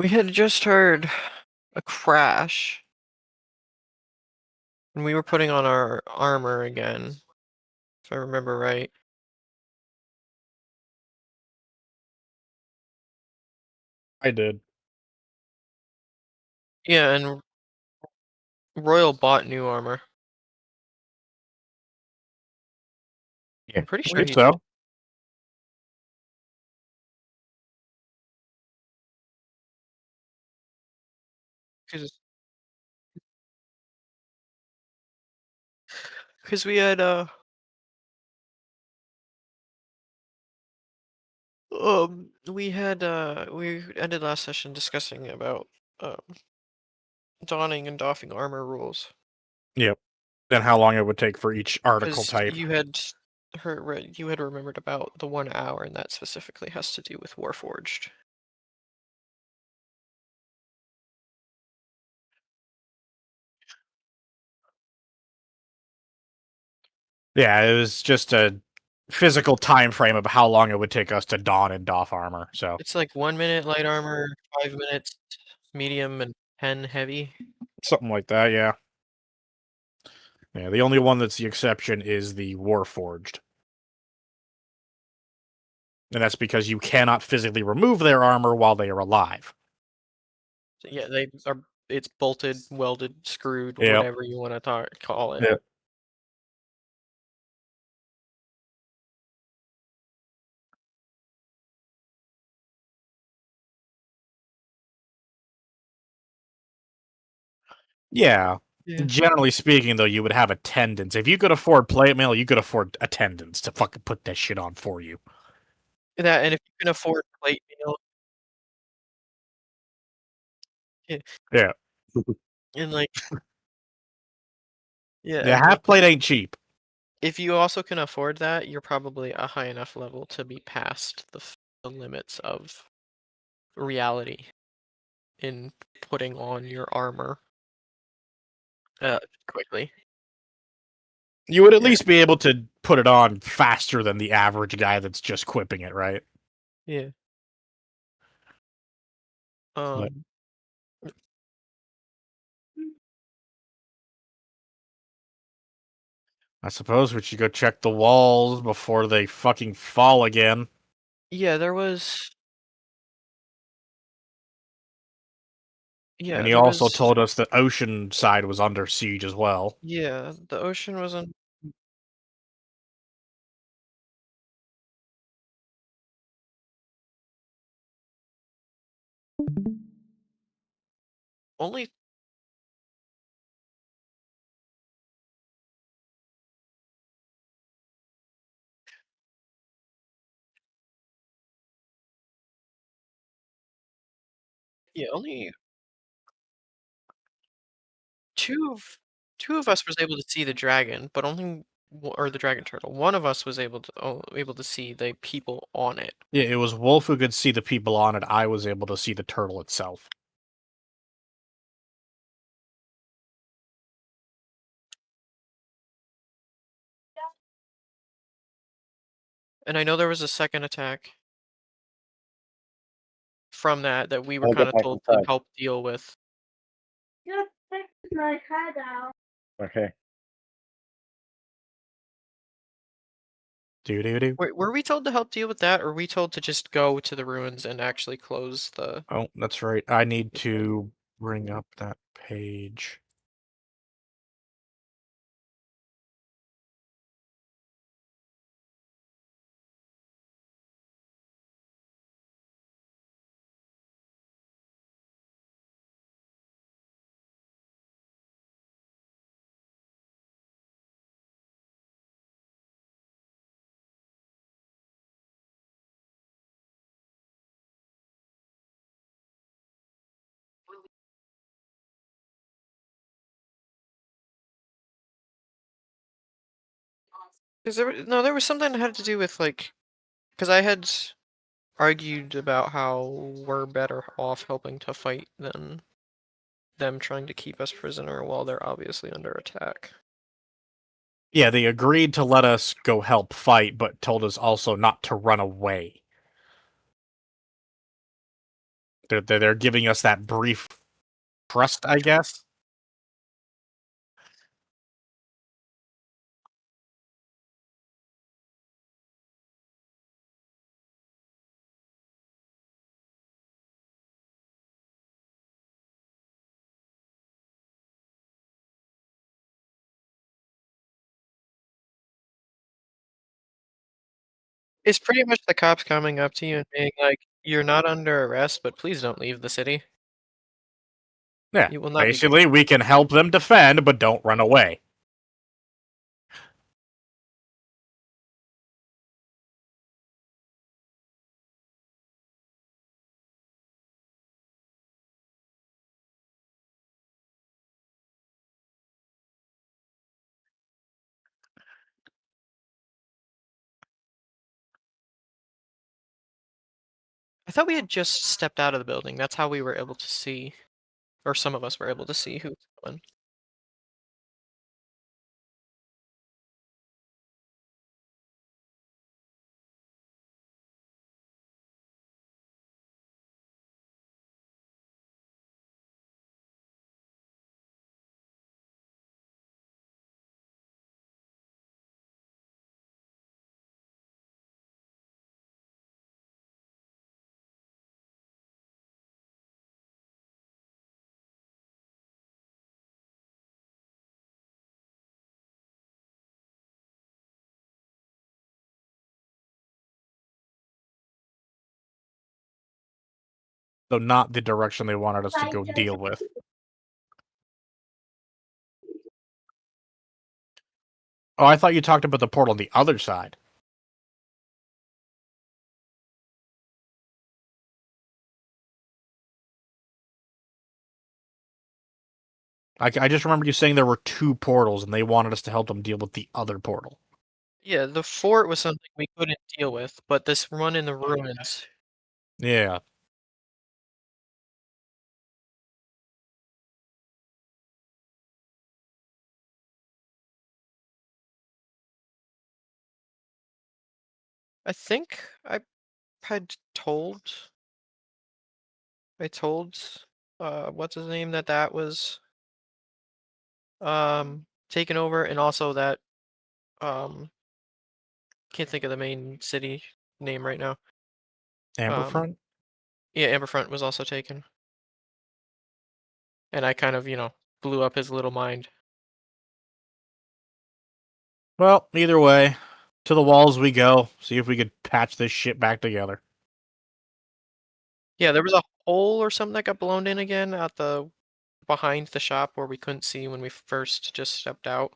We had just heard a crash, and we were putting on our armor again, if I remember right. I did. Yeah, and Royal bought new armor. Yeah, I'm pretty I sure think he did. so. Because we had we ended last session discussing about donning and doffing armor rules. Yep. And how long it would take for each article Because type. you had remembered about the 1 hour, and that specifically has to do with Warforged. Yeah, it was just a physical time frame of how long it would take us to don and doff armor. So It's like 1 minute light armor, 5 minutes medium, and 10 heavy. something like that. Yeah. Yeah. The only one that's the exception is the Warforged, and that's because you cannot physically remove their armor while they are alive. So yeah, they are. It's bolted, welded, screwed, Yep. whatever you want to call it. Yep. Yeah. Yeah. Generally speaking, though, you would have attendants. If you could afford plate mail, you could afford attendants to fucking put that shit on for you. That, and if you can afford plate meal, yeah, Yeah. and like yeah, Yeah, and half like plate ain't cheap. if you also can afford that, you're probably a high enough level to be past the limits of reality in putting on your armor uh quickly. You would at Yeah. least be able to put it on faster than the average guy that's just quipping it, right? Yeah. But Um. I suppose we should go check the walls before they fucking fall again. Yeah, there was. And Yeah, he there also was. told us that Ocean side was under siege as well. Yeah, the ocean was on. Only. Yeah, only two of two of us was able to see the dragon, but only or the dragon turtle. One of us was able to see the people on it. Yeah, it was Wolf who could see the people on it. I was able to see the turtle itself. And I know there was a second attack from that we were I'll kind get of back told to inside. help deal with. Just take my head out. Okay. Do. Wait, were we told to help deal with that, or were we told to just go to the ruins and actually close the? Oh, that's right. I need the thing? to bring up that page. Because there was something that had to do with like, because I had argued about how we're better off helping to fight than them trying to keep us prisoner while they're obviously under attack. Yeah, they agreed to let us go help fight, but told us also not to run away. They're giving us that brief trust, I guess. It's pretty much the cops coming up to you and being like, "You're not under arrest, but please don't leave the city. Yeah, You will not be." basically, we can help them defend, but don't run away. I thought we had just stepped out of the building. That's how we were able to see, or some of us were able to see who was coming. Though not the direction they wanted us to go deal with. Oh, I thought you talked about the portal on the other side. I just remember you saying there were two portals, and they wanted us to help them deal with the other portal. Yeah, the fort was something we couldn't deal with, but this one in the ruins. Yeah. I think had told I told what's his name that was taken over, and also that um can't think of the main city name right now. Amberfront? Yeah, Amberfront was also taken. And I kind of, blew up his little mind. Well, either way, to the walls we go. See if we could patch this shit back together. Yeah, there was a hole or something that got blown in again at the behind the shop where we couldn't see when we first just stepped out.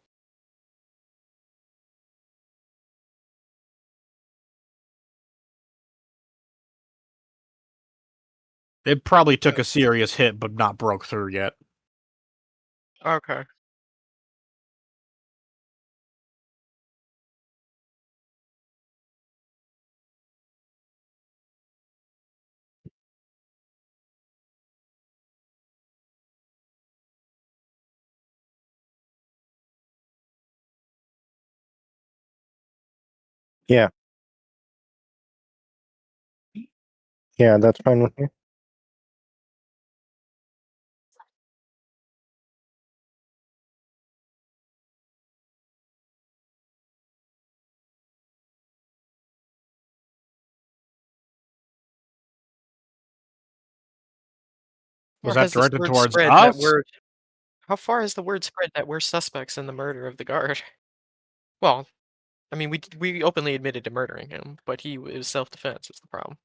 It probably took a serious hit, but not broke through yet. Okay. Yeah. Yeah, that's fine with me. Was Or that has this directed word towards spread that us? we're how far has the word spread that we're suspects in the murder of the guard? Well, I mean, we openly admitted to murdering him, but it was self-defense is the problem.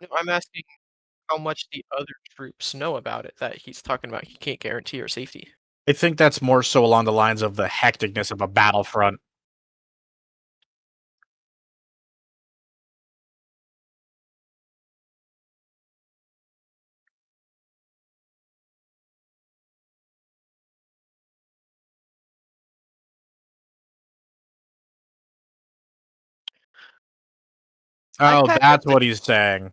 No, I'm asking how much the other troops know about it that he's talking about he can't guarantee our safety. I think that's more so along the lines of the hecticness of a battlefront. Oh, picked up that's what he's saying.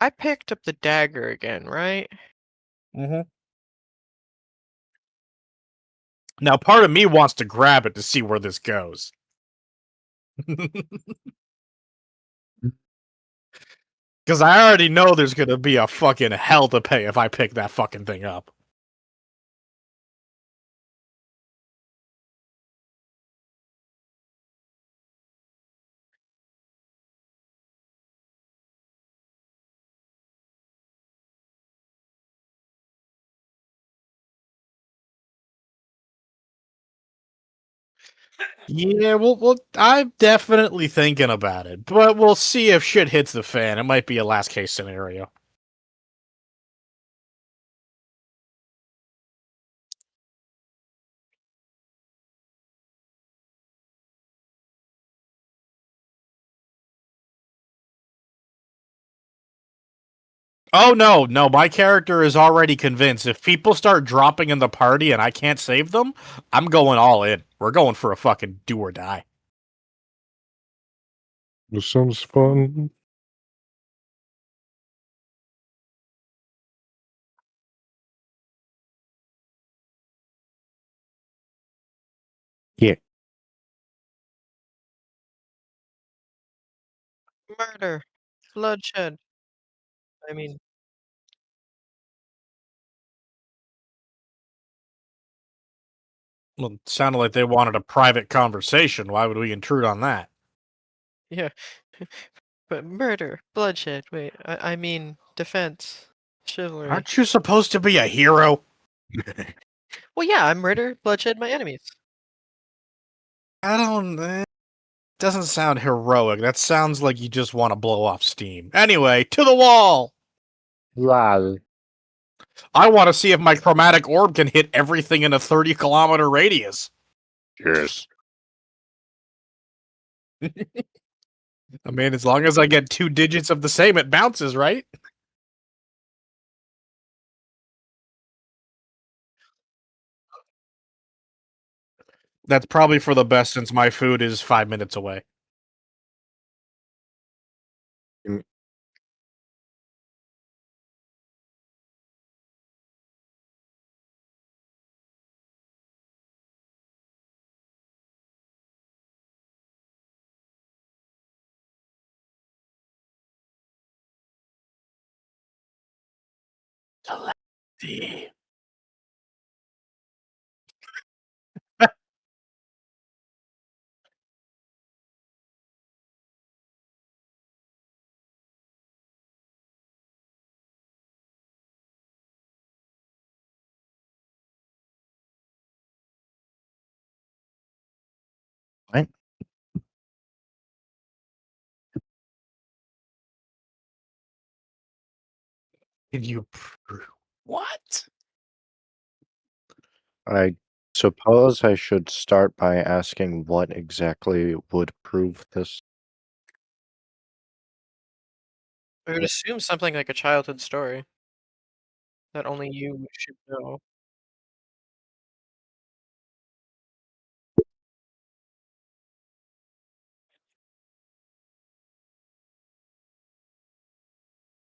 I picked up the dagger again, right? Mm-hmm. Now, part of me wants to grab it to see where this goes. Because I already know there's gonna be a fucking hell to pay if I pick that fucking thing up. Yeah, I'm definitely thinking about it, but we'll see if shit hits the fan. It might be a last case scenario. Oh no, my character is already convinced. If people start dropping in the party and I can't save them, I'm going all in. We're going for a fucking do or die. This sounds fun. Yeah. Murder, bloodshed. I mean, Well, it sounded like they wanted a private conversation. Why would we intrude on that? yeah, but murder, bloodshed. Wait, I mean defense, chivalry. Aren't you supposed to be a hero? Well, yeah, I'm murder, bloodshed, my enemies. I don't. Doesn't sound heroic. That sounds like you just want to blow off steam. Anyway, to the wall! Lol. I want to see if my chromatic orb can hit everything in a 30-kilometer radius. Yes. I mean, as long as I get 2 digits of the same, it bounces, right? That's probably for the best since my food is 5 minutes away. Mm. Telepathy. What? Can you what? I suppose I should start by asking what exactly would prove this. I would assume something like a childhood story that only you should know.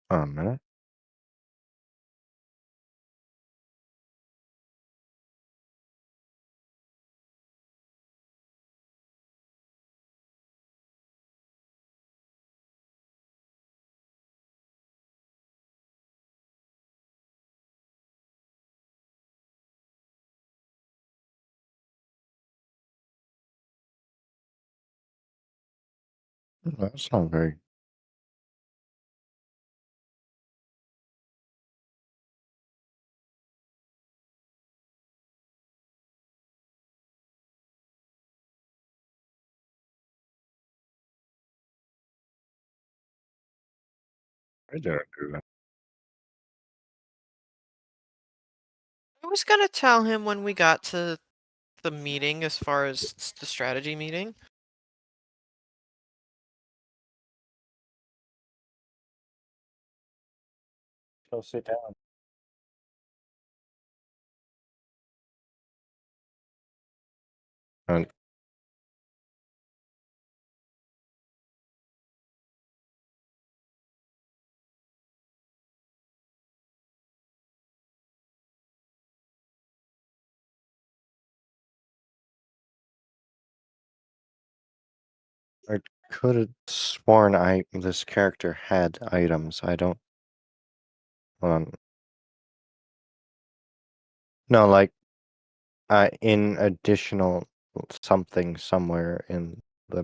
A minute. That's not very. I didn't do that. I was gonna tell him when we got to the meeting as far as the strategy meeting. Go sit down. And I could have sworn this character had items. I don't. Hold on. No, like in additional something somewhere in the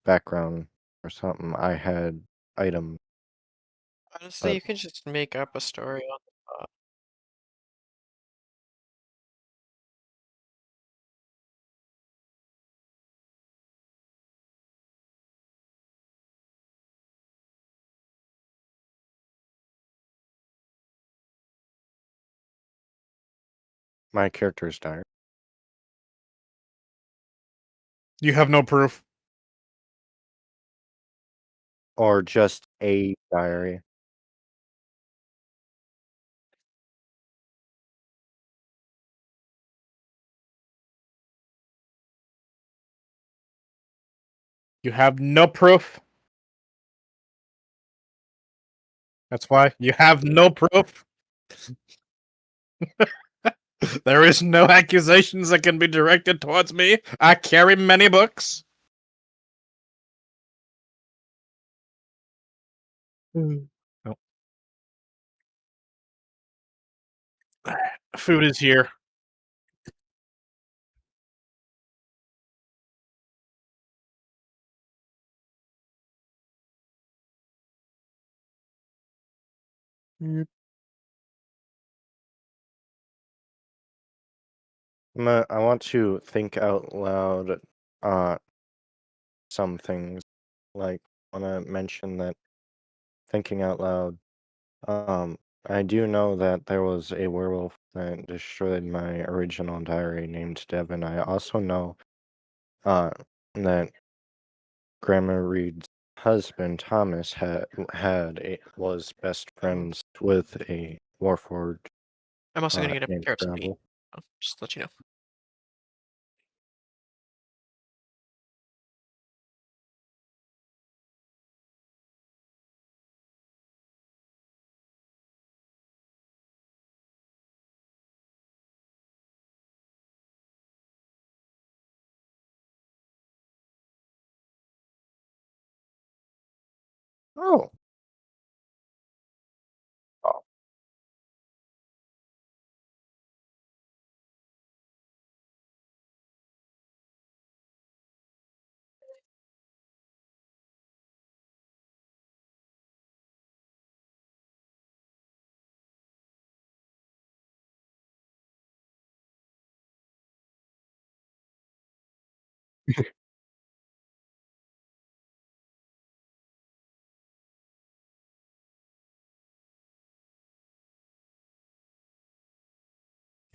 background or something. I had items, Honestly, but you can just make up a story on the spot. my character's diary You have no proof. or just a diary. You have no proof. That's why you have no proof. There is no accusations that can be directed towards me. I carry many books. Oh. Food is here. I want to think out loud. Uh, some things like want to mention that thinking out loud. Um, I do know that there was a werewolf that destroyed my original diary named Devin. I also know uh that Grandma Reed's husband Thomas was best friends with a warforged I'm also gonna get a named grab some meat. Gravel. Just to let you know. Oh, oh,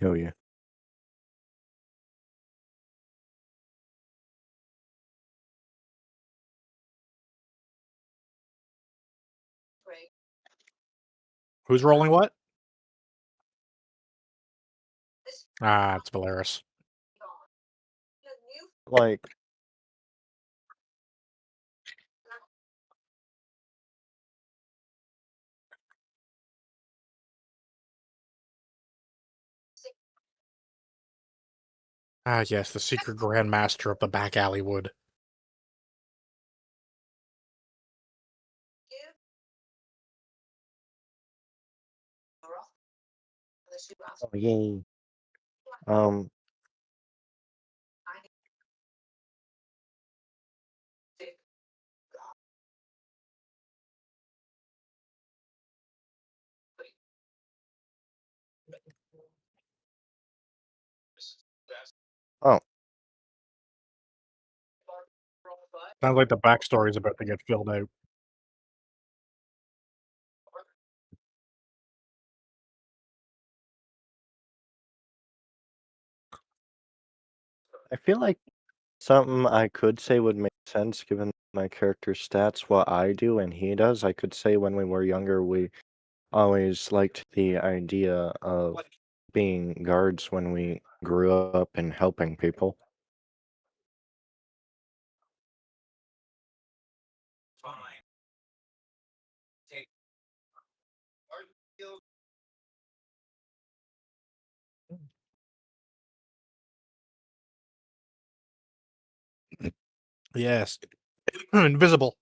oh yeah. Who's rolling what? Ah, it's Valeris. Like, Ah, yes, the secret grandmaster of the back alley wood. oh yay. Um, oh, Sounds like the backstory is about to get filled out. I feel like something I could say would make sense given my character's stats, what I do and he does. I could say when we were younger, we always liked the idea of being guards when we grew up and helping people. Yes. Invisible.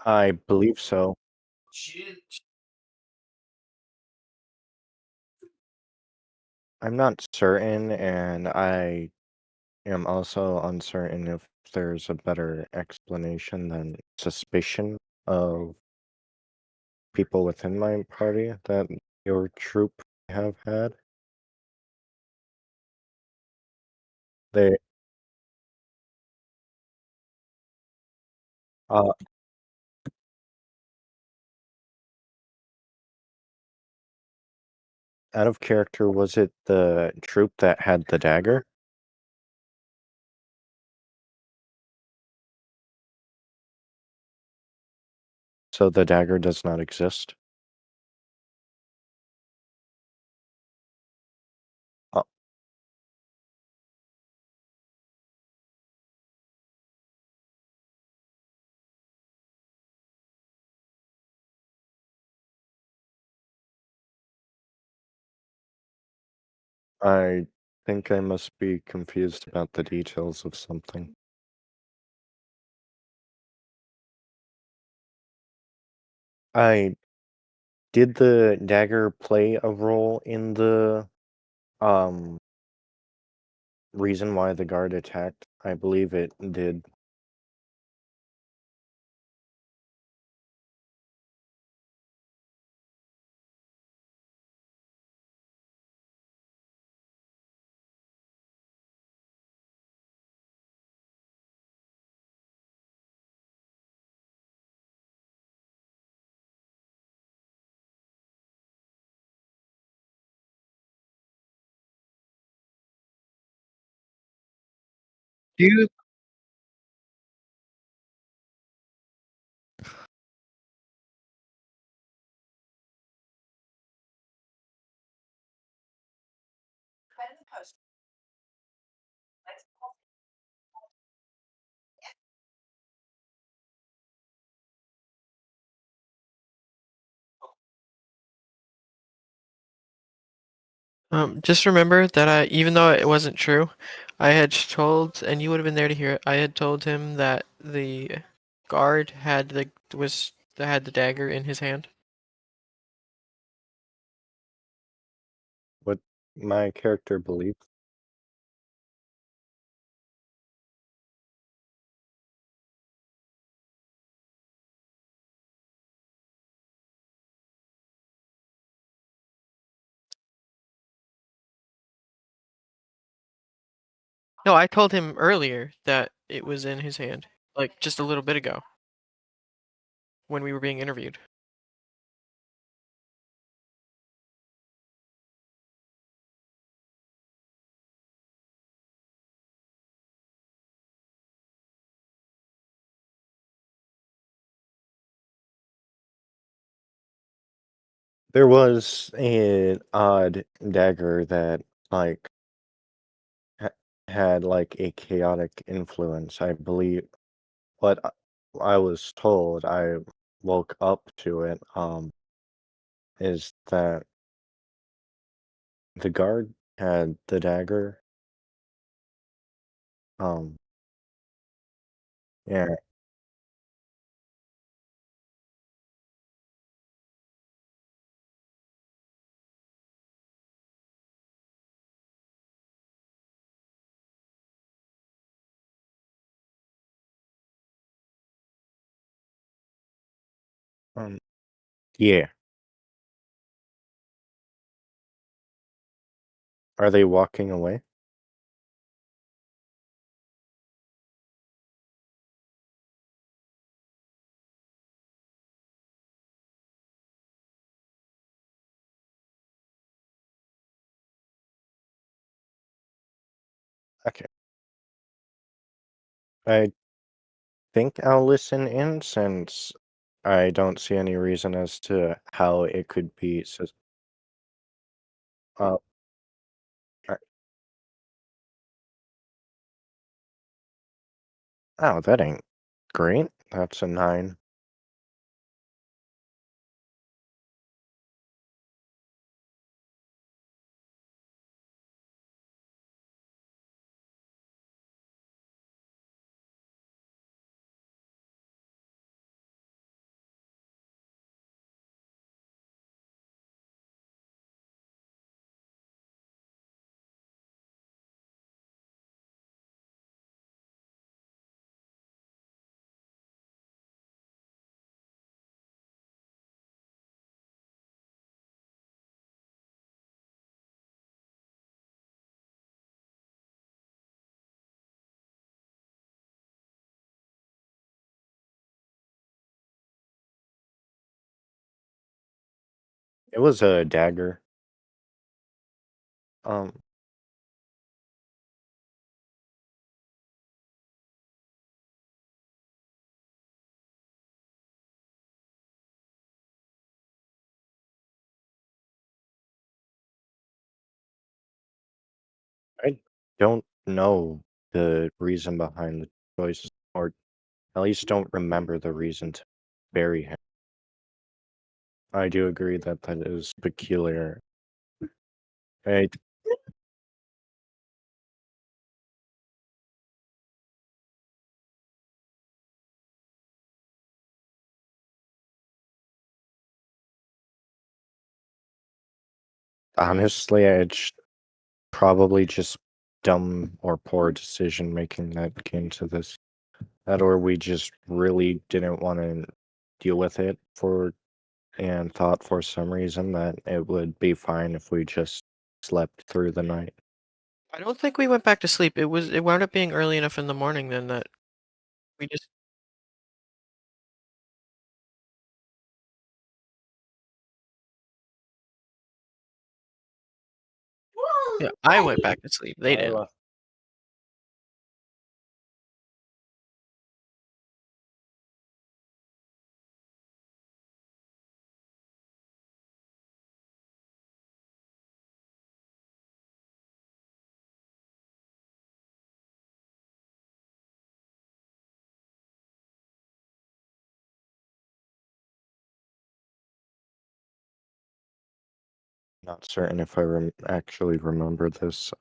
I believe so. I'm not certain, and I am also uncertain if there's a better explanation than suspicion of people within my party that your troop have had. They, uh, out of character, was it the troop that had the dagger? So the dagger does not exist? Uh, I think I must be confused about the details of something. I did the dagger play a role in the um reason why the guard attacked? I believe it did. Do you just remember that even though it wasn't true, I had told, and you would have been there to hear it. I had told him that the guard had the dagger in his hand. What my character believes. No, I told him earlier that it was in his hand, like just a little bit ago when we were being interviewed. There was an odd dagger that like ha had like a chaotic influence, I believe. What I was told, I woke up to it, is that the guard had the dagger. Um, yeah, Yeah. Are they walking away? Okay. I think I'll listen in since I don't see any reason as to how it could be. Uh, uh, oh, that ain't great. That's a 9. It was a dagger. Um, I don't know the reason behind the choice, or at least don't remember the reason to bury him. I do agree that that is peculiar. I honestly, it's probably just dumb or poor decision making that came to this. That or we just really didn't want to deal with it for and thought for some reason that it would be fine if we just slept through the night. I don't think we went back to sleep. It wound up being early enough in the morning then that we just Whoa, yeah, I went Daddy! back to sleep. They didn't. Not certain if I actually remember this.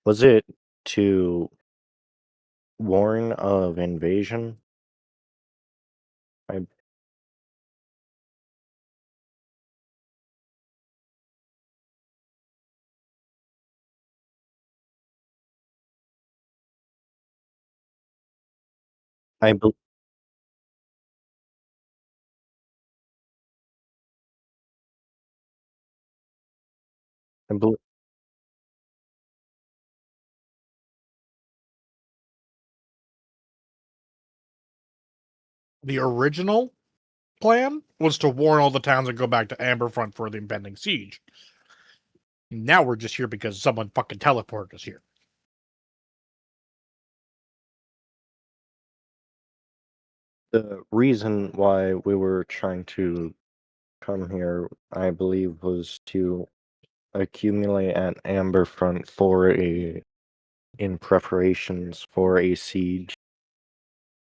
Was it to warn of invasion? I I, bel I bel The original plan was to warn all the towns and go back to Amberfront for the impending siege. Now we're just here because someone fucking teleported us here. the reason why we were trying to come here, I believe, was to accumulate at Amberfront for a in preparations for a siege.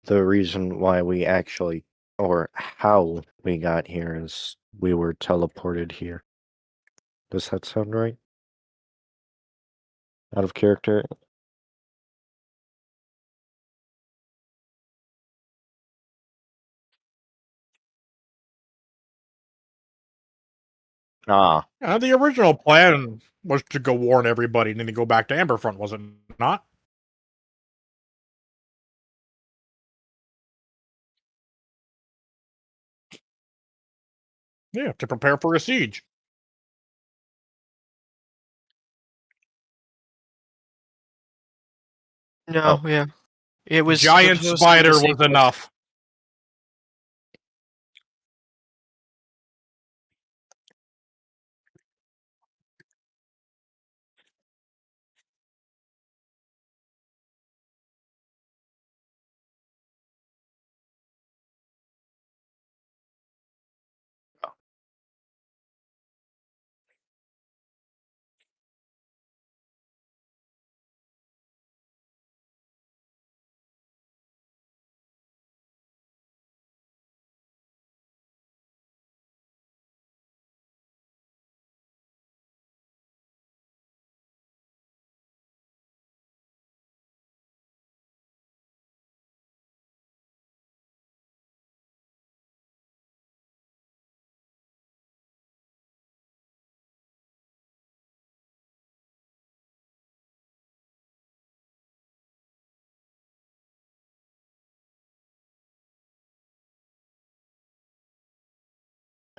The reason why we actually or how we got here is we were teleported here. Does that sound right? Out of character? Ah, The original plan was to go warn everybody and then to go back to Amberfront, was it not? Yeah, to prepare for a siege. No, Oh. yeah. It was Giant supposed to be the spider was safest. enough.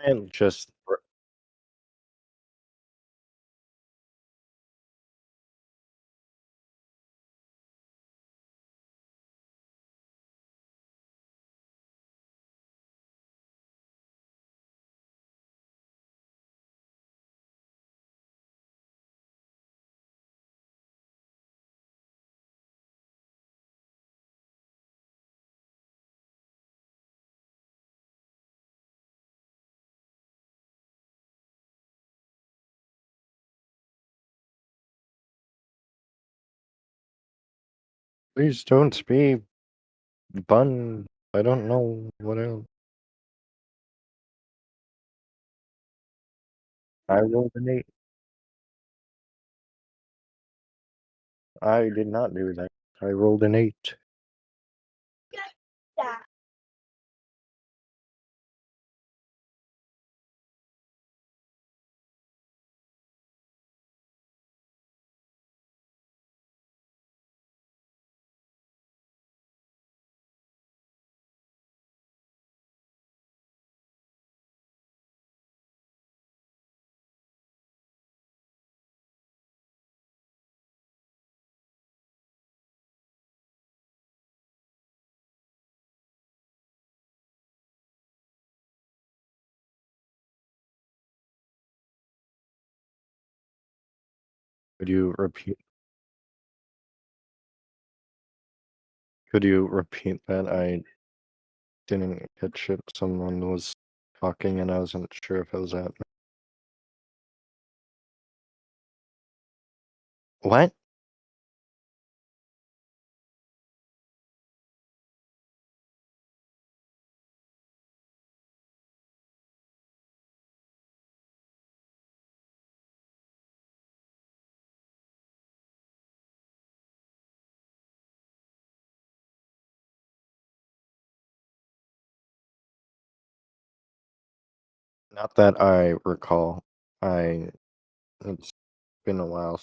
And just please don't be bun. I don't know what else. I rolled an 8. I did not do that. I rolled an 8. Yeah. Could you repeat? Could you repeat that? I didn't catch it. Someone was talking, and I wasn't sure if it was at me. What? Not that I recall. It's been a while.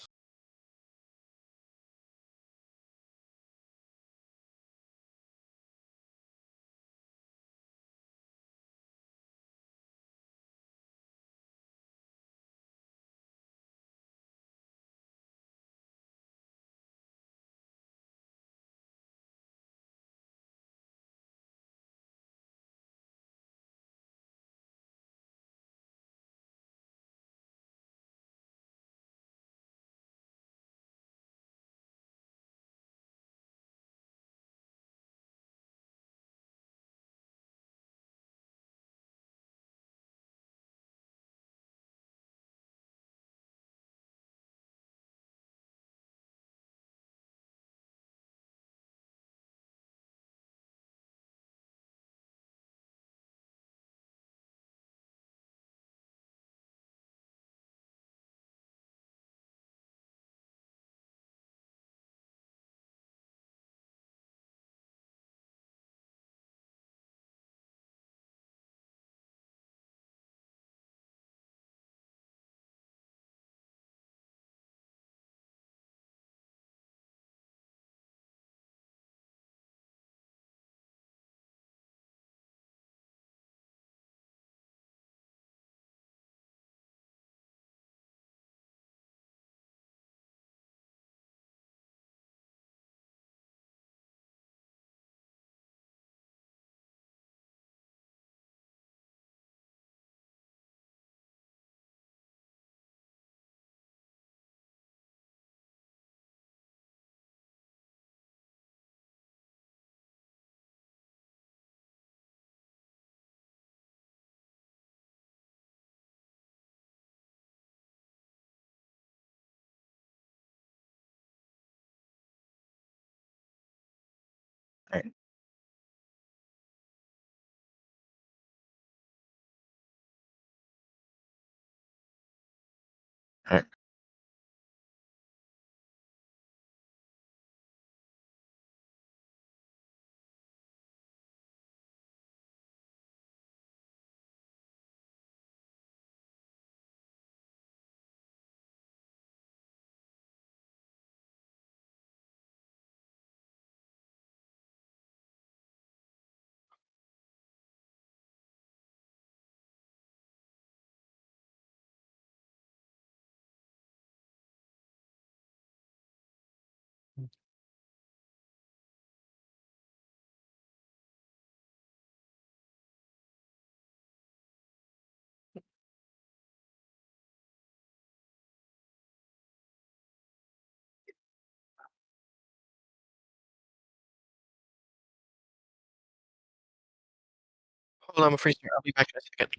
Hold on, I'm a freezer. I'll be back in a second.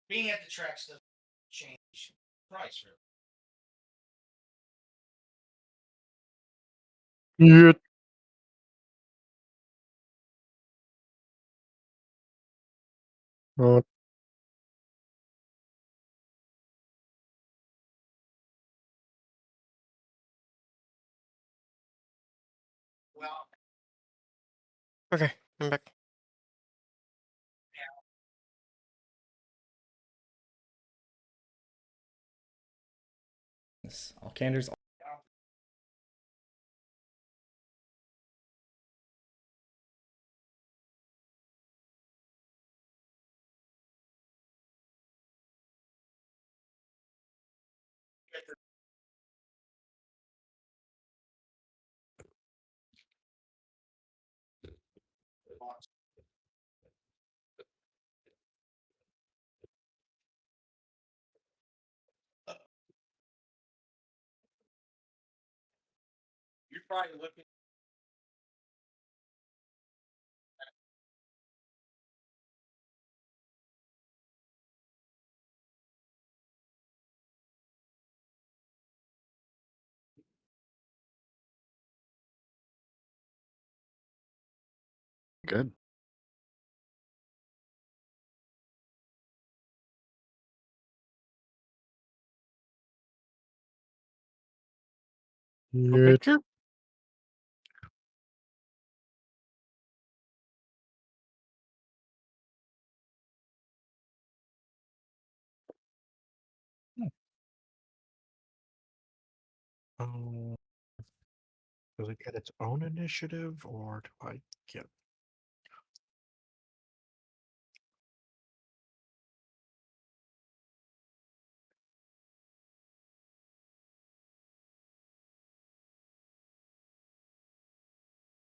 Being at the tracks doesn't change price, really. Yeah. Oh, Well, Okay, I'm back. All candors. you're probably looking. good. A Yeah. picture? Um, does it get its own initiative, or do I get?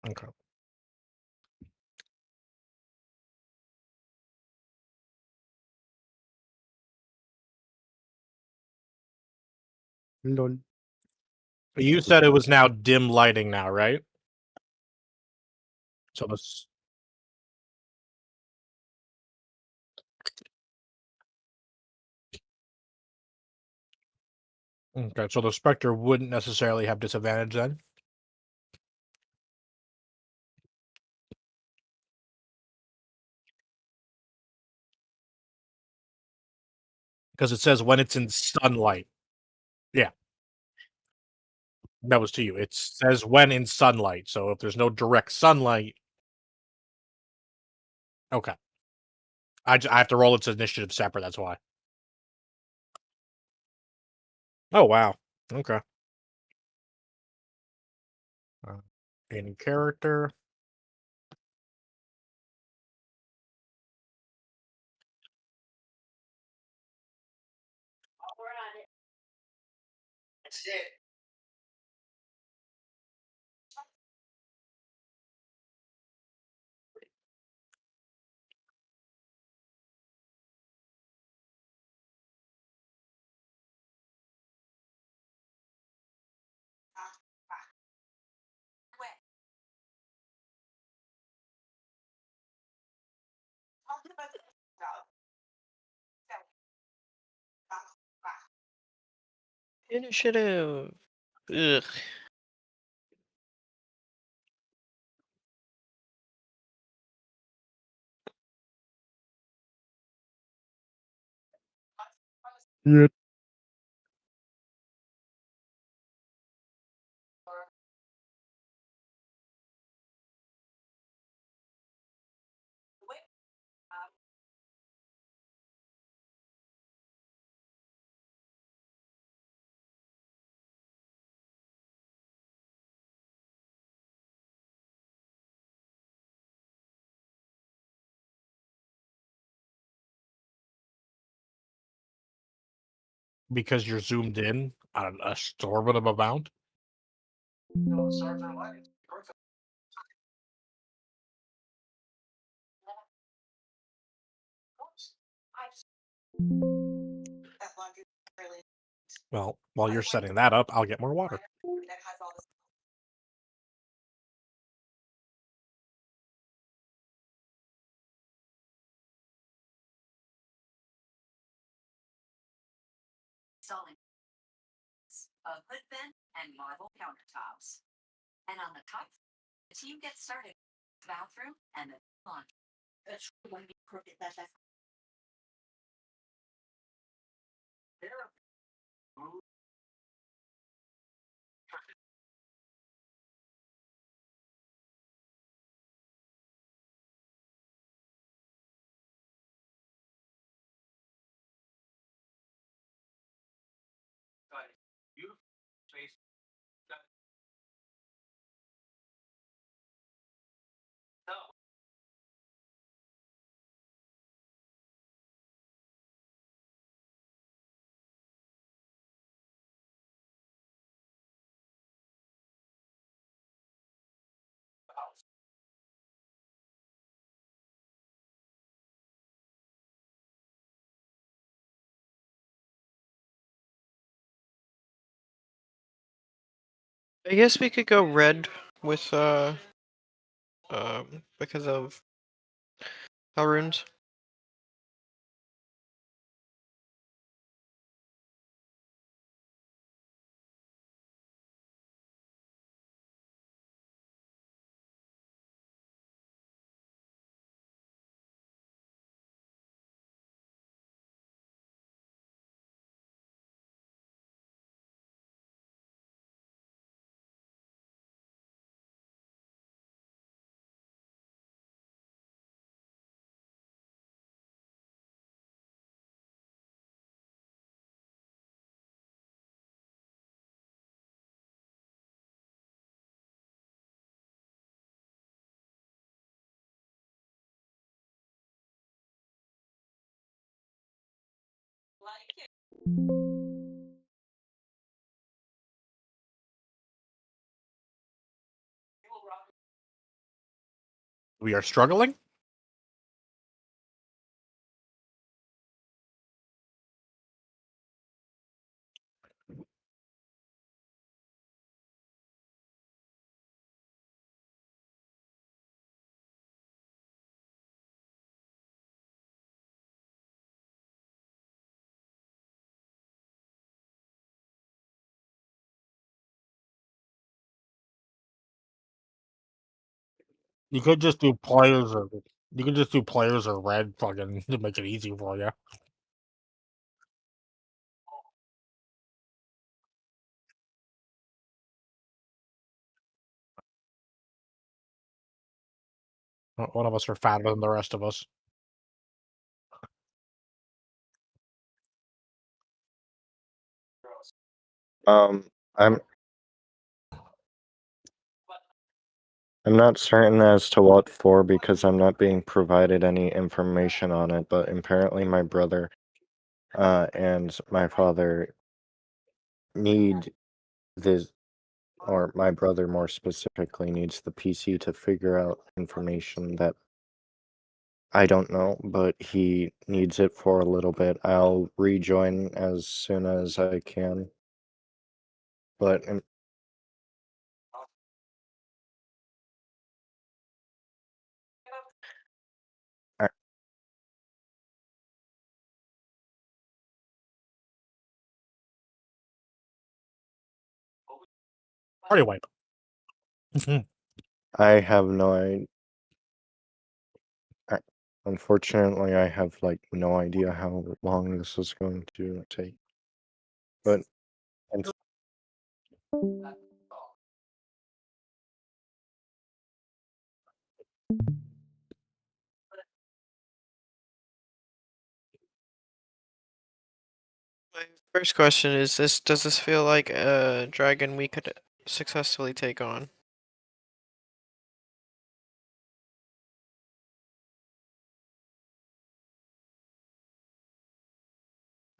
Okay. Lol. You said it was now dim lighting now, right? So this. Okay, so the Spectre wouldn't necessarily have disadvantage then? Because it says when it's in sunlight. Yeah, that was to you. It says when in sunlight. So if there's no direct sunlight, okay. I have to roll its initiative separate. That's why. Oh wow. Okay. Uh, in character. That's it. Initiative. Ugh. Yeah. Because you're zoomed in on a exorbitant amount. Well, while you're setting that up, I'll get more water. Installing a hood vent and marble countertops. And on the top, the team gets started. Bathroom and the laundry. It's going to be crooked. That's I guess we could go red with because of runes. We are struggling. You could just do players or red fucking to make it easy for you. One of us are fatter than the rest of us. Um, I'm I'm not certain as to what for because I'm not being provided any information on it, but apparently my brother and my father need this, or my brother more specifically needs the PC to figure out information that I don't know, but he needs it for a little bit. I'll rejoin as soon as I can. But I, Party wipe. I have no idea. Unfortunately, I have like no idea how long this is going to take. But and My first question is this: does this feel like a dragon we could successfully take on?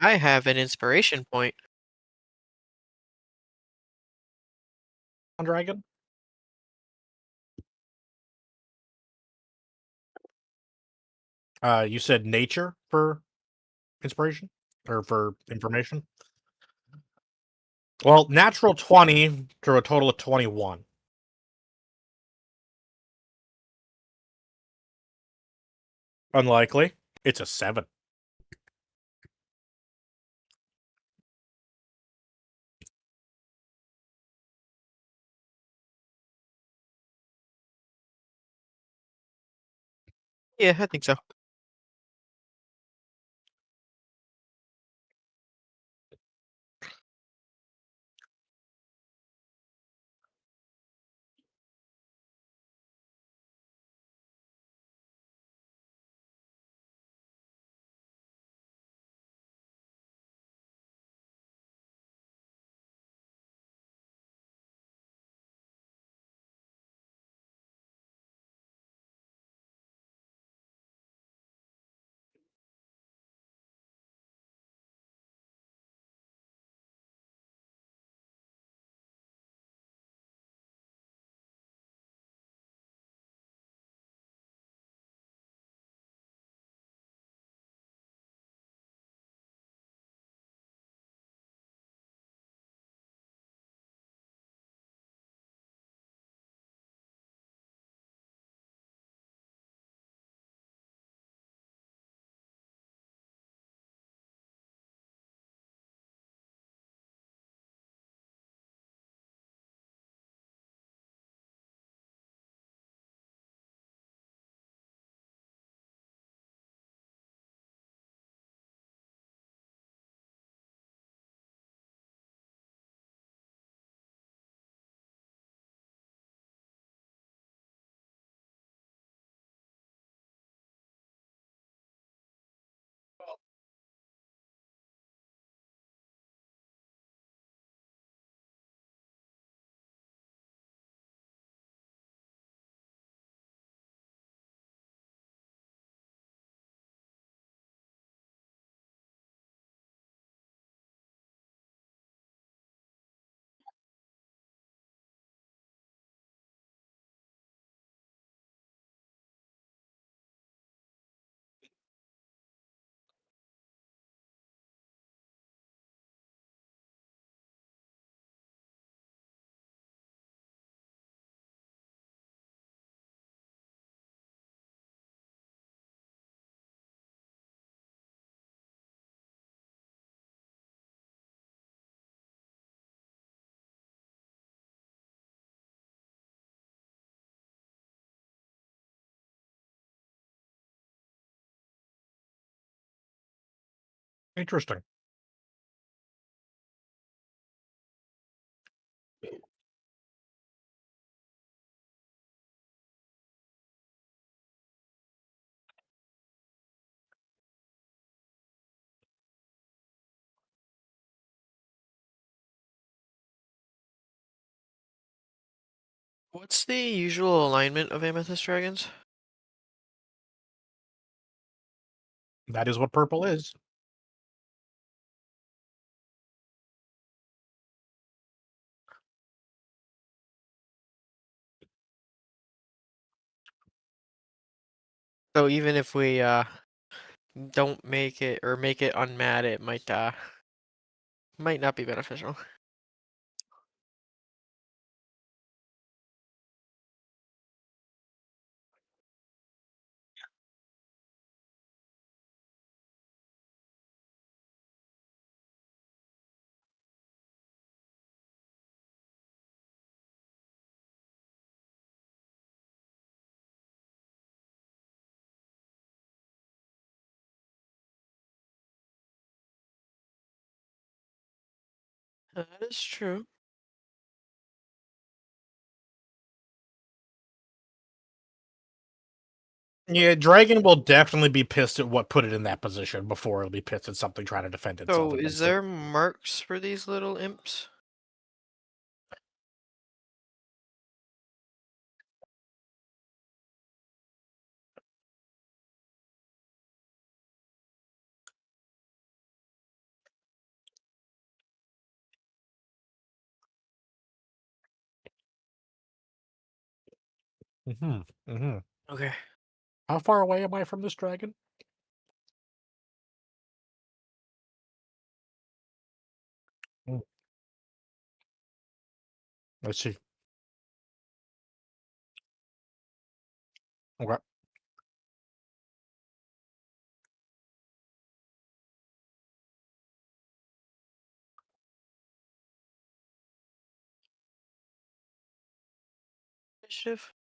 I have an inspiration point. On dragon. You said nature for inspiration or for information. Well, natural 20 to a total of 21. Unlikely. It's a 7. Yeah, I think so. Interesting. What's the usual alignment of amethyst dragons? That is what purple is. So even if we don't make it or make it unmat, it might not be beneficial. That is true. Yeah, dragon will definitely be pissed at what put it in that position before it'll be pissed at something trying to defend itself So is against it. there marks for these little imps? Mm-hmm. Mm-hmm. Okay. How far away am I from this dragon? Mm. Let's see. Okay. Initiative.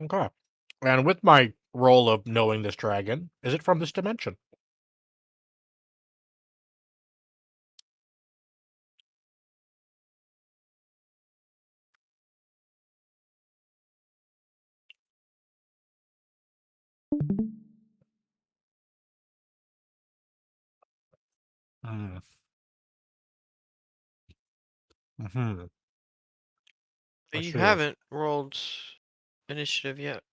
Okay. And with my role of knowing this dragon, is it from this dimension? Hmm. Hmm. Let's You see here. haven't rolled initiative yet.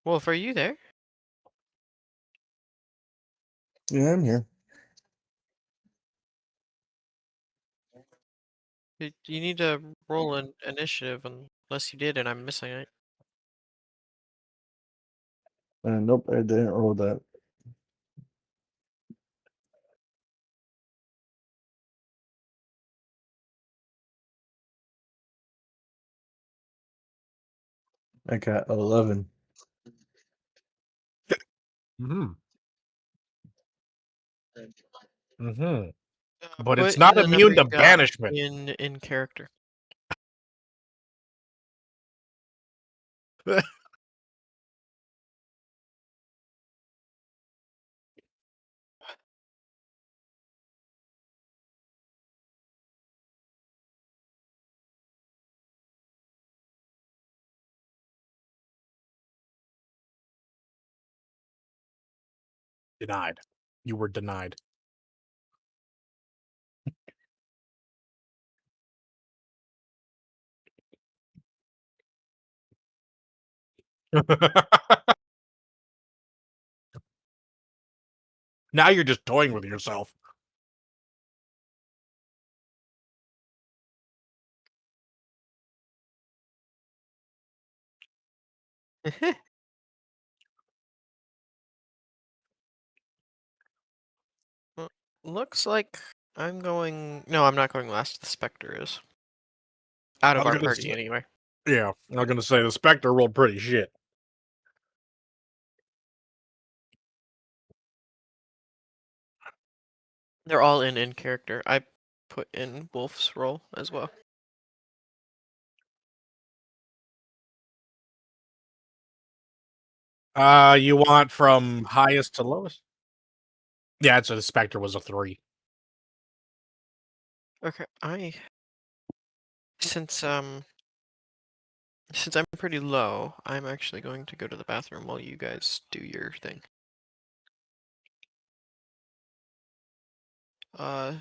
Wolf, are you there? Yeah, I'm here. You need to roll an initiative unless you did and I'm missing it. Nope, I didn't roll that. I got 11. Hmm. Hmm. But it's Put not the number immune you to got banishment. in character. Denied. You were denied. Now you're just toying with yourself. Well, looks like I'm going. No, I'm not going last. The Spectre is out I of was our gonna party say, anyway. yeah, I was gonna say the Spectre rolled pretty shit. They're all in character. I put in Wolf's role as well. You want from highest to lowest? Yeah, so the Spectre was a 3. Okay, since since I'm pretty low, I'm actually going to go to the bathroom while you guys do your thing. Uh,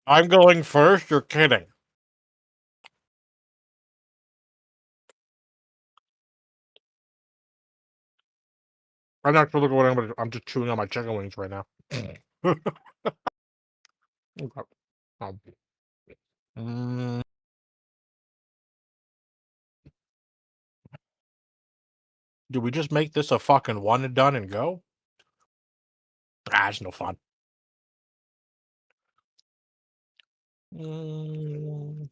I'm going first. You're kidding. I'm not gonna look at what I'm just chewing on my chicken wings right now. Okay. Um, mm, do we just make this a fucking one and done and go? Ah, it's no fun. Mm,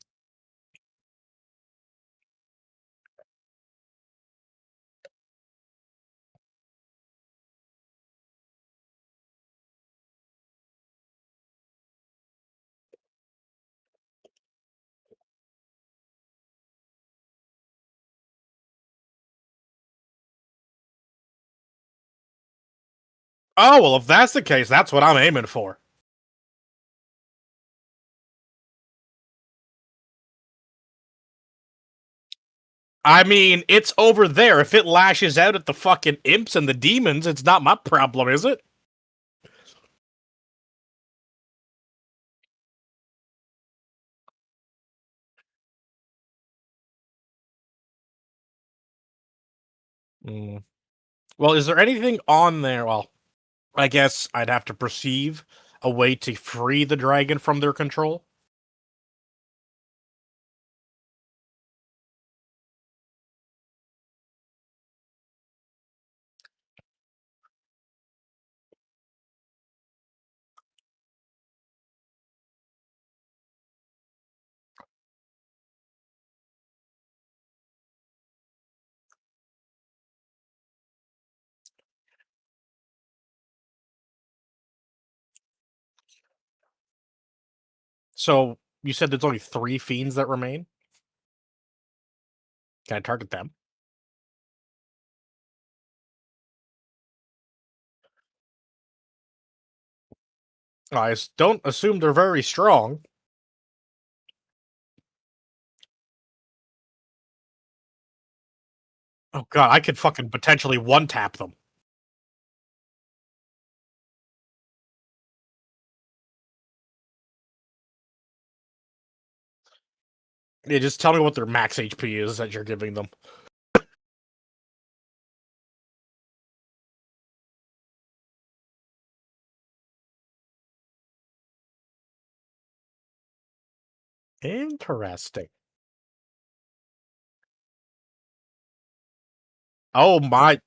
oh, well, if that's the case, that's what I'm aiming for. I mean, it's over there. If it lashes out at the fucking imps and the demons, it's not my problem, is it? Mm. Well, is there anything on there? Well, I guess I'd have to perceive a way to free the dragon from their control. So you said there's only 3 fiends that remain? Can I target them? Don't assume they're very strong. Oh god, I could fucking potentially one-tap them. Yeah, just tell me what their max HP is that you're giving them. Interesting. Oh my.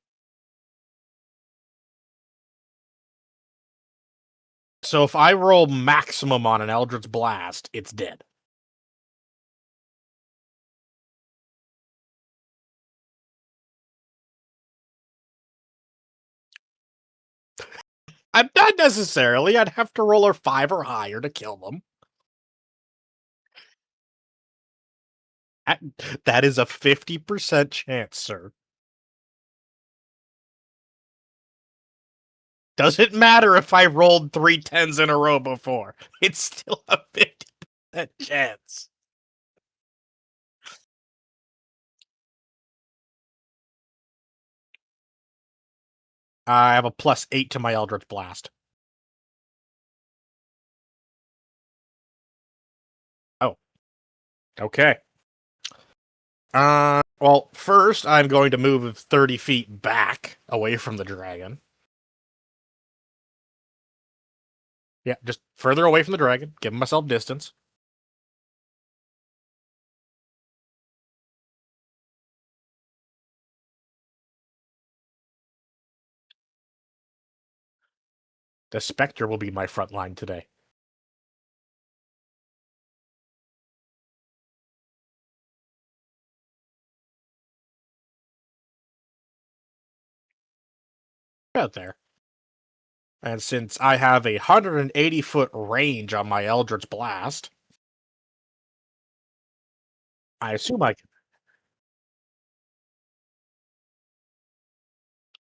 So if I roll maximum on an Eldritch Blast, it's dead. I'm not necessarily. I'd have to roll a 5 or higher to kill them. That is a 50% chance, sir. Doesn't matter if I rolled 3 10s in a row before. It's still a 50% chance. I have a +8 to my Eldritch Blast. Oh. Okay. Well, first I'm going to move 30 feet back away from the dragon. Yeah, just further away from the dragon, giving myself distance. The Spectre will be my front line today. Out there. And since I have a 180-foot range on my Eldritch Blast, I assume I can.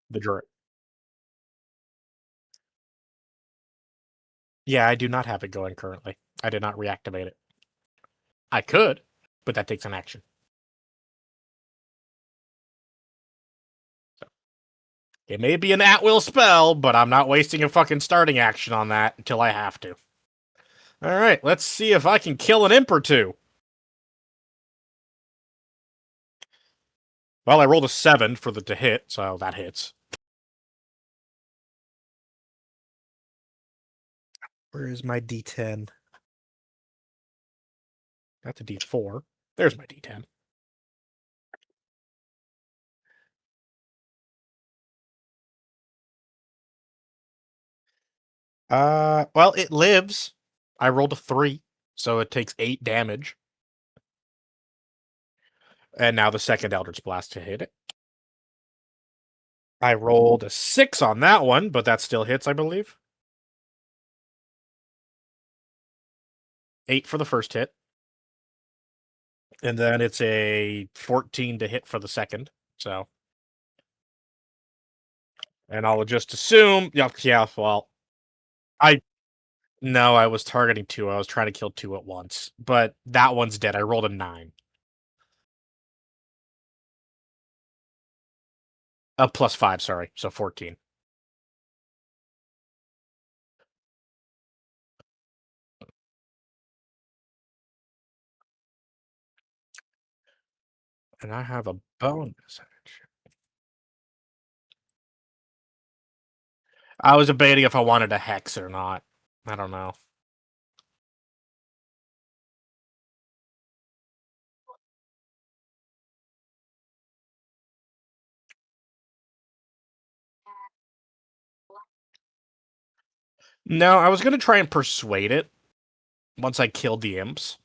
The dragon. Yeah, I do not have it going currently. I did not reactivate it. I could, but that takes an action. It may be an at-will spell, but I'm not wasting a fucking starting action on that until I have to. Alright, let's see if I can kill an imp or two. Well, I rolled a 7 for the to hit, so that hits. Where is my D10? That's a D4. There's my D10. Well, it lives. I rolled a 3, so it takes 8 damage. And now the second Eldritch Blast to hit it. I rolled a 6 on that one, but that still hits, I believe. 8 for the first hit. And then it's a 14 to hit for the second. So. And I'll just assume. Yeah, well. No, I was targeting 2. I was trying to kill 2 at once. But that one's dead. I rolled a 9. +5, sorry. So 14. And I have a bonus action. I was debating if I wanted a hex or not. I don't know. No, I was gonna try and persuade it once I killed the imps.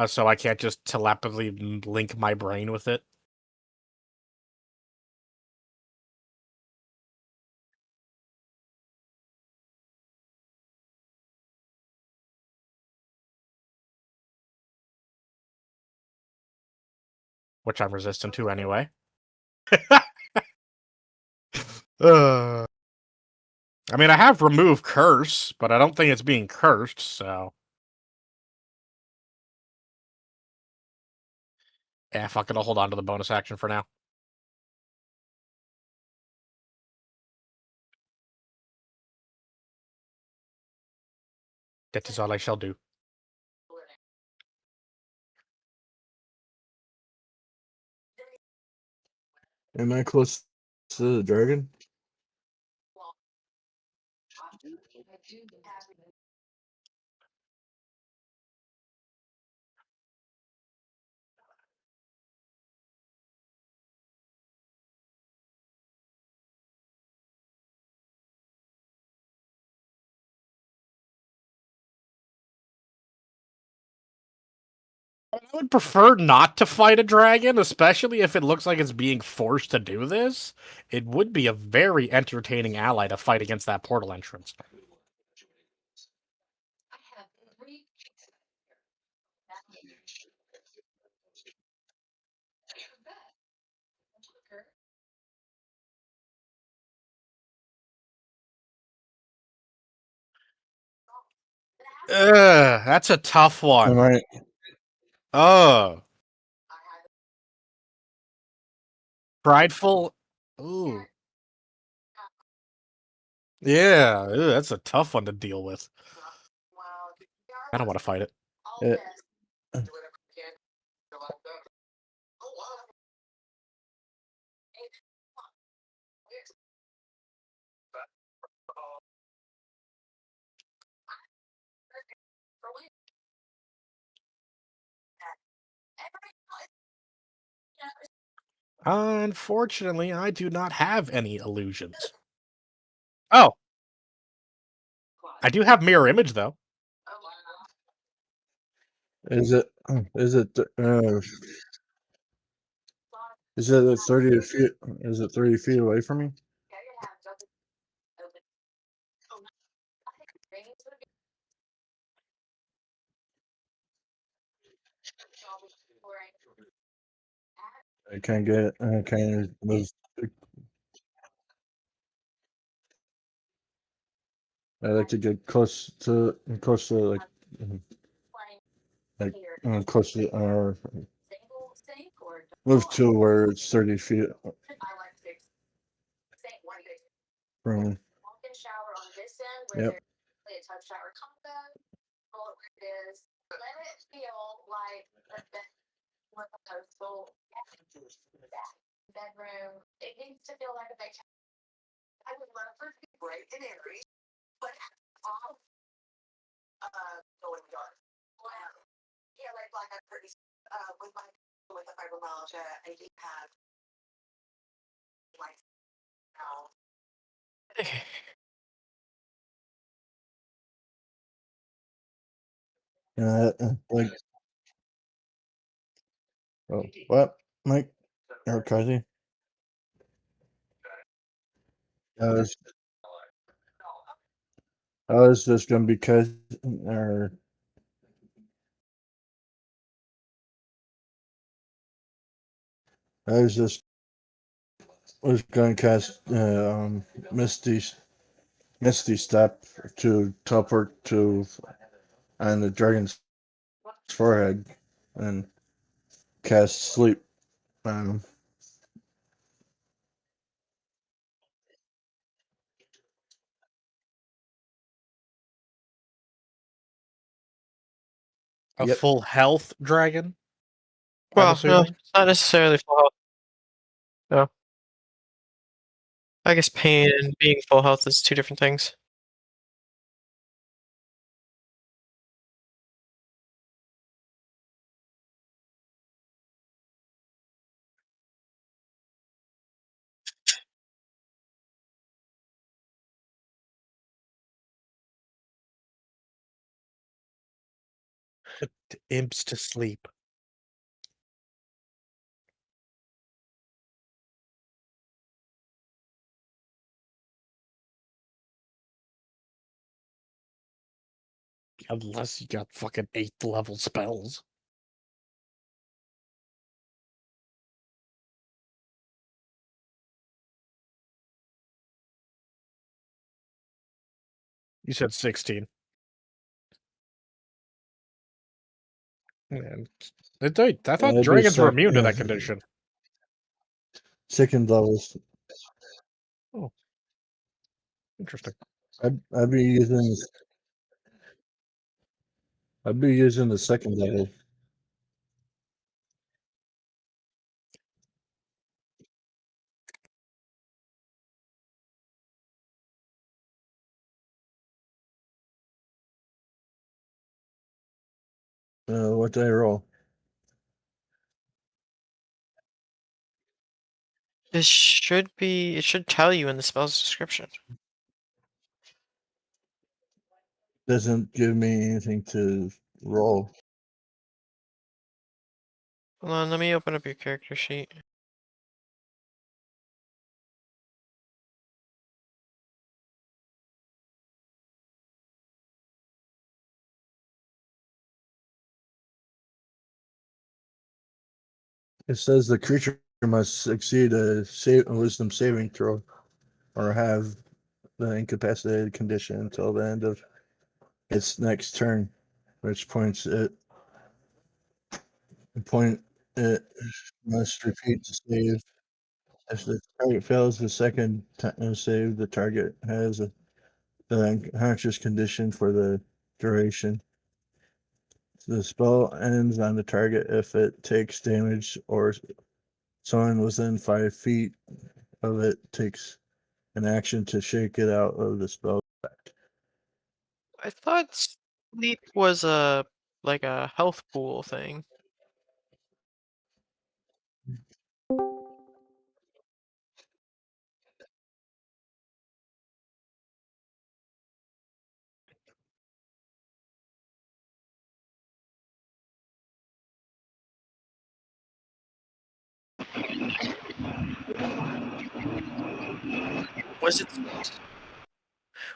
So I can't just telepathically link my brain with it. Which I'm resistant to anyway. I mean, I have remove curse, but I don't think it's being cursed, so... Yeah, fuck it, I'll hold on to the bonus action for now. That is all I shall do. Am I close to the dragon? I would prefer not to fight a dragon, especially if it looks like it's being forced to do this. It would be a very entertaining ally to fight against that portal entrance. That's a tough Am one. I? Oh. Prideful. Ooh. Yeah, that's a tough one to deal with. I don't want to fight it. It, Unfortunately, I do not have any illusions. Oh, I do have mirror image though. is it? Is it? Is it at 30 feet? Is it 30 feet away from me? I can't get. I can't move. I like to get close to like close to or move to where it's 30 feet from me. Yep. Like, oh, what, Mike? Or Kazi? Was I was just gonna be or I was just was gonna cast Misty Misty Step to teleport to on the dragon's forehead and cast sleep on him. A Yep. full health dragon, I'm Well, no, assuming. it's not necessarily full health. No. I guess pain and being full health is two different things. Put the imps to sleep. Unless you got fucking 8th level spells. You said 16. Man, I thought It'd be dragons were immune to that condition. second levels. Oh, interesting. I'd be using. I'd be using the second level. What did I roll? It should tell you in the spell's description. Doesn't give me anything to roll. Hold on, let me open up your character sheet. It says the creature must succeed a wisdom saving throw or have the incapacitated condition until the end of its next turn, which point it must repeat the save. If the target fails the second save, the target has the unconscious condition for the duration. The spell ends on the target if it takes damage or someone within 5 feet of it takes an action to shake it out of the spell effect. I thought sleep was like a health pool thing.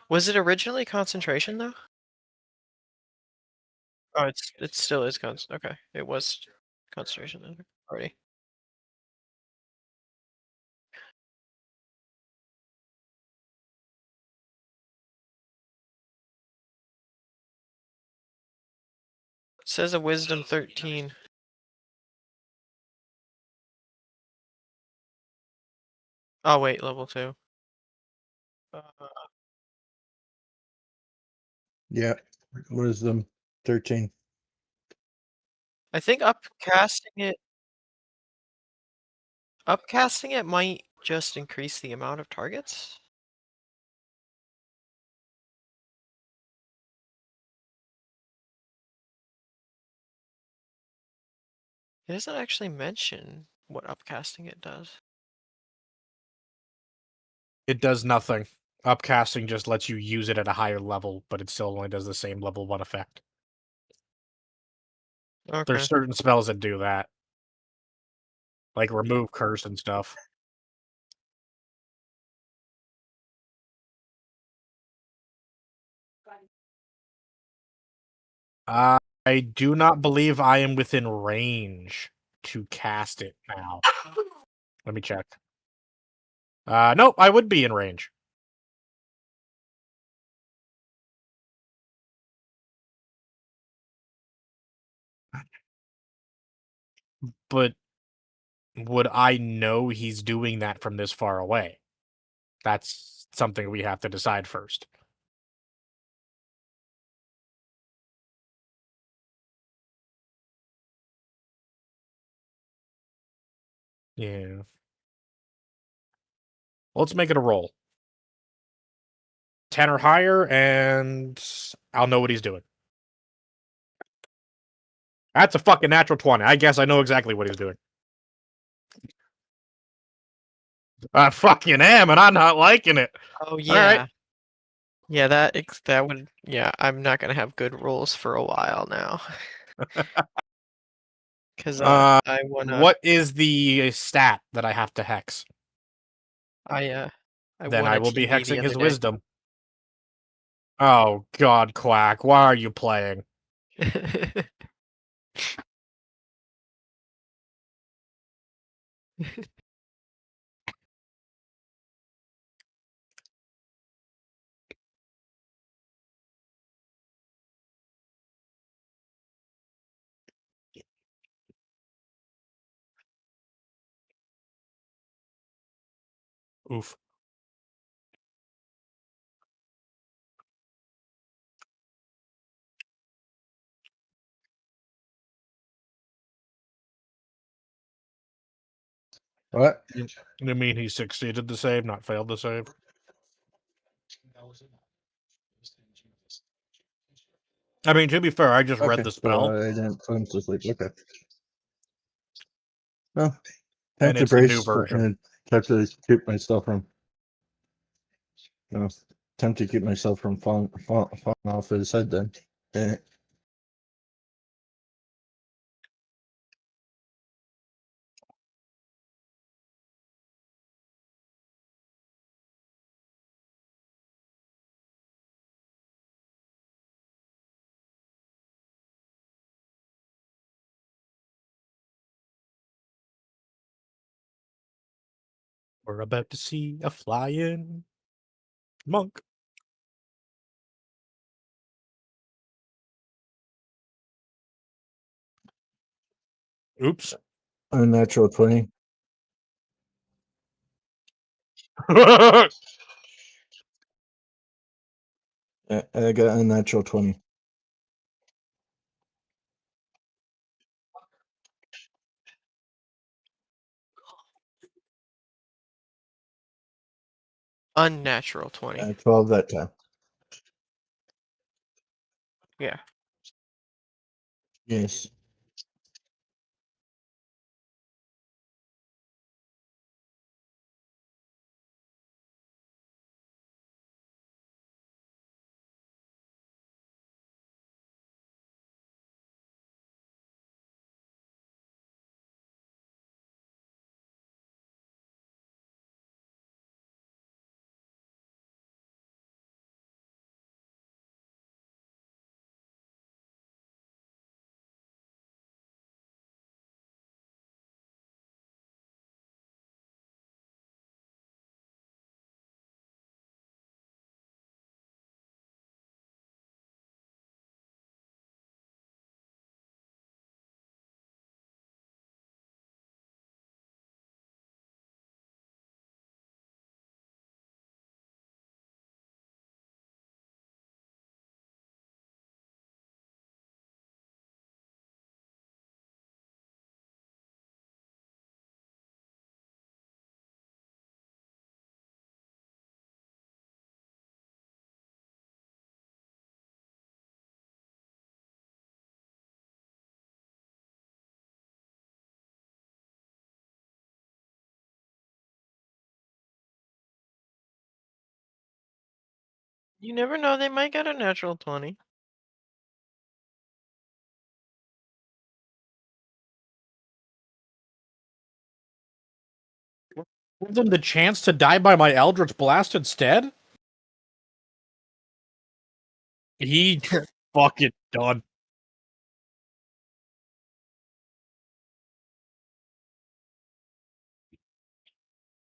Was it originally concentration though? Oh, it still is okay. It was concentration then already. It says a wisdom 13. Oh wait, level 2. Uh, Yeah, wisdom 13. I think upcasting it might just increase the amount of targets. It doesn't actually mention what upcasting it does. It does nothing. Upcasting just lets you use it at a higher level, but it still only does the same level 1 effect. Okay. There's certain spells that do that. Like remove curse and stuff. I do not believe I am within range to cast it now. Let me check. Nope, I would be in range. But would I know he's doing that from this far away? That's something we have to decide first. Yeah. Let's make it a roll. 10 or higher, and I'll know what he's doing. That's a fucking natural 20. I guess I know exactly what he's doing. I fucking am, and I'm not liking it. Oh All yeah. right. Yeah, that would yeah, I'm not gonna have good rules for a while now. Cause I wanna What is the stat that I have to hex? I Then won I a will be TV the hexing other his day. wisdom. Oh God, Quack, why are you playing? Oof. What? You mean he succeeded the save, not failed the save? I mean, to be fair, I just read Okay, the so spell, I didn't put him to sleep. Okay. Well, time and to it's the new brace version. and time to keep myself from. No, time to keep myself from falling off his head. Then. Eh. We're about to see a flying monk. Oops. Unnatural 20. I got a natural 20. Unnatural 20. 12 that time. Yeah. Yes. You never know, they might get a natural 20. Give them the chance to die by my Eldritch Blast instead? He fucking done.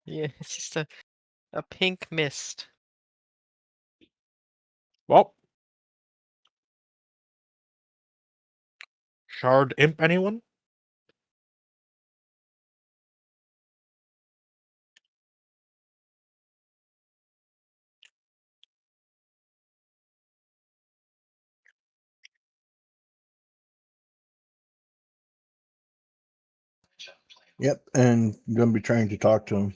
Yeah, it's just a pink mist. Well. Shard Imp, anyone? Yep, and I'm gonna be trying to talk to him.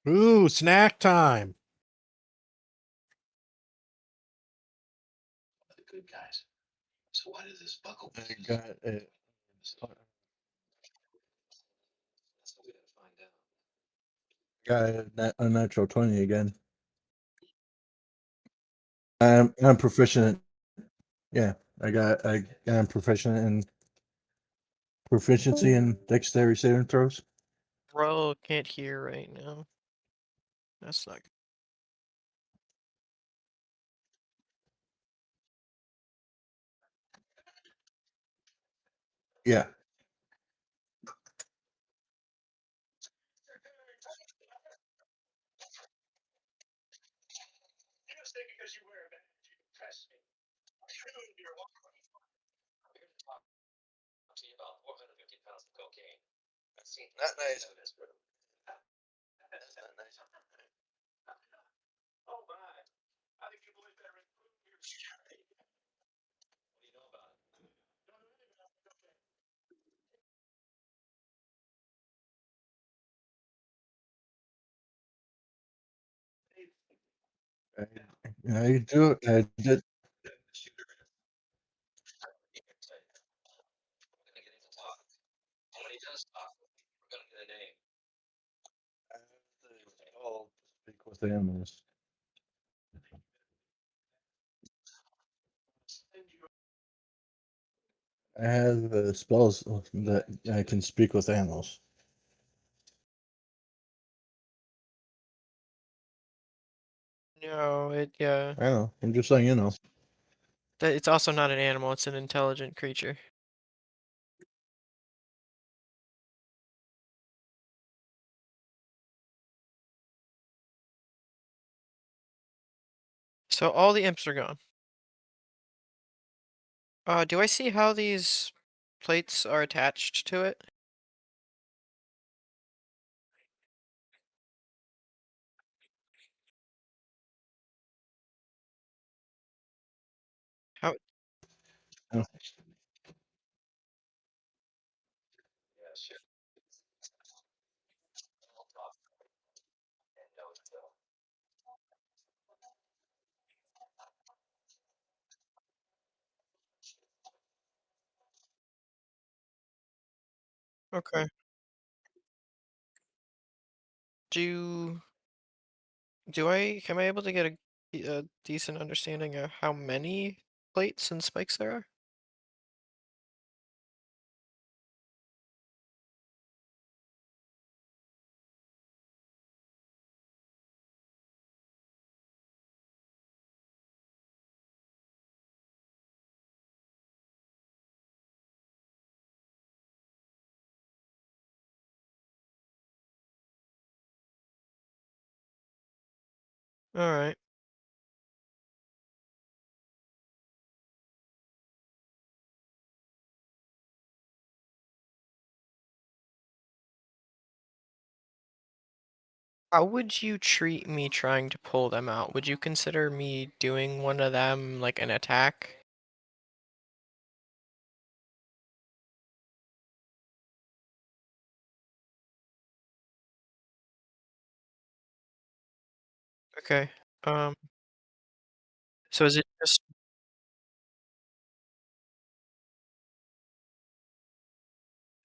Ooh, snack time. I got a natural 20 again. I'm proficient. Yeah, I'm proficient in proficiency in dexterity saving throws. Bro, can't hear right now. That's not good. Yeah. Not nice. That's not nice. I do. I did. I have the spell to speak with animals. I have spells that I can speak with animals. No, yeah. I know. I'm just saying, you know. It's also not an animal, it's an intelligent creature. So all the imps are gone. Do I see how these plates are attached to it? How? Oh, Okay. Do am I able to get a decent understanding of how many plates and spikes there are? All right. How would you treat me trying to pull them out? Would you consider me doing one of them like an attack? Okay. Um, so is it just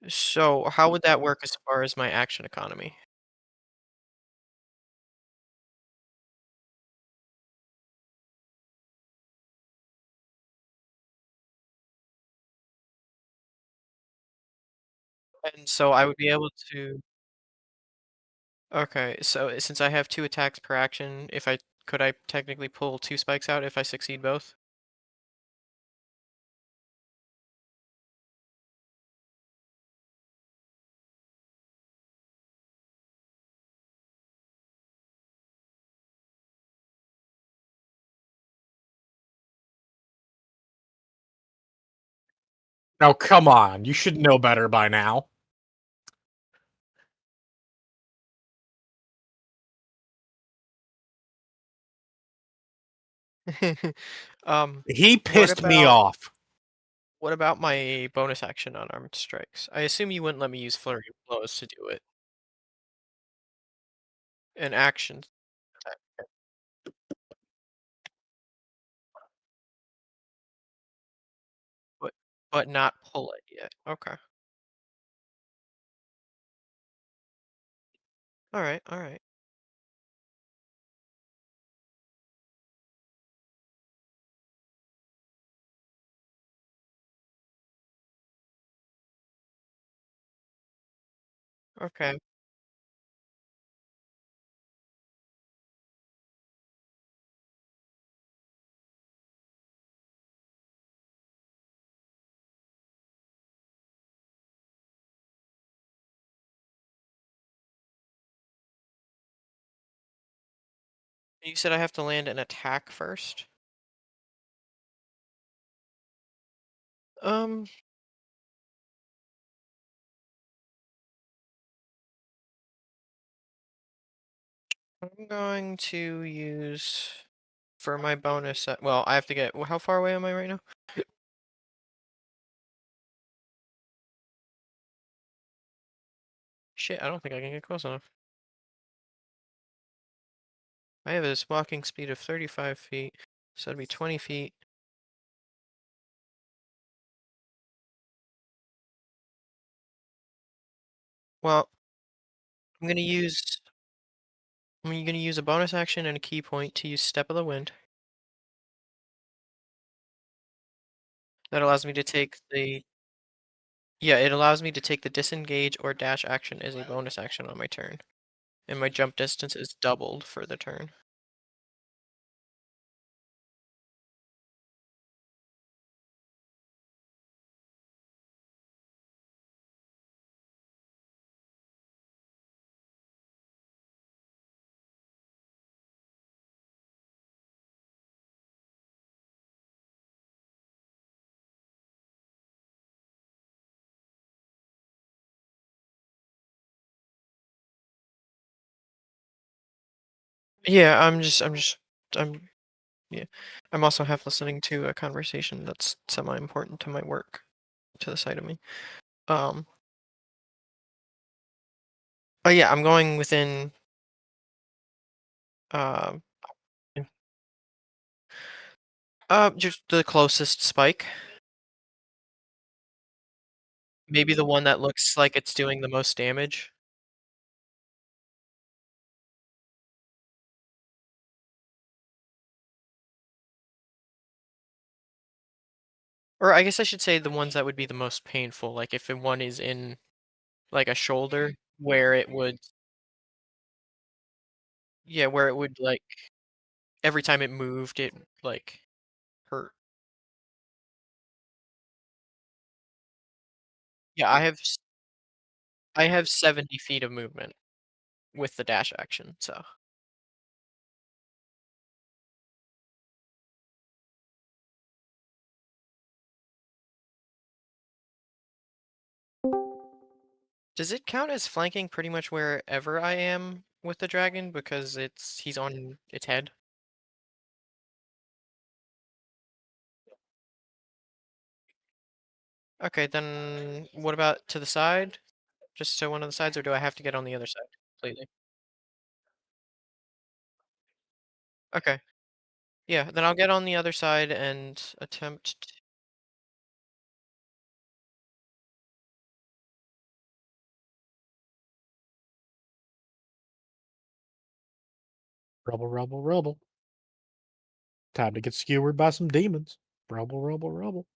so how would that work as far as my action economy? And so I would be able to Okay, so since I have two attacks per action, if I could I technically pull two spikes out if I succeed both? Now, come on. You should know better by now. He What pissed me about off. what about my bonus action on armed strikes? I assume you wouldn't let me use flurry of blows to do it. An action attack, but not pull it yet. Okay. All right. All right. Okay. You said I have to land an attack first. Um, I'm going to use for my bonus. Well, I have to get. How far away am I right now? Shit, I don't think I can get close enough. I have a walking speed of 35 feet, so that'd be 20 feet. Well, I'm gonna use. I'm gonna use a bonus action and a key point to use Step of the Wind. That allows me to take the. Yeah, it allows me to take the disengage or dash action as a bonus action on my turn, and my jump distance is doubled for the turn. Yeah, I'm yeah. I'm also half listening to a conversation that's semi-important to my work to the side of me. Um, oh yeah, I'm going within um just the closest spike. Maybe the one that looks like it's doing the most damage. Or I guess I should say the ones that would be the most painful, like if one is in like a shoulder where it would yeah, where it would like every time it moved it like hurt. Yeah, I have 70 feet of movement with the dash action, so does it count as flanking pretty much wherever I am with the dragon because he's on its head? Okay, then what about to the side? Just to one of the sides, or do I have to get on the other side completely? Okay. Yeah, then I'll get on the other side and attempt Rubble, rubble, rubble. Time to get skewered by some demons. Rubble, rubble, rubble.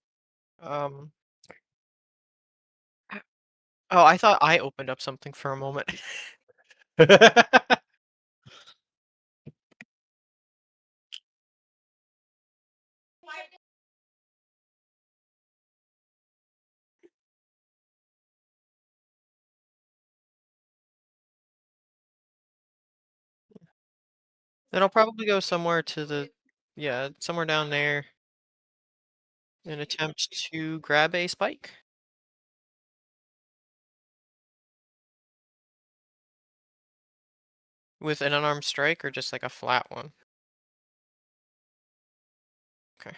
um oh, I thought I opened up something for a moment. Then I'll probably go somewhere to the yeah, somewhere down there. and attempt to grab a spike. With an unarmed strike or just like a flat one? Okay.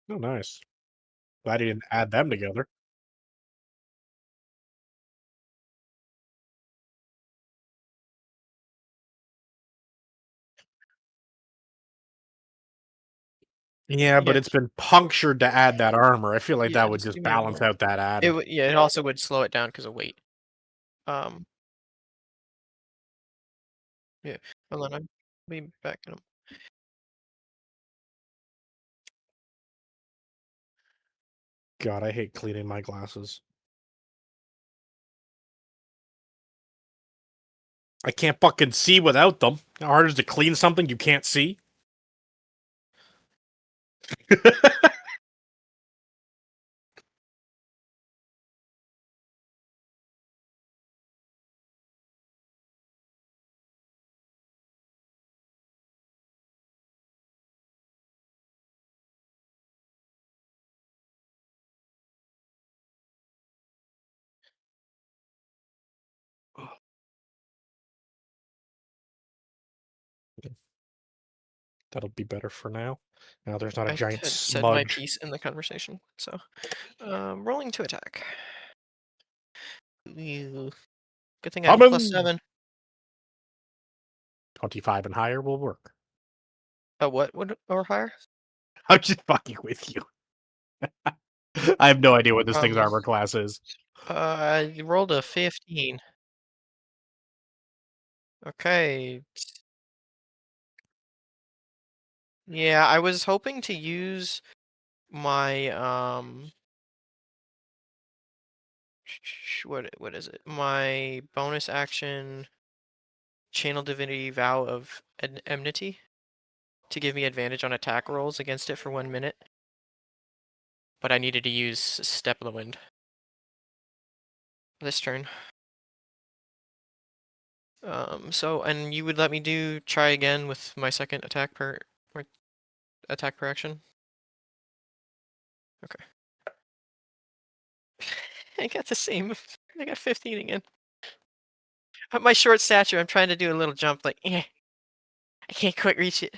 Oh, nice. Glad you didn't add them together. Yeah, but Yeah. it's been punctured to add that armor. I feel like Yeah, that would just just give me one balance more. out that It added. would, yeah, it also would slow it down because of weight. Um, yeah. Hold on, I'll be back in a God, I hate cleaning my glasses. I can't fucking see without them. How hard is it to clean something you can't see? That'll be better for now. Now there's not a I giant had said my smudge. piece in the conversation, so rolling to attack. Ew. Good thing I have a Coming! +7. 25 and higher will work. What would or higher? I'm just fucking with you. I have no idea what this thing's Um, armor class is. I rolled a 15. Okay. Yeah, I was hoping to use my what is it? My bonus action channel divinity vow of enmity to give me advantage on attack rolls against it for 1 minute. But I needed to use step of the wind this turn. And you would let me try again with my second my attack per action? Okay. I got the same. I got 15 again. At my short stature, I'm trying to do a little jump like, I can't quite reach it.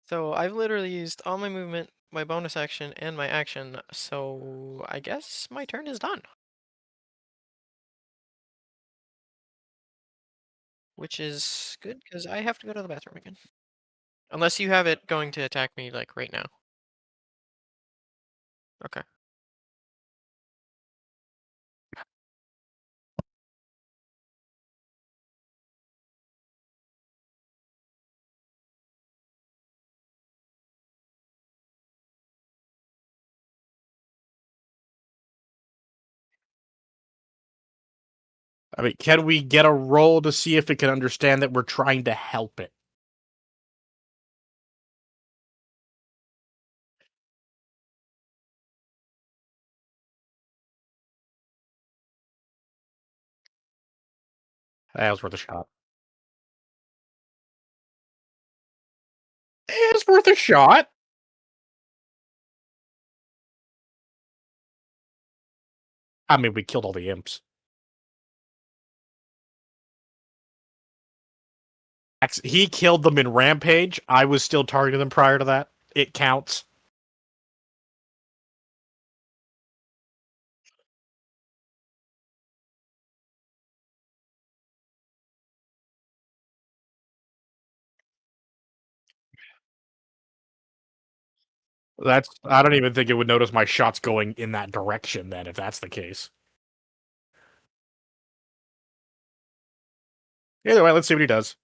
So I've literally used all my movement, my bonus action, and my action, so I guess my turn is done. Which is good, because I have to go to the bathroom again. Unless you have it going to attack me, like, right now. Okay. I mean, can we get a roll to see if it can understand that we're trying to help it? That was worth a shot. It's worth a shot. I mean, we killed all the imps. He killed them in Rampage. I was still targeting them prior to that. It counts. I don't even think it would notice my shots going in that direction then, if that's the case. Either way, let's see what he does.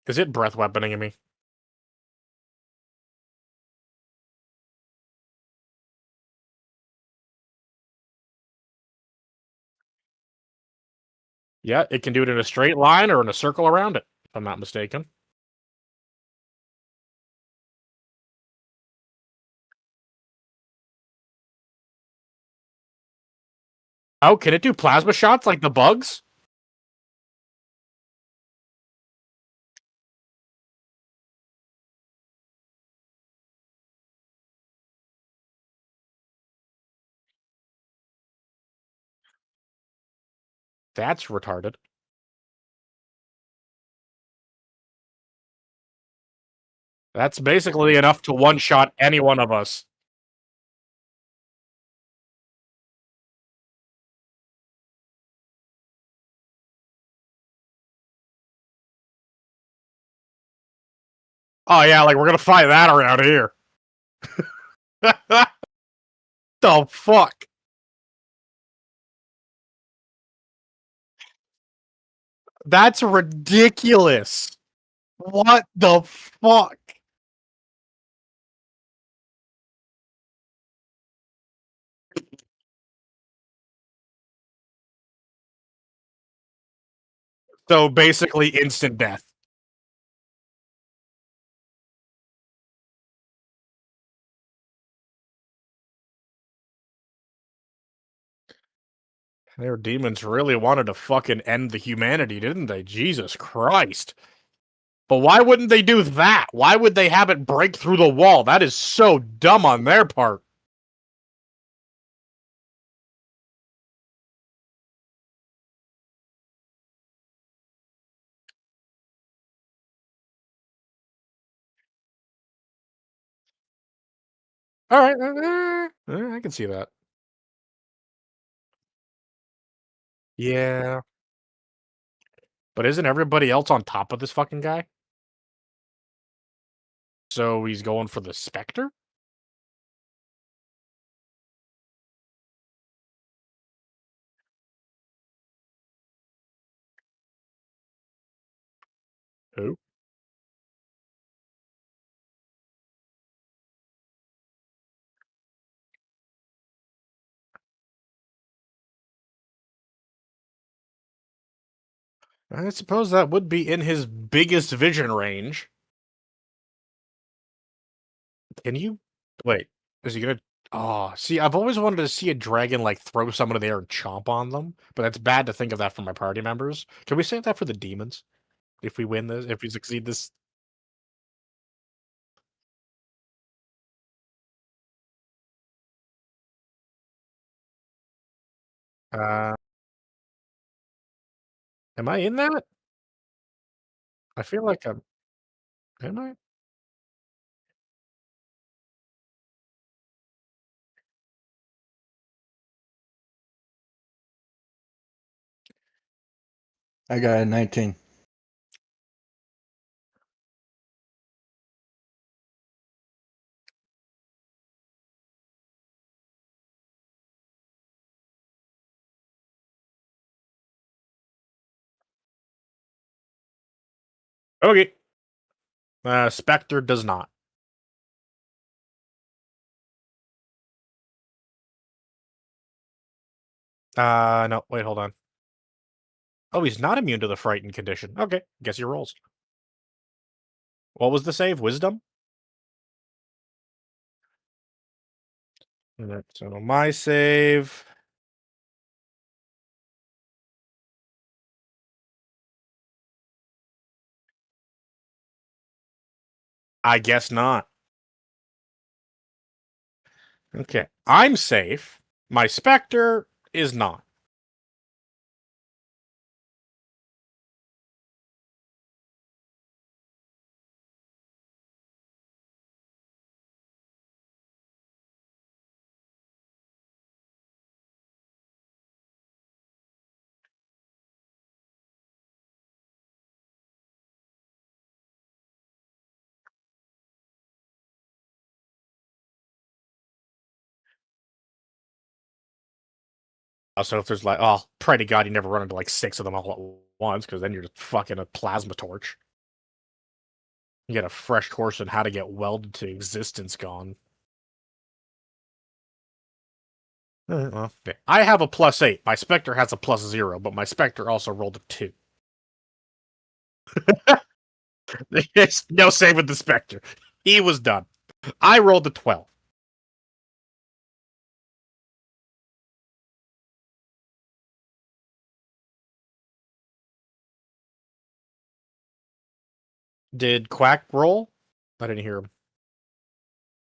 Is it breath weaponing me? Yeah, it can do it in a straight line or in a circle around it, if I'm not mistaken. Oh, can it do plasma shots like the bugs? That's retarded. That's basically enough to one-shot any one of us. Oh yeah, like we're gonna fight that around here. The fuck? That's ridiculous. What the fuck? So basically instant death. Their demons really wanted to fucking end the humanity, didn't they? Jesus Christ. But why wouldn't they do that? Why would they have it break through the wall? That is so dumb on their part. Alright, I can see that. Yeah. But isn't everybody else on top of this fucking guy? So he's going for the Spectre? Who? I suppose that would be in his biggest vision range. Can you wait? Is he gonna? Oh, see, I've always wanted to see a dragon like throw someone in the air and chomp on them, but that's bad to think of that for my party members. Can we save that for the demons? If we win this, if we succeed this, uh, am I in that? I feel like I'm. Am I? I got a 19. Okay. Spectre does not. No. Wait, hold on. Oh, he's not immune to the frightened condition. Okay, guess he rolls. What was the save? Wisdom. So my save. I guess not. Okay, I'm safe. My Spectre is not. Also, if there's like, oh, pray to God you never run into like 6 of them all at once, because then you're just fucking a plasma torch. You get a fresh course on how to get welded to existence gone. Well, yeah. I have a +8. My Spectre has a +0, but my Spectre also rolled a 2. There's no saving the Spectre. He was done. I rolled a 12. Did Quack roll? I didn't hear him.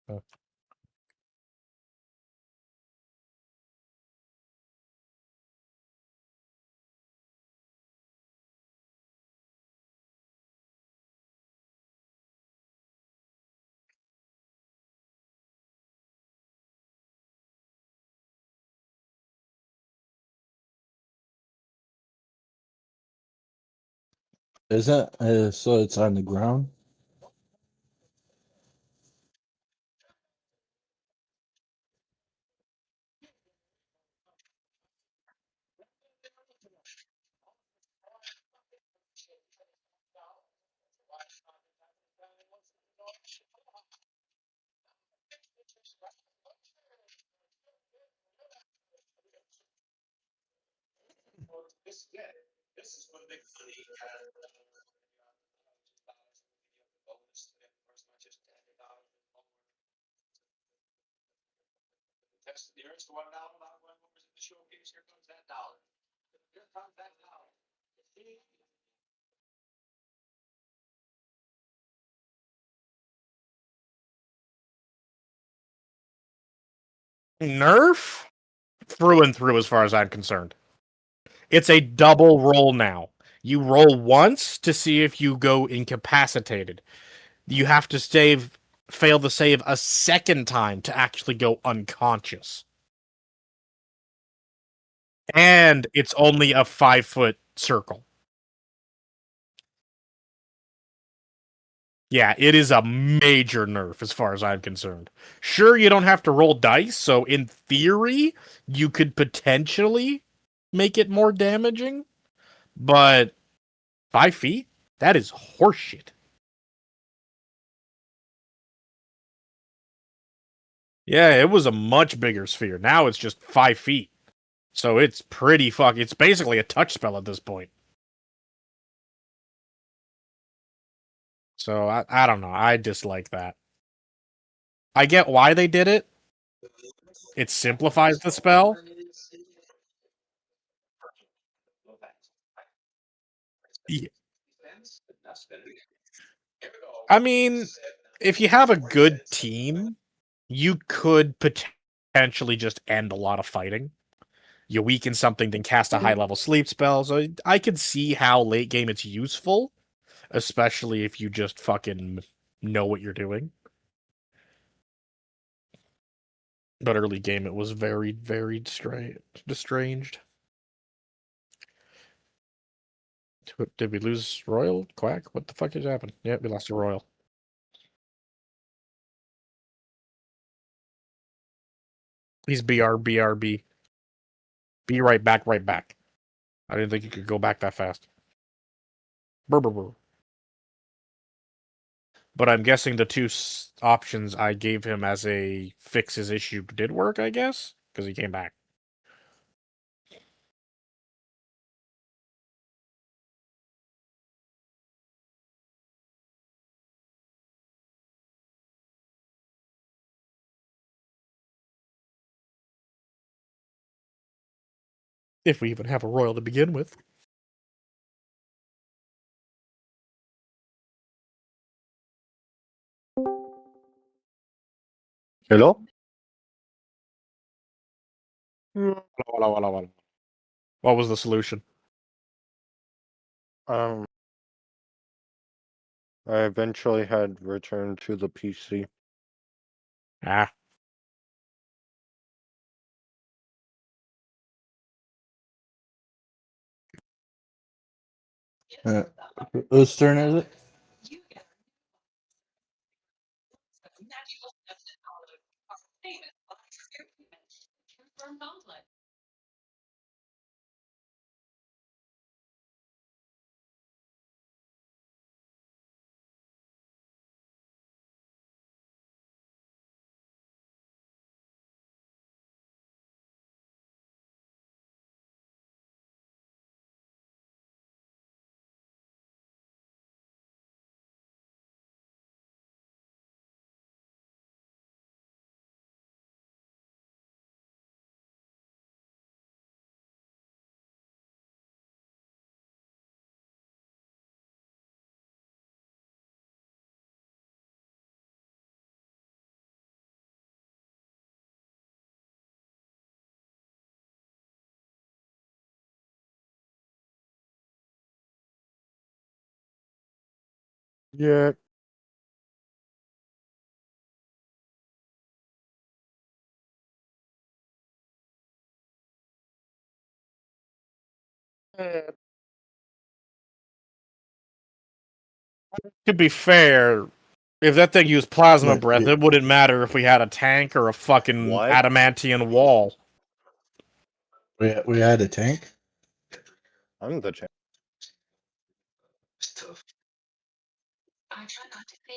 Oh. Is that so? It's on the ground. Nerf? Through and through, as far as I'm concerned. It's a double roll now. You roll once to see if you go incapacitated. You have to fail to save a second time to actually go unconscious. And it's only a 5-foot circle. Yeah, it is a major nerf as far as I'm concerned. Sure, you don't have to roll dice, so in theory, you could potentially make it more damaging, but 5 feet? That is horseshit. Yeah, it was a much bigger sphere. Now it's just 5 feet. So it's pretty it's basically a touch spell at this point. So I don't know. I dislike that. I get why they did it. It simplifies the spell. Yeah. I mean, if you have a good team, you could potentially just end a lot of fighting. You weaken something, then cast a high level sleep spell. So I could see how late game it's useful, especially if you just fucking know what you're doing. But early game, it was very, very estranged. Did we lose Royal? Quack? What the fuck just happened? Yeah, we lost a Royal. He's BR. Be right back, right back. I didn't think you could go back that fast. Brr. But I'm guessing the two options I gave him as a fix his issue did work, I guess? Because he came back. If we even have a Royal to begin with. Hello? What was the solution? I eventually had returned to the PC. Ah. Whose turn is it? Yeah. To be fair, if that thing used plasma But breath, it wouldn't matter if we had a tank or a fucking What? adamantium wall. we had a tank. I'm the champ.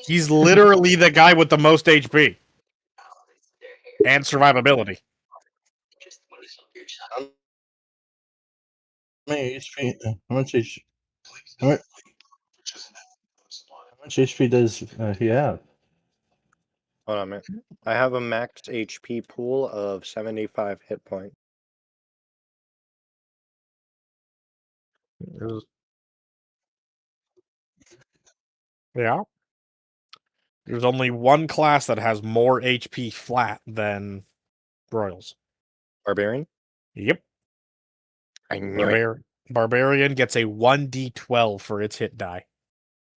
He's literally the guy with the most HP and survivability. How many HP? How much HP? How much, how much HP does he have? Hold on a minute. I have a max HP pool of 75 hit points. Yeah. There's only one class that has more HP flat than Royals. Barbarian? Yep. I knew it. Barbarian gets a 1d12 for its hit die.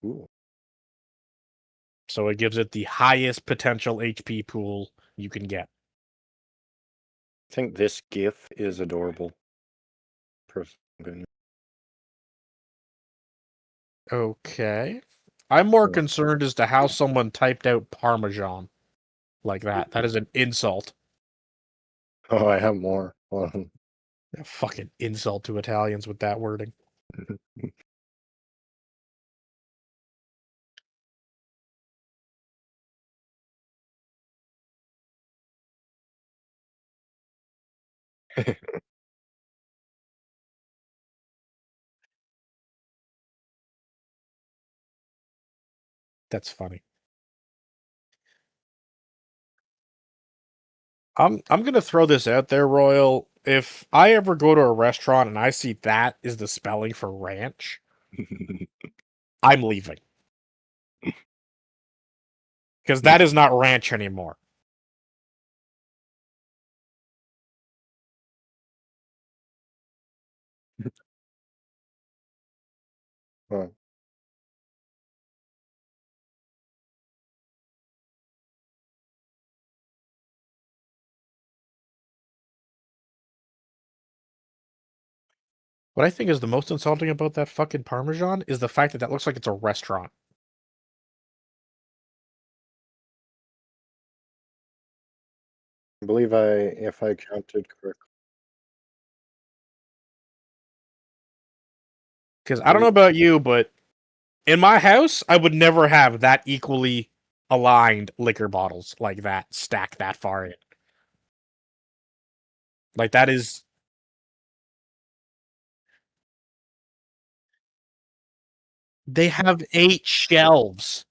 Ooh. So it gives it the highest potential HP pool you can get. I think this GIF is adorable. Personal opinion. Okay. I'm more Yeah. concerned as to how someone typed out Parmesan like that. That is an insult. Oh, I have more. Hold on. A fucking insult to Italians with that wording. That's funny. I'm gonna throw this out there, Royal. If I ever go to a restaurant and I see that is the spelling for ranch, I'm leaving. Because that is not ranch anymore. Oh. What I think is the most insulting about that fucking Parmesan is the fact that that looks like it's a restaurant. I believe if I counted correctly. Because I don't know about you, but in my house, I would never have that equally aligned liquor bottles like that stacked that far in. Like that is. They have 8 shelves.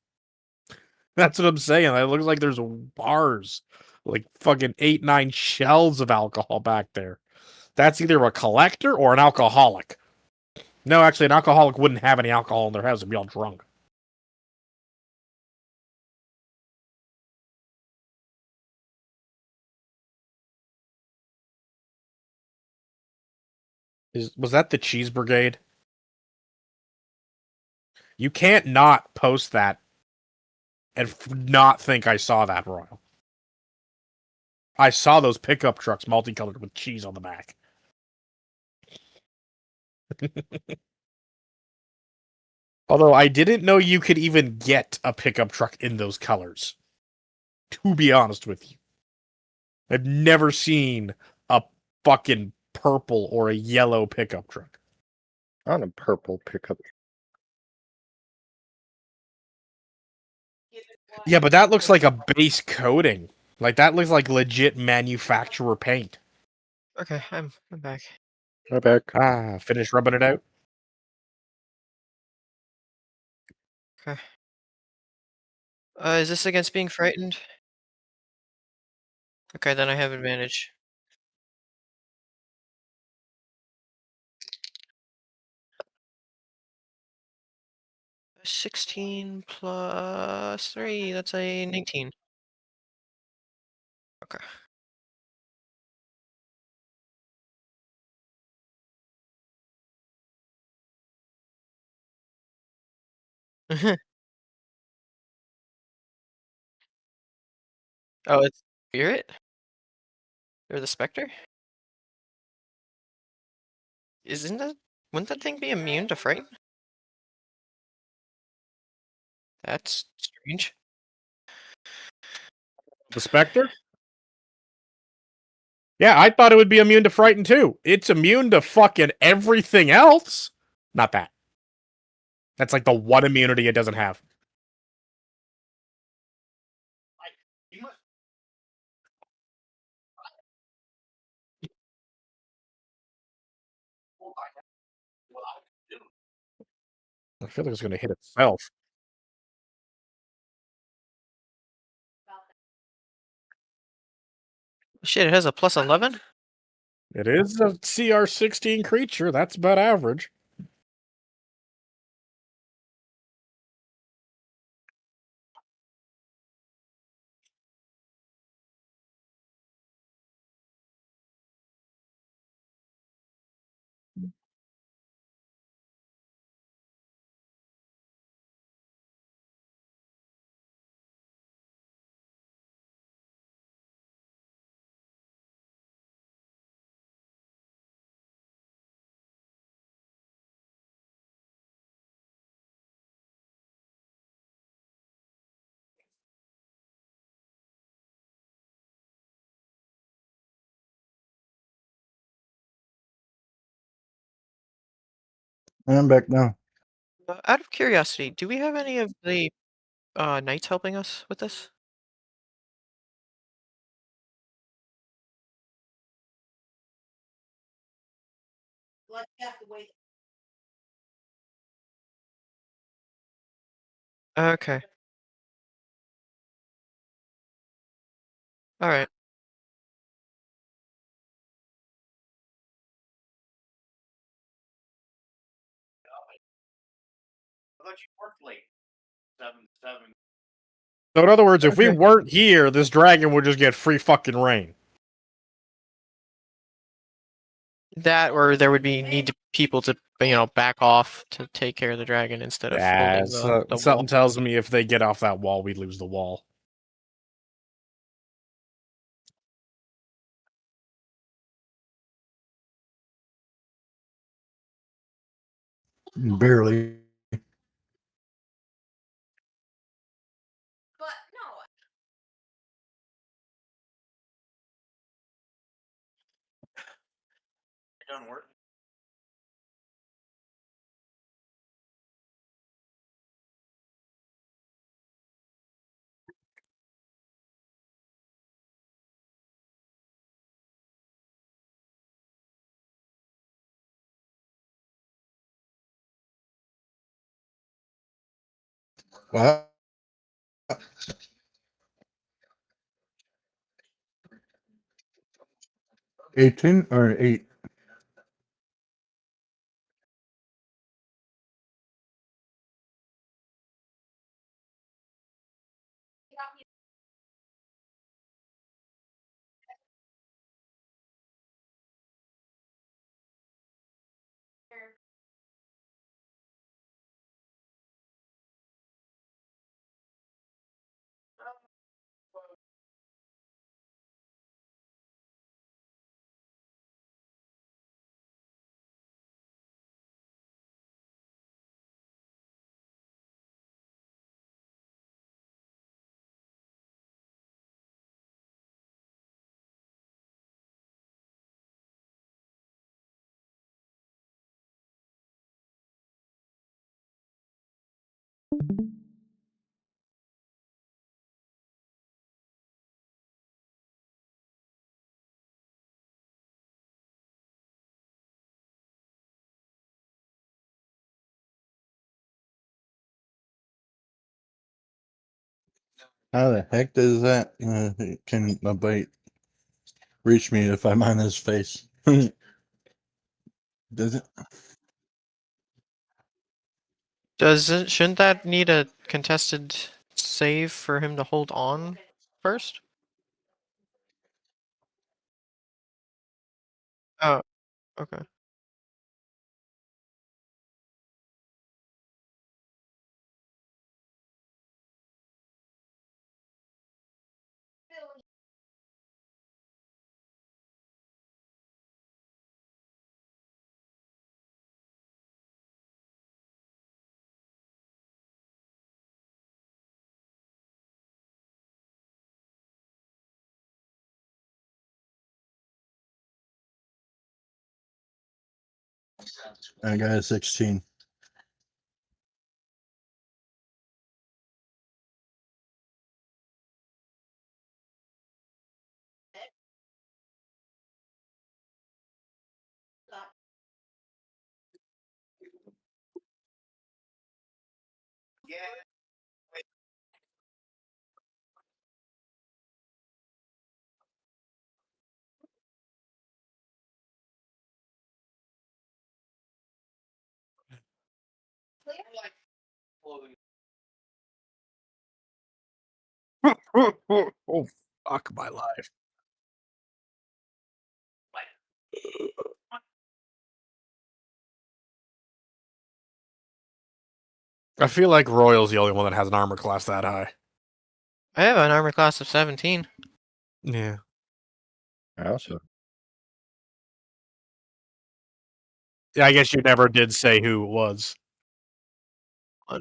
That's what I'm saying. It looks like there's bars, like fucking 8, 9 shelves of alcohol back there. That's either a collector or an alcoholic. No, actually, an alcoholic wouldn't have any alcohol in their house and be all drunk. Was that the Cheese Brigade? You can't not post that and not think I saw that, Royal. I saw those pickup trucks multicolored with cheese on the back. Although I didn't know you could even get a pickup truck in those colors. To be honest with you. I've never seen a fucking purple or a yellow pickup truck. On a purple pickup. Yeah, but that looks like a base coating. Like that looks like legit manufacturer paint. Okay, I'm back. Right back. Ah, finish rubbing it out. Okay. Is this against being frightened? Okay, then I have advantage. 16 plus 3, that's a 19. Okay. Oh, it's spirit or the specter? Isn't that? Wouldn't that thing be immune to fright? That's strange. The Spectre? Yeah, I thought it would be immune to frighten too. It's immune to fucking everything else. Not that. That's like the one immunity it doesn't have. I feel like it's gonna hit itself. Shit, it has a +11? It is a CR16 creature. That's about average. I'm back now. Out of curiosity, do we have any of the knights helping us with this? Okay. All right. So in other words, if we Okay. weren't here, this dragon would just get free fucking reign. That or there would be need to people to back off to take care of the dragon instead of Yeah, holding the wall. something tells me if they get off that wall, we lose the wall. Barely. But no, Wow. 18 or 8? How the heck does that can a bite reach me if I'm on his face? Does it? Shouldn't that need a contested save for him to hold on first? Oh, okay. I got a 16. Oh, fuck my life. I feel like Royal's the only one that has an armor class that high. I have an armor class of 17. Yeah. I also. Yeah, I guess you never did say who it was.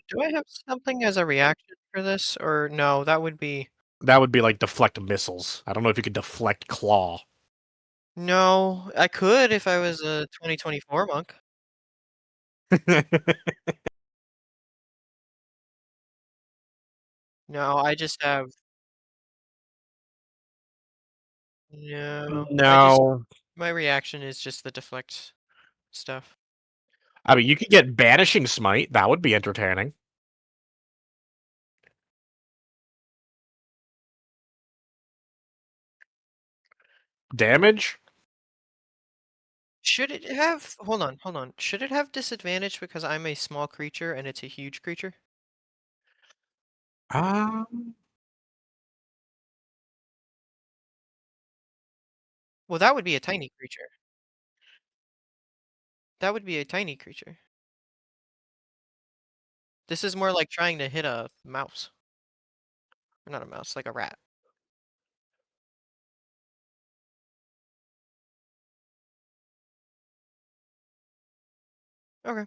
Do I have something as a reaction for this, or no? That would be That would be like deflect missiles. I don't know if you could deflect claw. no. I could if I was a 2024 monk. No, I just have no. No. My reaction is just the deflect stuff. I mean, you could get banishing smite. That would be entertaining. Damage? Should it have? Hold on, hold on. Should it have disadvantage because I'm a small creature and it's a huge creature? Um, Well, that would be a tiny creature. That would be a tiny creature. This is more like trying to hit a mouse. Or not a mouse, like a rat. Okay.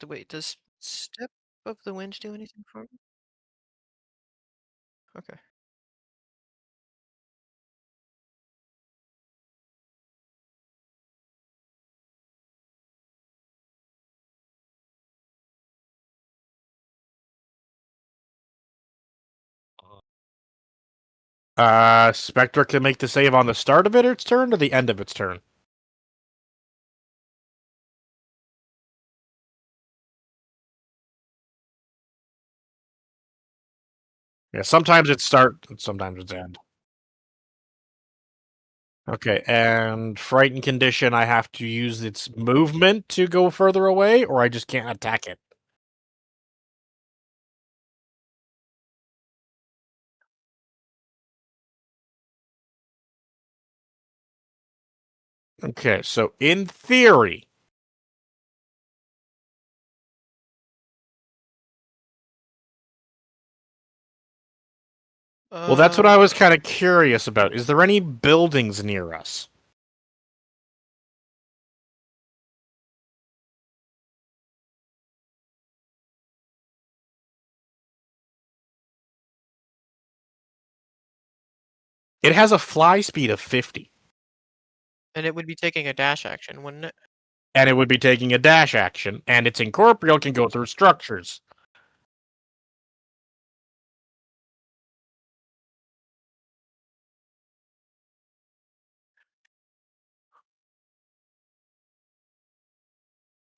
Wait, does Step of the Wind do anything for me? Okay. Spectre can make the save on the start of its turn or the end of its turn. Yeah, sometimes it's start, and sometimes it's end. Okay, and frightened condition, I have to use its movement to go further away, or I just can't attack it. Okay, so in theory, well, that's what I was kind of curious about. Is there any buildings near us? It has a fly speed of 50, And it would be taking a dash action, wouldn't it? and it would be taking a dash action, and its incorporeal can go through structures.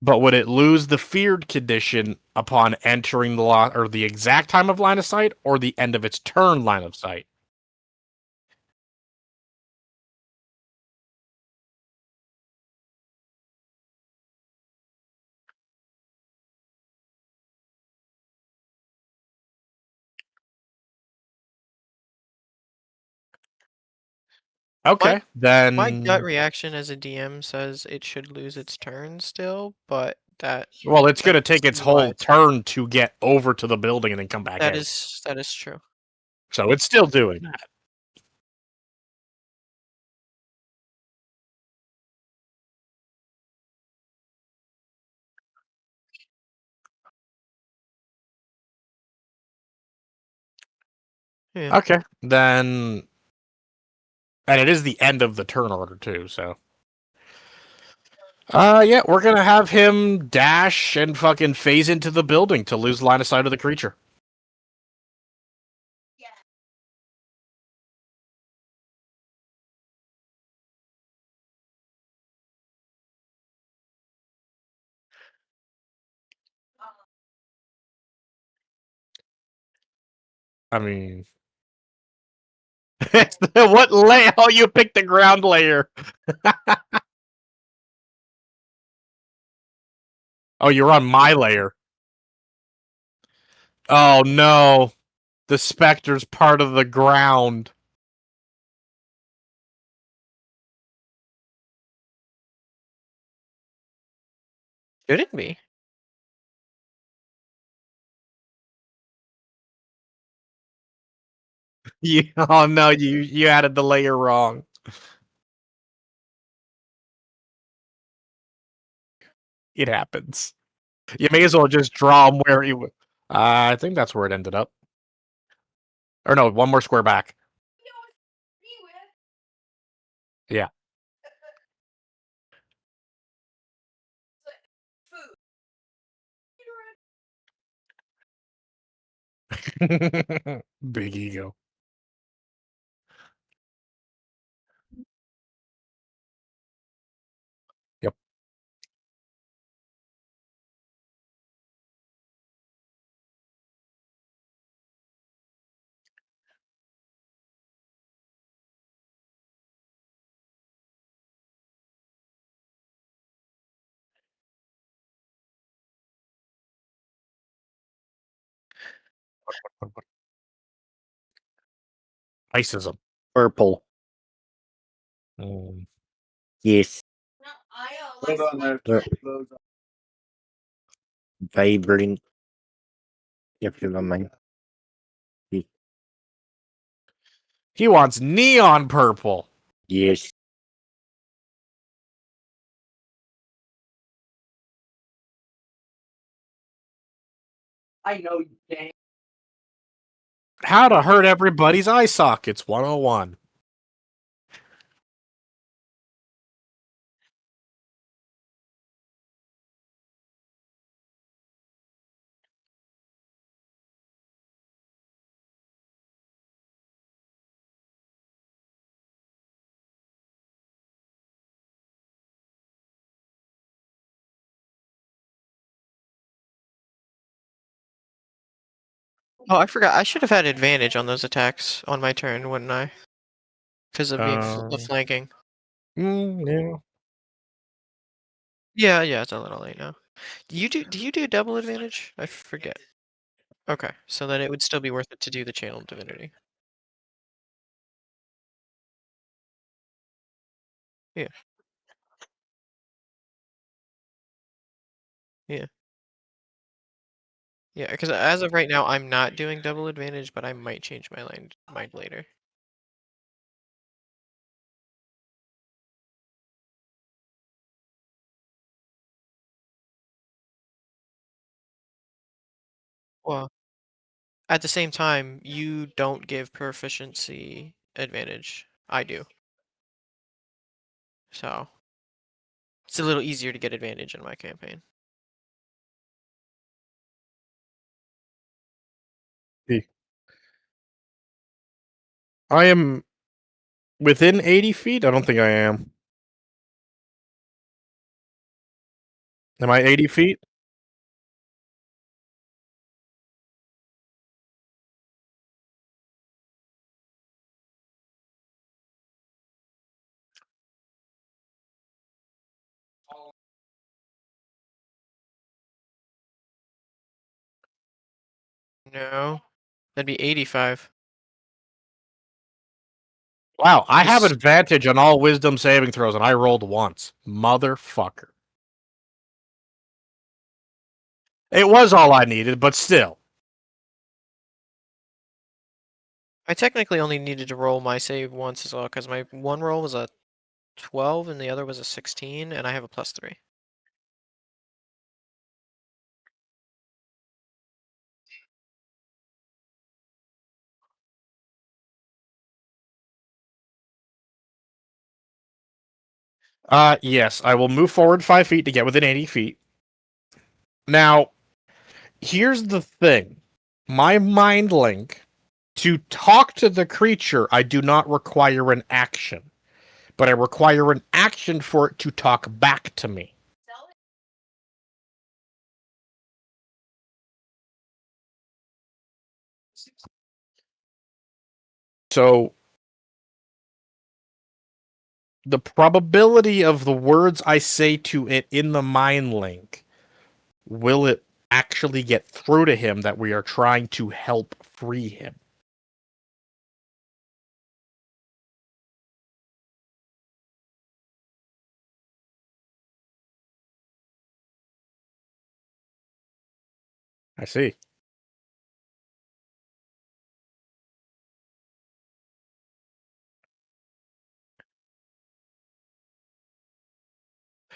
But would it lose the feared condition upon entering the or the exact time of line of sight, or the end of its turn line of sight? Okay, My gut then. reaction as a DM says it should lose its turn still, but that Well, it's I going to can take its see why whole it's turn to get over to the building and then come back out. that is true. So it's still doing that. Yeah. Okay, then And it is the end of the turn order too, so. Yeah, we're gonna have him dash and fucking phase into the building to lose line of sight of the creature. I mean, what layer? Oh, you picked the ground layer. Oh, you're on my layer. Oh no, the specter's part of the ground. Shouldn't be. Oh no, you added the layer wrong. It happens. You may as well just draw him where he would. I think that's where it ended up. Or no, one more square back. Yeah. Big ego. Yep. Icism. Purple. Mm. Yes. Hold on there. The vibrant. If you don't mind. He wants neon purple. Yes. I know you can't. How to hurt everybody's eye sockets 101. Oh, I forgot. I should have had advantage on those attacks on my turn, wouldn't I? Because of being the flanking. Yeah. Yeah, it's a little late now. Do you do double advantage? I forget. Okay, so then it would still be worth it to do the channel divinity. Yeah. Yeah. Yeah, because as of right now, I'm not doing double advantage, but I might change my mind later. Well, at the same time, you don't give proficiency advantage. I do. So it's a little easier to get advantage in my campaign. I am within 80 feet? I don't think I am. Am I 80 feet? No, that'd be 85. Wow, I have Just advantage on all wisdom saving throws, and I rolled once. Motherfucker. It was all I needed, but still. I technically only needed to roll my save once as well, because my one roll was a 12 and the other was a 16, and I have a +3. Yes, I will move forward 5 feet to get within 80 feet. Now, here's the thing. My mind link, to talk to the creature, I do not require an action, but I require an action for it to talk back to me. So, the probability of the words I say to it in the mind link, will it actually get through to him that we are trying to help free him? I see.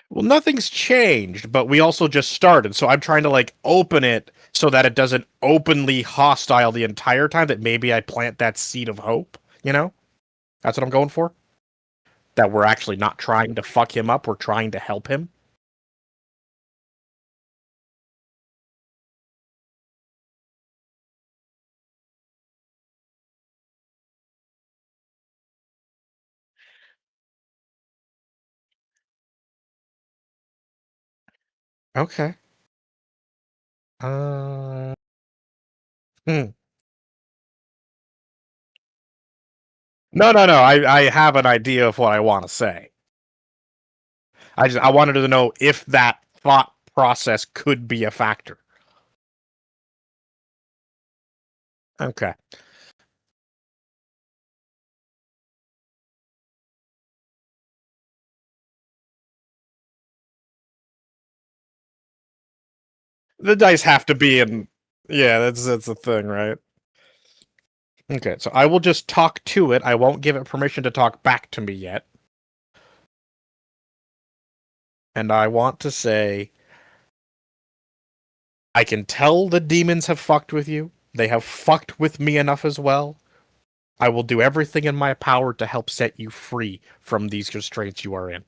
Well, nothing's changed, but we also just started, so I'm trying to like open it so that it doesn't openly hostile the entire time, that maybe I plant that seed of hope, you know? That's what I'm going for. That we're actually not trying to fuck him up, we're trying to help him. Okay. Uh hmm. No. I have an idea of what I want to say. I wanted to know if that thought process could be a factor. Okay. The dice have to be in. Yeah, that's the thing, right? Okay, so I will just talk to it. I won't give it permission to talk back to me yet. And I want to say, I can tell the demons have fucked with you. They have fucked with me enough as well. I will do everything in my power to help set you free from these constraints you are in,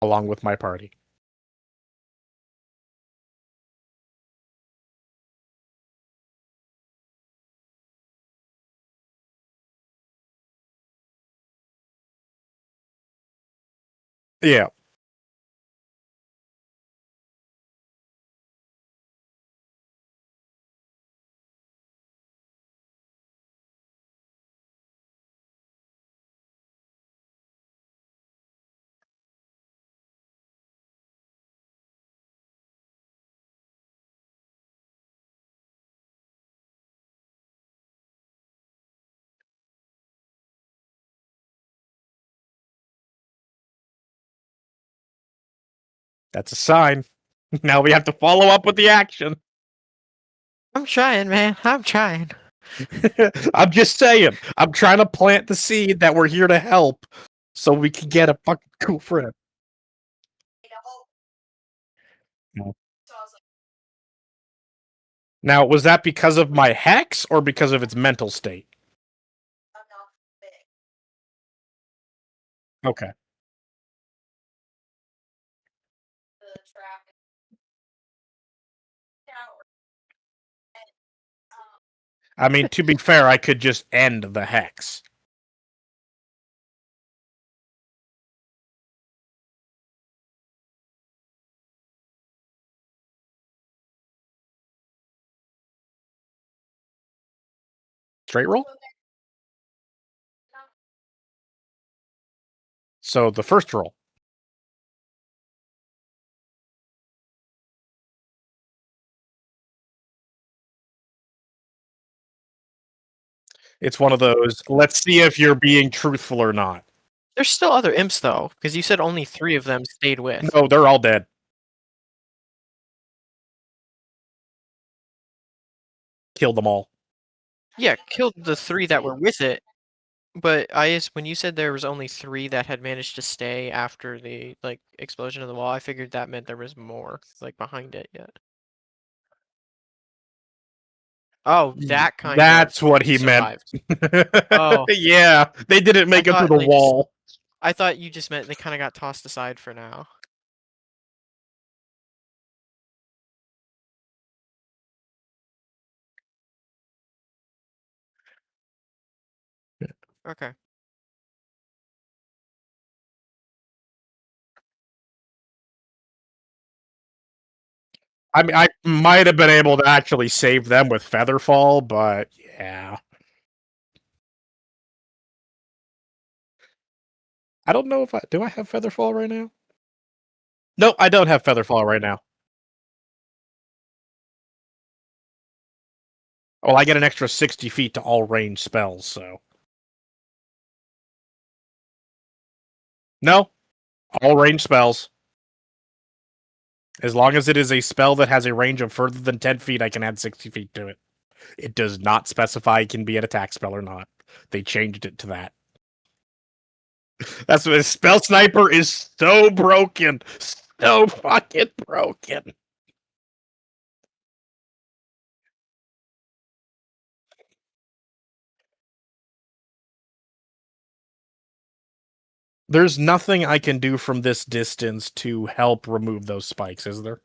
along with my party. Yeah, that's a sign. Now we have to follow up with the action. I'm trying, man. I'm trying. I'm just saying. I'm trying to plant the seed that we're here to help, so we can get a fucking cool friend. Now, was that because of my hex or because of its mental state? Okay. I mean, to be fair, I could just end the hex. Straight roll? So the first roll. It's one of those, let's see if you're being truthful or not. There's still other imps though, because you said only 3 of them stayed with. No, they're all dead. Kill them all. Yeah, killed the 3 that were with it. But when you said there was only 3 that had managed to stay after the like explosion of the wall, I figured that meant there was more like behind it yet. Oh, that kind That's of what he survived. meant. Oh. Yeah, they didn't make it through thought, the like, wall. I thought you just meant they kind of got tossed aside for now. Okay. I mean, I might have been able to actually save them with Featherfall, but yeah. I don't know if I do. I have Featherfall right now? No, I don't have Featherfall right now. Well, I get an extra 60 feet to all range spells, so. No, all range spells. As long as it is a spell that has a range of further than 10 feet, I can add 60 feet to it. It does not specify it can be an attack spell or not. They changed it to that. That's what Spell Sniper is so broken. So fucking broken. There's nothing I can do from this distance to help remove those spikes, is there?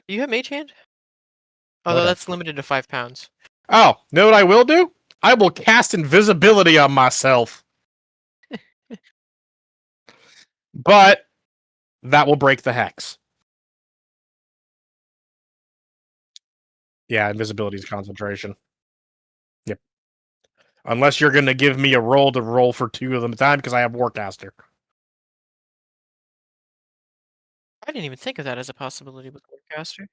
Do you have Mage Hand? Although Okay. that's limited to 5 pounds. Oh, know what I will do? I will cast invisibility on myself. But that will break the hex. Yeah, invisibility is concentration. Yep. Unless you're going to give me a roll to roll for 2 of them at a time, because I have Warcaster. I didn't even think of that as a possibility with Warcaster.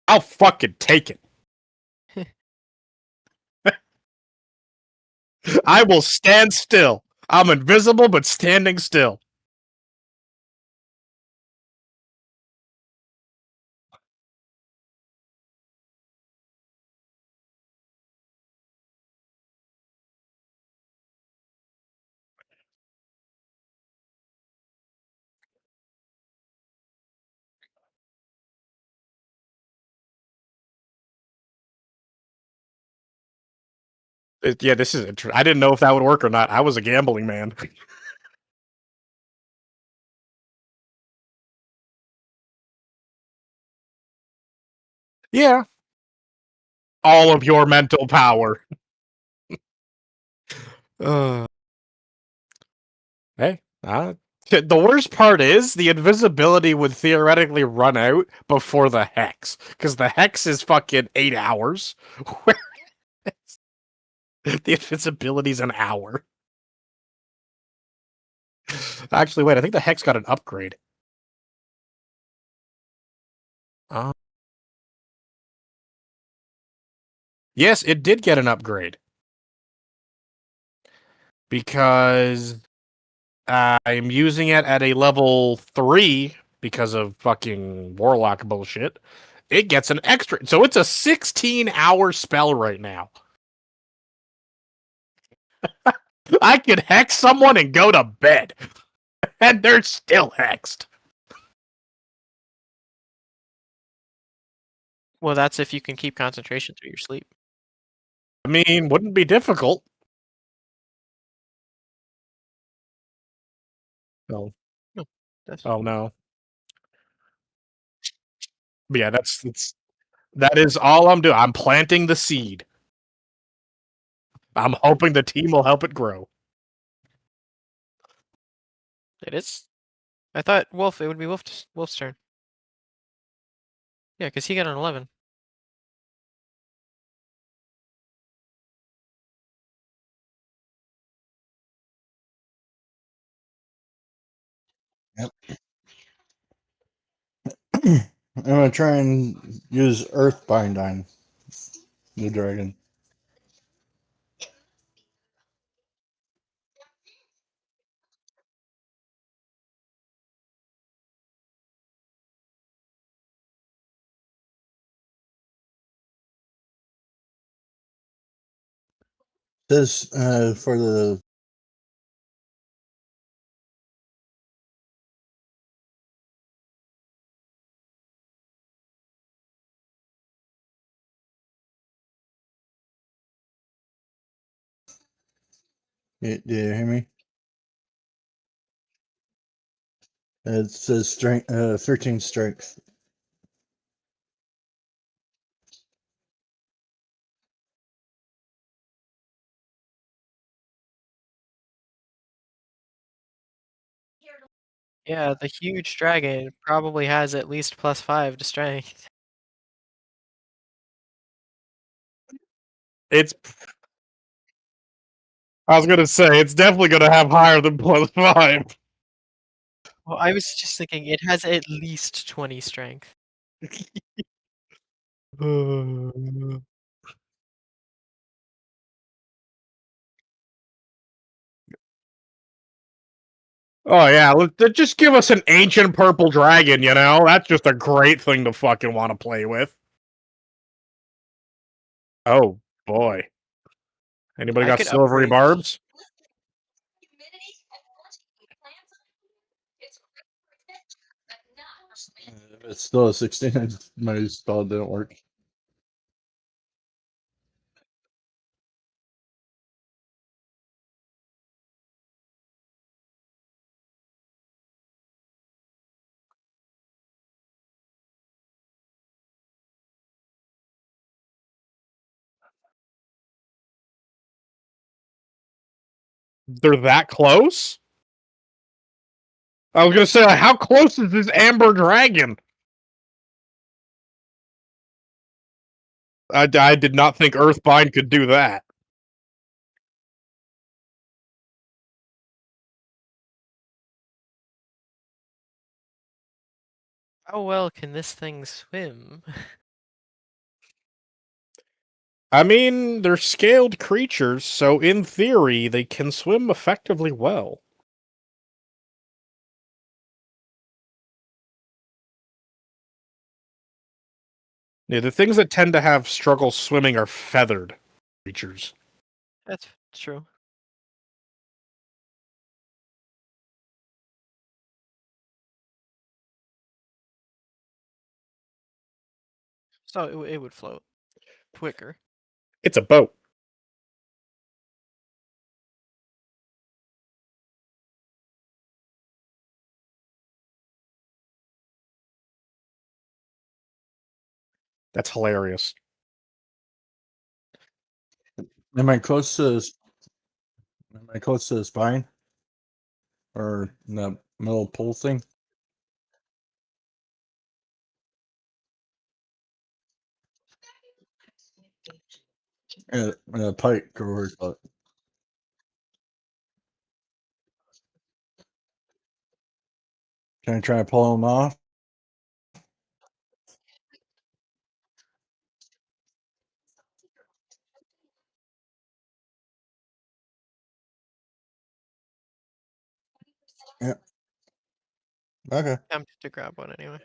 I'll fucking take it. I will stand still. I'm invisible, but standing still. Yeah, this is interesting. I didn't know if that would work or not. I was a gambling man. Yeah. All of your mental power. Uh, hey, the worst part is the invisibility would theoretically run out before the hex, because the hex is fucking 8 hours. The invisibility's an hour. Actually, wait, I think the hex got an upgrade. Yes, it did get an upgrade. Because I'm using it at a level 3 because of fucking Warlock bullshit. It gets an extra. So it's a 16-hour spell right now. I could hex someone and go to bed. And they're still hexed. Well, that's if you can keep concentration through your sleep. I mean, wouldn't be difficult. No. No, that's Oh no. But yeah, that is all I'm doing. I'm planting the seed. I'm hoping the team will help it grow. it is. I thought Wolf. It would be Wolf's turn. Yeah, because he got an 11. I'm gonna try and use Earthbind on the dragon. This for the Do you hear me? It says strength, 13 strength. Yeah, the huge dragon probably has at least +5 to strength. It's. I was gonna say it's definitely gonna have higher than +5. Well, I was just thinking it has at least 20 strength. Oh yeah, just give us an ancient purple dragon, you know? That's just a great thing to fucking want to play with. Oh boy. Anybody I got could silvery upgrade. barbs? It's still a 16. My spell didn't work. They're that close? I was gonna say, like, how close is this amber dragon? I did not think Earthbind could do that. How well can this thing swim? I mean, they're scaled creatures, so in theory, they can swim effectively well. Yeah, the things that tend to have struggle swimming are feathered creatures. That's true. So it would float quicker. It's a boat. That's hilarious. Am I close to? Am I close to the spine? Or the middle pole thing? Pike or what? Can I try to pull him off? Yeah. Okay. Tempted to grab one anyway.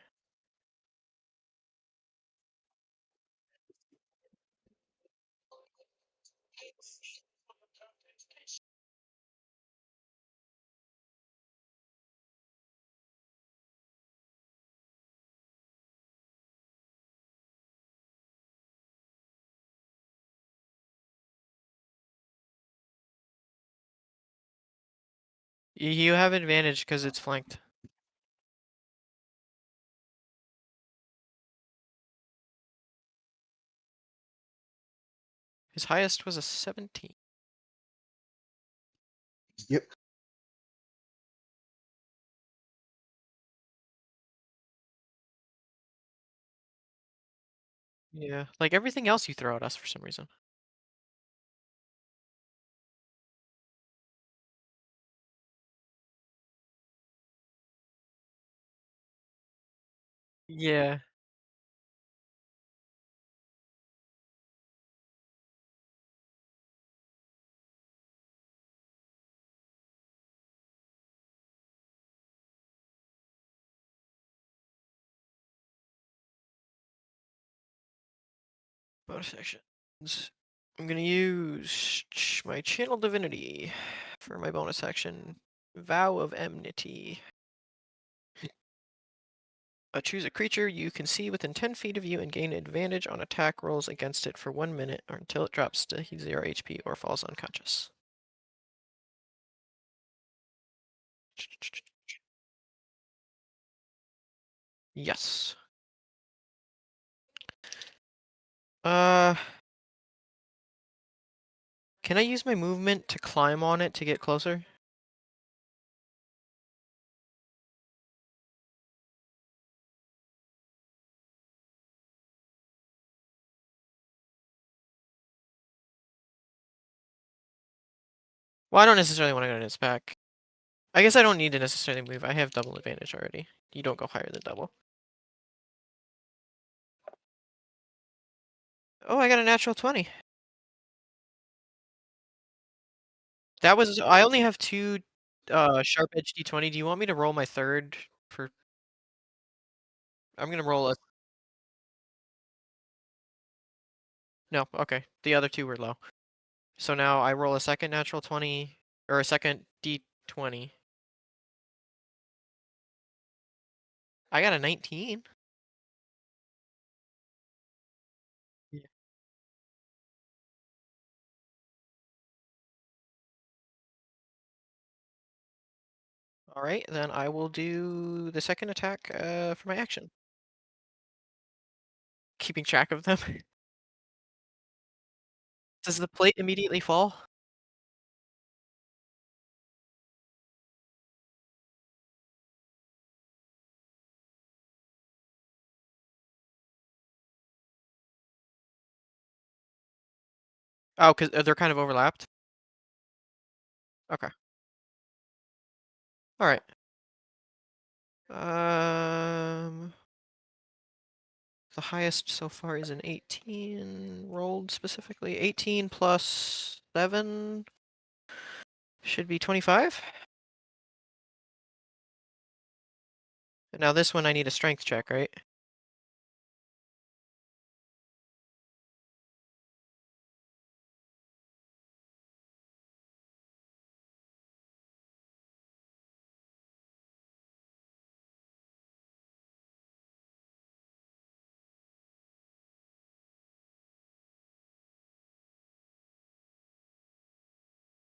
You have advantage because it's flanked. His highest was a 17. Yep. Yeah, like everything else you throw at us for some reason. Yeah. Bonus actions. I'm gonna use my channel divinity for my bonus action. Vow of enmity. Choose a creature you can see within 10 feet of you and gain advantage on attack rolls against it for 1 minute or until it drops to 0 HP or falls unconscious. Yes. Uh, can I use my movement to climb on it to get closer? Well, I don't necessarily want to go to its back. I guess I don't need to necessarily move. I have double advantage already. You don't go higher than double. Oh, I got a natural 20. That was I only have 2 sharp edge D20. Do you want me to roll my third for I'm gonna roll a no, okay. The other 2 were low. So now I roll a second natural 20 or a second D20. I got a 19. Yeah. All right, then I will do the second attack for my action. Keeping track of them. Does the plate immediately fall? Oh, because they're kind of overlapped. Okay. All right. Um, the highest so far is an 18 rolled specifically. 18 plus 7 should be 25. And now this one I need a strength check, right?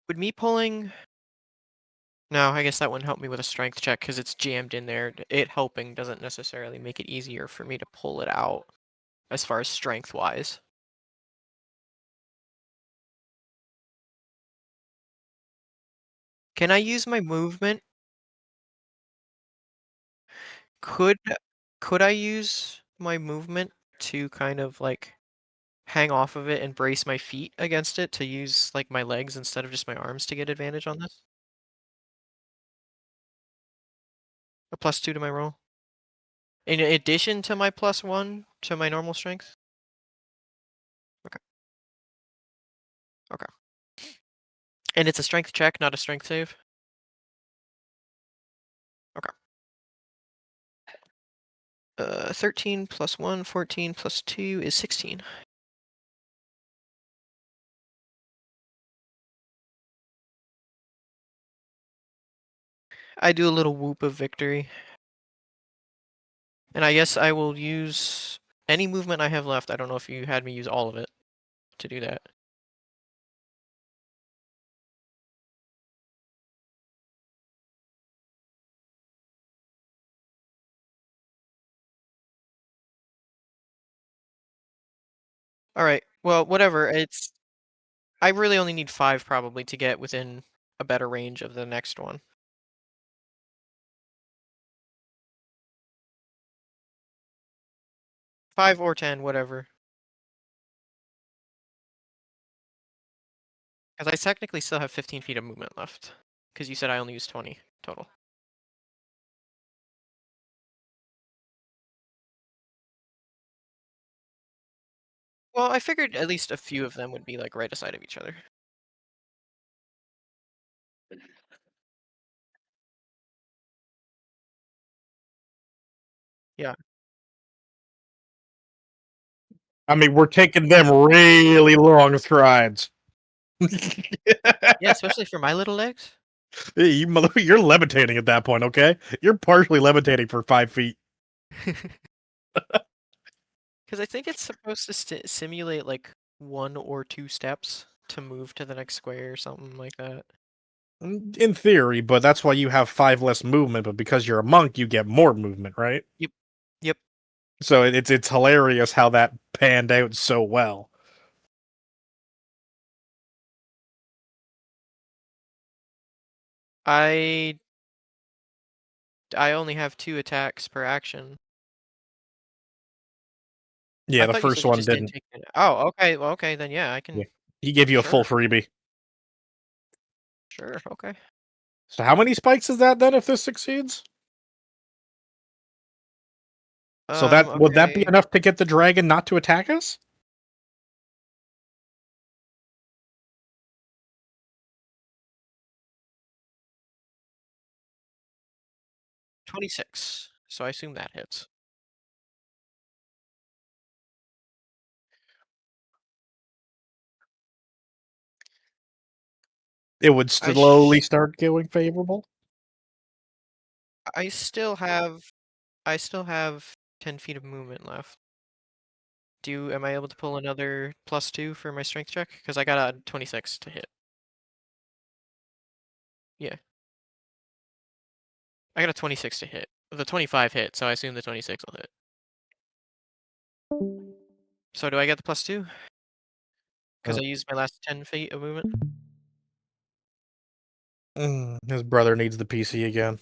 Would me pulling No, I guess that wouldn't help me with a strength check because it's jammed in there. It helping doesn't necessarily make it easier for me to pull it out as far as strength wise. Can I use my movement? Could could I use my movement to kind of like hang off of it and brace my feet against it to use like my legs instead of just my arms to get advantage on this? A +2 to my roll. In addition to my +1 to my normal strength? Okay. Okay. And it's a strength check, not a strength save? Okay. 13 plus 1, 14 plus 2 is 16. I do a little whoop of victory. And I guess I will use any movement I have left. I don't know if you had me use all of it to do that. All right. Well, whatever. I really only need 5 probably to get within a better range of the next one. 5 or 10, whatever. Because I technically still have 15 feet of movement left. Because you said I only used 20 total. Well, I figured at least a few of them would be like right aside of each other. Yeah. I mean, we're taking them really long strides. Yeah, especially for my little legs. Hey, you're levitating at that point, okay? You're partially levitating for 5 feet. Because I think it's supposed to simulate like 1 or 2 steps to move to the next square or something like that. In theory, but that's why you have 5 less movement. But because you're a monk, you get more movement, right? Yep. So it's hilarious how that panned out so well. I only have 2 attacks per action. Yeah, I the thought you first said you one just didn't didn't. take it. Oh, okay. Well, okay, then yeah, I Yeah. can. He gave you a full Sure. freebie. Sure. Okay. So how many spikes is that then if this succeeds? So that would that be Okay. enough to get the dragon not to attack us? 26. So I assume that hits. It would I slowly start going favorable. I still have I still have 10 feet of movement left. Am I able to pull another +2 for my strength check? Because I got a 26 to hit. Yeah. I got a 26 to hit. The 25 hit, so I assume the 26 will hit. So do I get the +2? Because I used my last 10 feet of movement. His brother needs the PC again.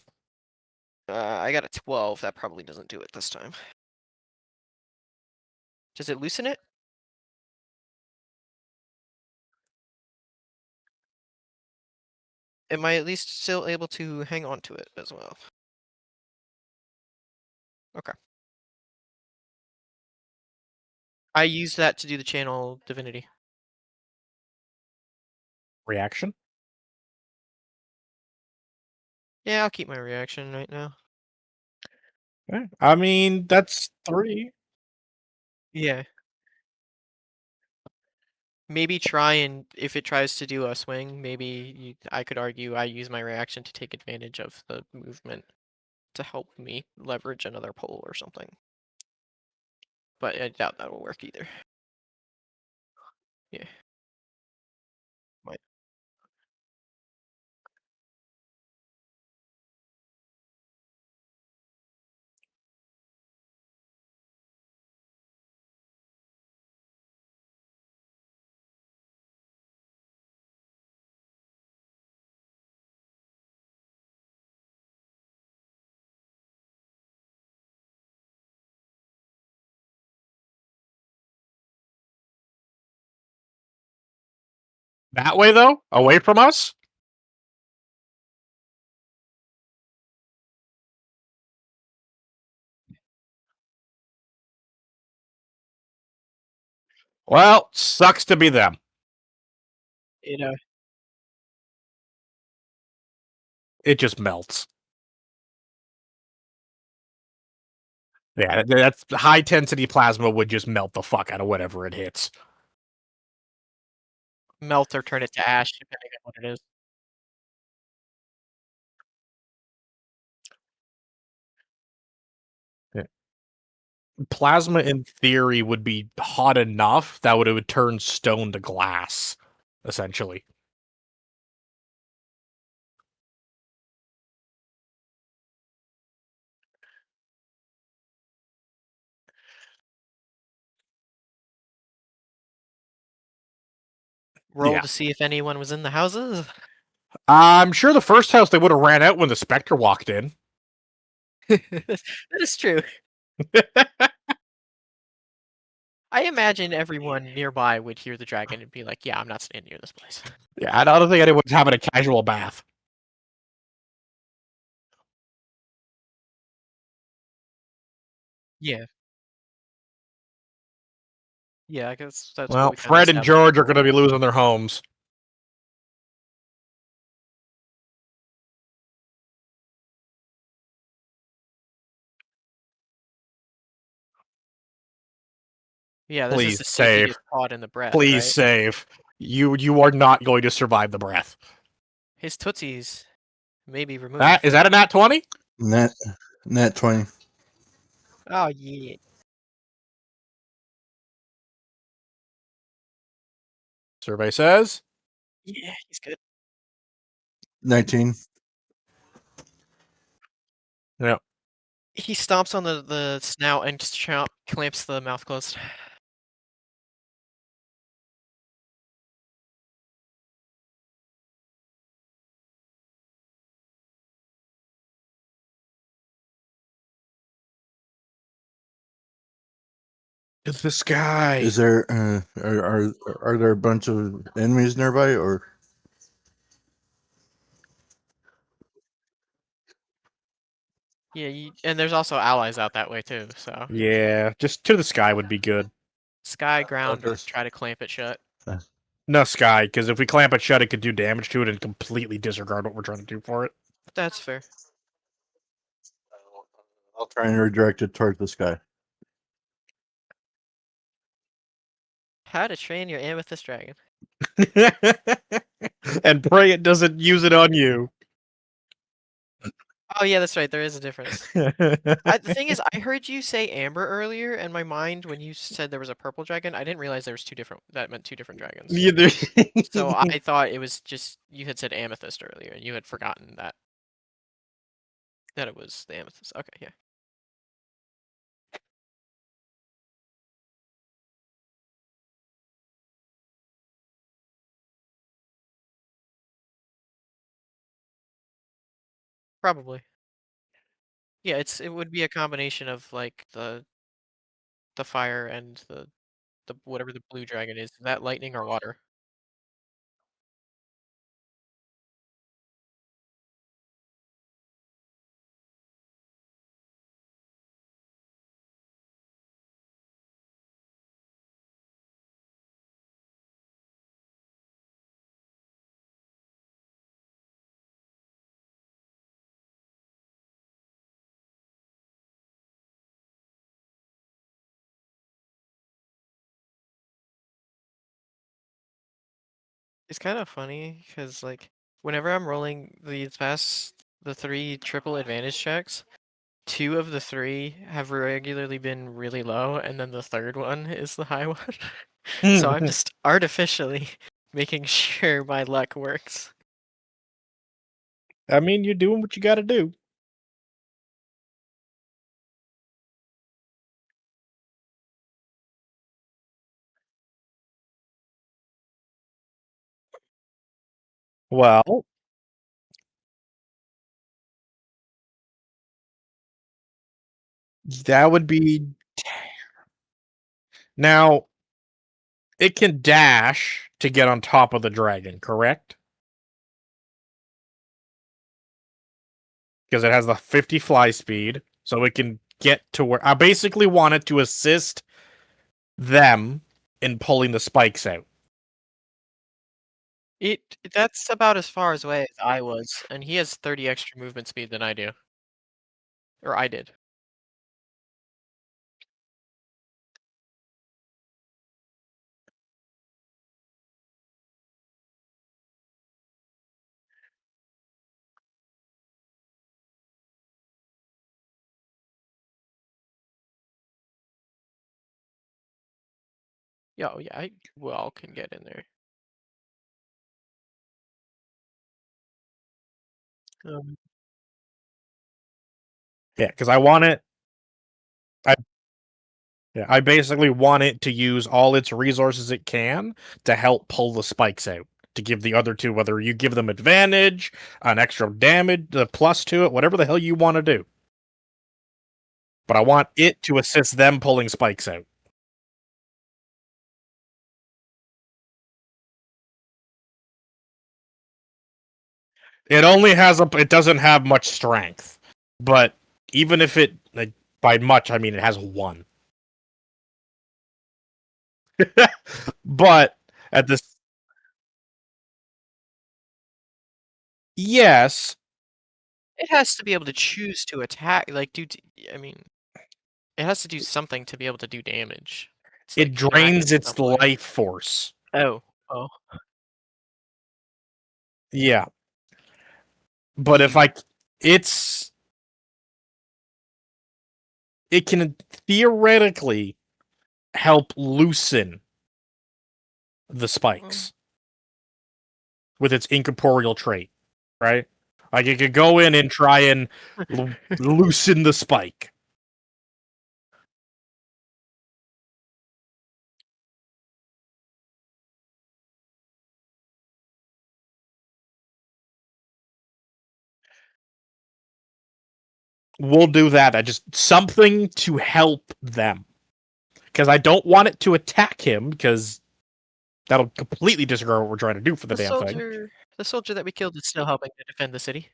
I got a 12. That probably doesn't do it this time. Does it loosen it? Am I at least still able to hang on to it as well? Okay. I used that to do the channel divinity. Reaction? Yeah, I'll keep my reaction right now. I mean, that's 3. Yeah. Maybe try and if it tries to do a swing, I could argue I use my reaction to take advantage of the movement to help me leverage another pull or something. But I doubt that will work either. Yeah. Might. That way though? Away from us? Well, sucks to be them. You know, It just melts. Yeah, that's high intensity plasma would just melt the fuck out of whatever it hits. melt or turn it to ash, depending on what it is. Yeah. Plasma in theory would be hot enough that it would turn stone to glass, essentially. Roll Yeah. to see if anyone was in the houses. I'm sure the first house they would have ran out when the specter walked in. That is true. I imagine everyone nearby would hear the dragon and be like, "Yeah, I'm not staying near this place." Yeah, I don't think anyone's having a casual bath. Yeah. Yeah, I guess that's what Well, we kind of Fred and established George are going to before. be losing their homes. Yeah, this is Please to see if he save. gets caught in the breath, Please right? save. You are not going to survive the breath. His tootsies may be That removed. is that a nat 20? Nat 20. Oh yeah. Survey says Yeah, he's good. 19. Yeah. He stomps on the snout and clamps the mouth closed. It's this guy. Is there are there a bunch of enemies nearby, or Yeah, and there's also allies out that way too. So Yeah, just to the sky would be good. sky, ground, or Okay. try to clamp it shut. No sky, because if we clamp it shut, it could do damage to it and completely disregard what we're trying to do for it. That's fair. I'll try and redirect it toward the sky? How to train your amethyst dragon. And pray it doesn't use it on you. Oh yeah, that's right. There is a difference. The thing is, I heard you say amber earlier, and my mind, when you said there was a purple dragon, I didn't realize there was two different. That meant two different dragons. Neither. So I thought it was just you had said amethyst earlier, and you had forgotten that it was the amethyst. Okay, yeah. Probably. Yeah, it would be a combination of like the fire and the whatever the blue dragon is. Is that lightning or water? It's kind of funny because like whenever I'm rolling the three triple advantage checks, two of the three have regularly been really low, and then the third one is the high one. So I'm just artificially making sure my luck works. I mean, you're doing what you got to do. Well, that would be now. It can dash to get on top of the dragon, correct? Because it has the 50 fly speed, so it can get to where I basically want it to assist them in pulling the spikes out. That's about as far away as I was, and he has 30 extra movement speed than I do. Or I did. Yeah, oh yeah, I well can get in there. Um, Yeah, because I want it. I Yeah, I basically want it to use all its resources it can to help pull the spikes out. To give the other two, whether you give them advantage, an extra damage, the plus to it, whatever the hell you want to do. But I want it to assist them pulling spikes out. It doesn't have much strength. But even if it, like, by much, I mean it has one. But at this, yes, it has to be able to choose to attack, like I mean, it has to do something to be able to do damage. It's it like not drains just its enough life. life force. Oh, oh. Yeah. But if it's it can theoretically help loosen the spikes with its incorporeal trait. right? Like it could go in and try and loosen the spike. We'll do that. I just something to help them. Because I don't want it to attack him, because that'll completely disregard what we're trying to do for the damn thing. The soldier that we killed is still helping to defend the city.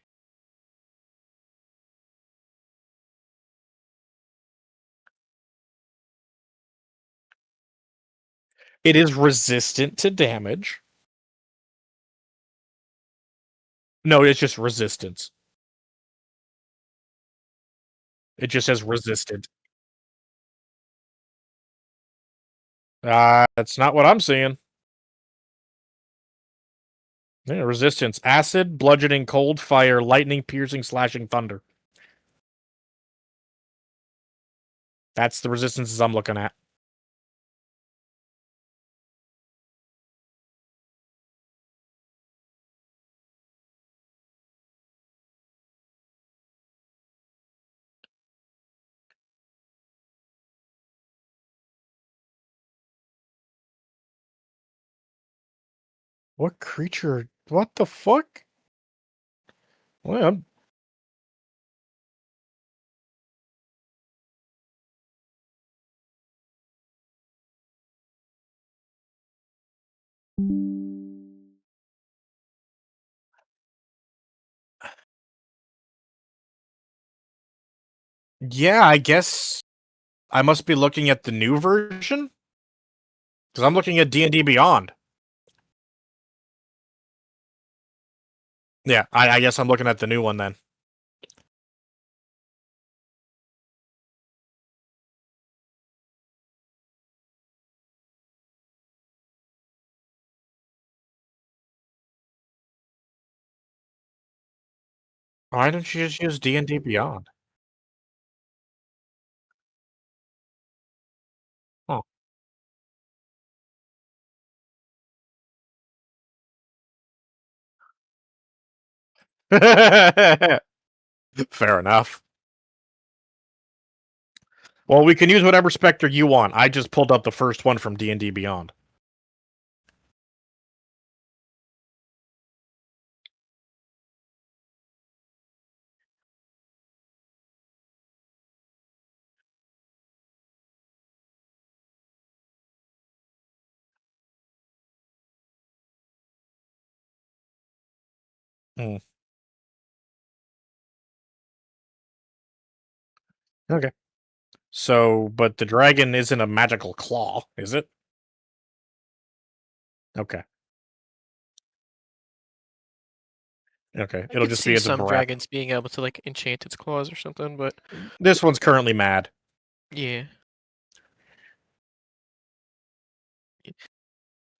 It is resistant to damage. No, it's just resistance. It just says resistant. That's not what I'm seeing. Yeah, resistance. Acid, bludgeoning, cold, fire, lightning, piercing, slashing, thunder. That's the resistances I'm looking at. What creature? What the fuck? Well, yeah, I guess I must be looking at the new version? Because I'm looking at D&D Beyond. Yeah, I guess I'm looking at the new one then. Why don't you just use D&D Beyond? Oh. Fair enough. Well, we can use whatever specter you want. I just pulled up the first one from D&D Beyond. Hmm. Okay. So, but the dragon isn't a magical claw, is it? Okay. Okay. I It'll could just be see its some breath. dragons being able to like enchant its claws or something, but This one's currently mad. yeah.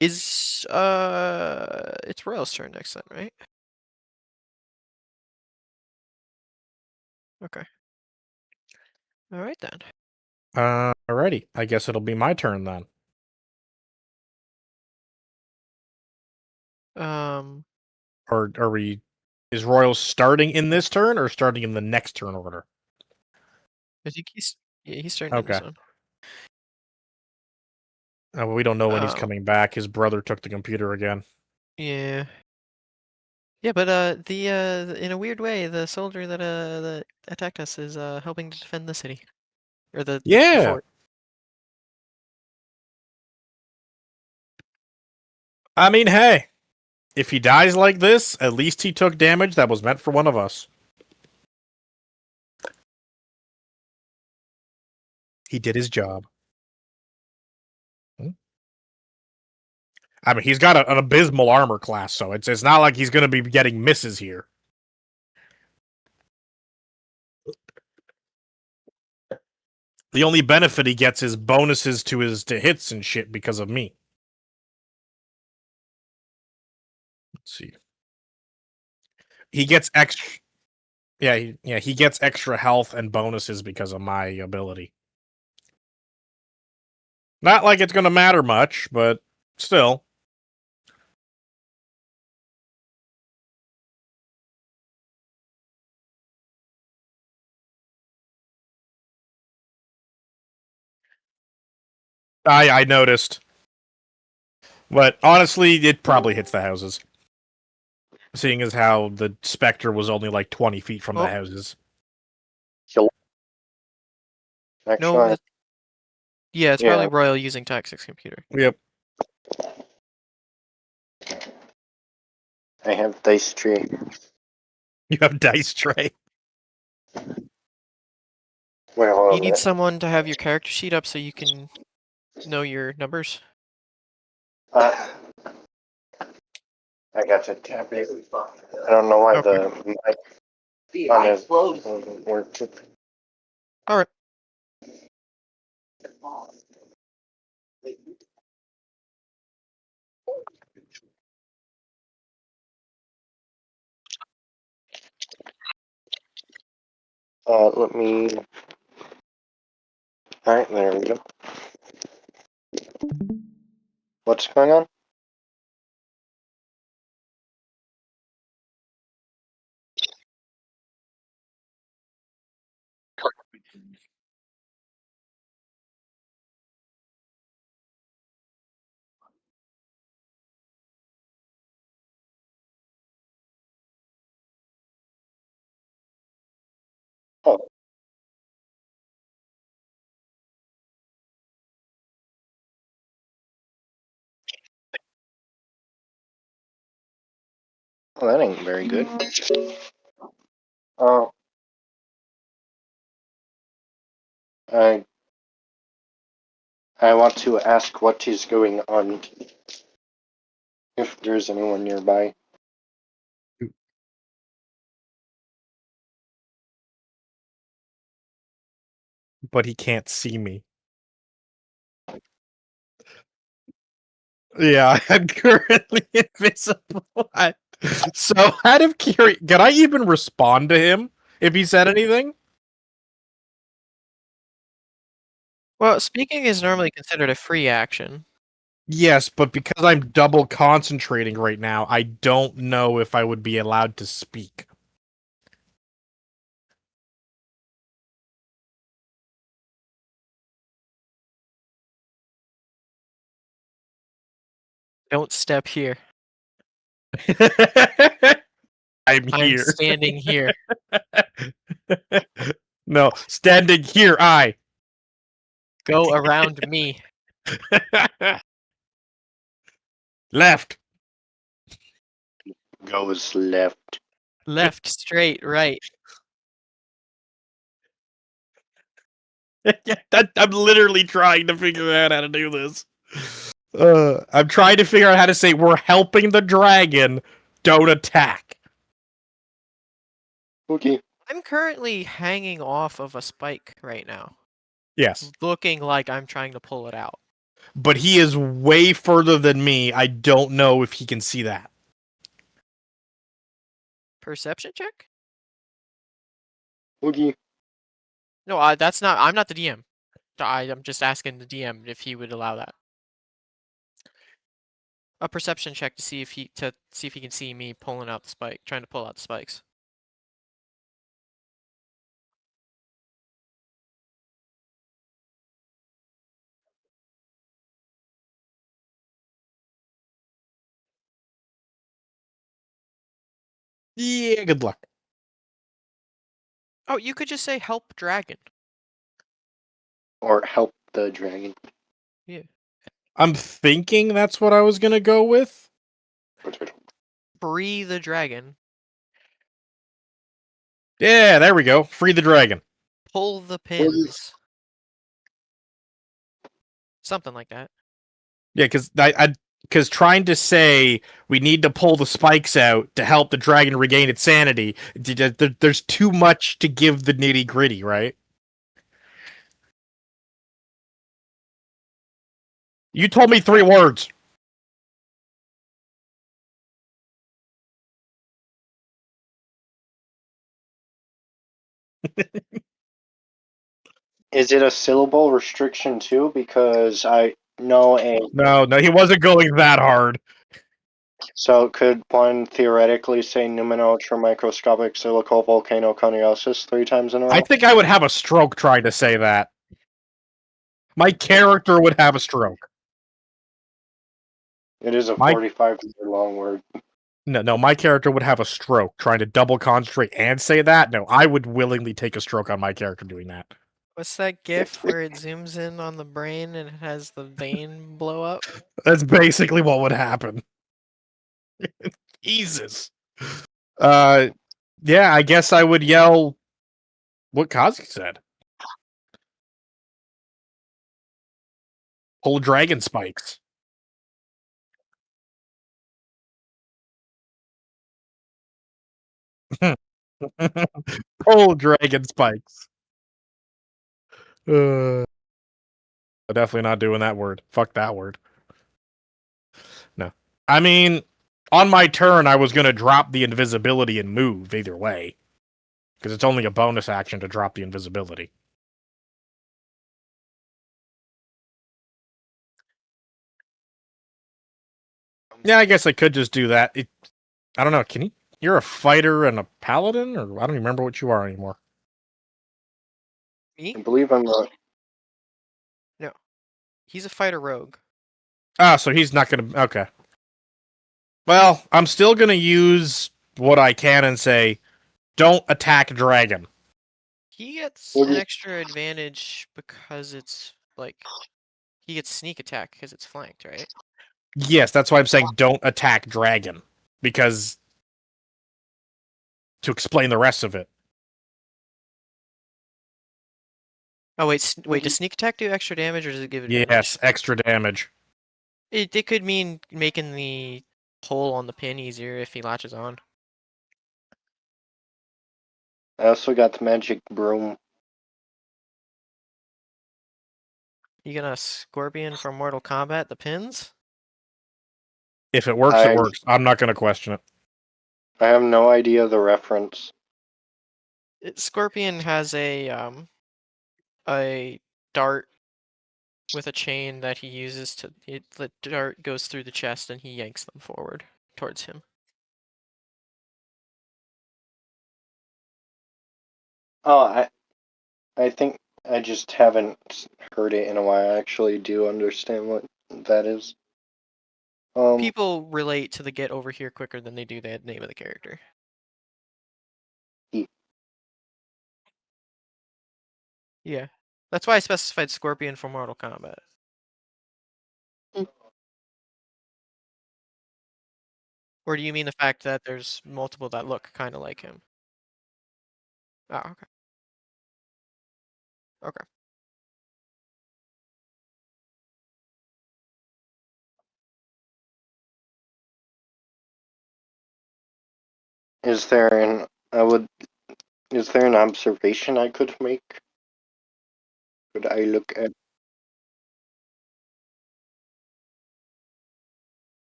Is it's Royal's turn next then, right? Okay. All right then. Alrighty. I guess it'll be my turn then. Um, Or are we? Is Royal starting in this turn or starting in the next turn order? I think he's starting in Okay. this one. Well, we don't know when he's Um, coming back. His brother took the computer again. Yeah. Yeah, but in a weird way, the soldier that attacked us is helping to defend the city or the Yeah. fort. I mean, hey, if he dies like this, at least he took damage that was meant for one of us. He did his job. I mean, he's got an abysmal armor class, so it's not like he's going to be getting misses here. The only benefit he gets is bonuses to his hits and shit because of me. Let's see. He gets extra. Yeah, he gets extra health and bonuses because of my ability. Not like it's going to matter much, but still. I noticed. But honestly, it probably hits the houses. Seeing as how the Spectre was only like 20 feet from Oh. the houses. No, Actually, yeah, it's Yeah. probably Royal using Toxic's computer. Yep. I have dice tree. You have dice tray. Wait, hold on You a need minute. someone to have your character sheet up so you can know your numbers. I got to tap it. I don't know why Okay. the mic on his doesn't work. All right. Let me. Alright, there we go. What's going on? Oh. Oh, that ain't very good. Oh. I want to ask what is going on. If there's anyone nearby. But he can't see me. Yeah, I'm currently invisible. So, out of curiosity, can I even respond to him if he said anything? Well, speaking is normally considered a free action. Yes, but because I'm double concentrating right now, I don't know if I would be allowed to speak. Don't step here. I'm I'm here. standing here. No, standing here, I. Go around me. Left. Goes left. Left, straight, right. I'm literally trying to figure out how to do this. I'm trying to figure out how to say we're helping the dragon. Don't attack. Okay. I'm currently hanging off of a spike right now, Yes, looking like I'm trying to pull it out. but he is way further than me. I don't know if he can see that. Perception check? Okay. No, that's not. I'm not the DM. I'm just asking the DM if he would allow that. A perception check to see if he can see me pulling out the spike, trying to pull out the spikes. Yeah, good luck. Oh, you could just say help dragon. Or help the dragon. Yeah. I'm thinking that's what I was gonna go with. Free the dragon. Yeah, there we go. Free the dragon. Pull the pins. Something like that. Yeah, because trying to say we need to pull the spikes out to help the dragon regain its sanity, there's too much to give the nitty gritty, right? You told me 3 words. Is it a syllable restriction too? Because I know a. No, he wasn't going that hard. So could one theoretically say numino ultramicroscopic silico volcano coniosis 3 times in a row? I think I would have a stroke trying to say that. My character would have a stroke. It is a My 45 long word. no, my character would have a stroke trying to double concentrate and say that. No, I would willingly take a stroke on my character doing that. What's that GIF where it zooms in on the brain and it has the vein blow up? That's basically what would happen. Jesus. Yeah, I guess I would yell what Kazi said. Pull dragon spikes. Pull dragon spikes. Definitely not doing that word. Fuck that word. No. I mean, on my turn, I was going to drop the invisibility and move either way. Because it's only a bonus action to drop the invisibility. Yeah, I guess I could just do that. I don't know. Can you? You're a fighter and a paladin, or I don't even remember what you are anymore. Me? I believe I'm not. No. He's a fighter rogue. Ah, so he's not gonna. Okay. Well, I'm still gonna use what I can and say, don't attack dragon. He gets Well, an you- extra advantage because it's like he gets sneak attack because it's flanked, right? Yes, that's why I'm saying don't attack dragon. Because to explain the rest of it. Oh wait, does sneak attack do extra damage or does it give advantage? Yes, extra damage. It could mean making the hole on the pin easier if he latches on. I also got the magic broom. You gonna scorpion from Mortal Kombat the pins? If it works, it I works. I'm not gonna question it. I have no idea the reference. Scorpion has a dart with a chain that he uses to the dart goes through the chest and he yanks them forward towards him. Oh, I think I just haven't heard it in a while. I actually do understand what that is. People relate to the get over here quicker than they do the name of the character. Yeah. Yeah. That's why I specified Scorpion for Mortal Kombat. Hmm. Or do you mean the fact that there's multiple that look kind of like him? Oh, okay. Okay. Is there an I would is there an observation I could make? Could I look at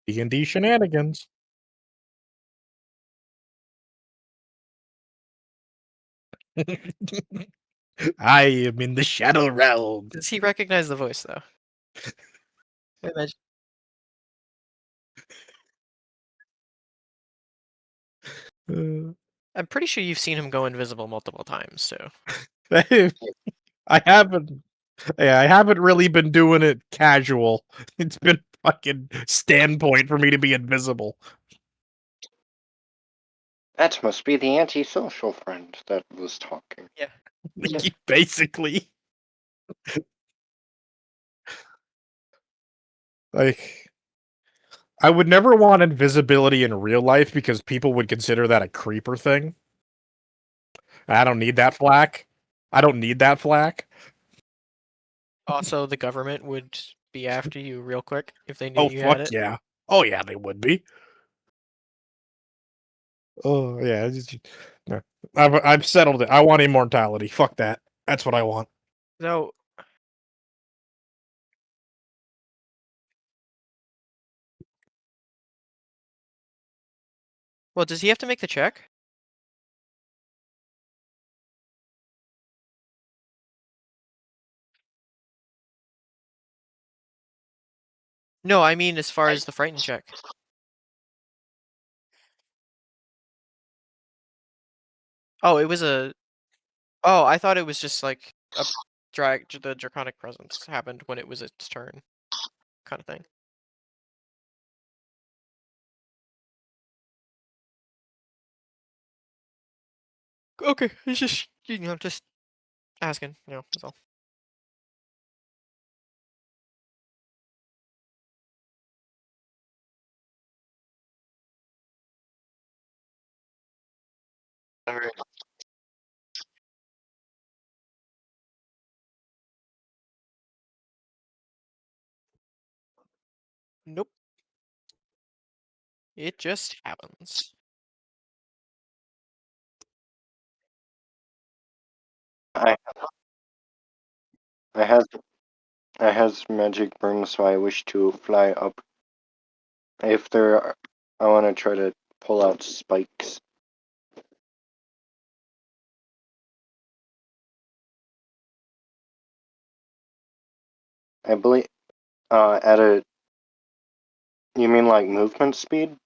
D&D shenanigans. I am in the shadow realm. Does he recognize the voice though? I imagine. I'm pretty sure you've seen him go invisible multiple times, so. I haven't. Yeah, I haven't really been doing it casual. It's been fucking standpoint for me to be invisible. that must be the antisocial friend that was talking. Yeah. Basically. Like, I would never want invisibility in real life because people would consider that a creeper thing. I don't need that flack. I don't need that flack. Also, the government would be after you real quick if they knew Oh, you fuck had it. yeah. Oh, yeah, they would be. Oh, yeah. No. I've settled it. I want immortality. Fuck that. That's what I want. So, Well, does he have to make the check? No, I mean as far as the frightened check. Oh, it was a. Oh, I thought it was just like a the draconic presence happened when it was its turn, kind of thing. Okay, it's just just asking, that's all. Alright. Nope, it just happens. I I has I has magic broom, so I wish to fly up. If there are, I want to try to pull out spikes. I believe at a, you mean like movement speed?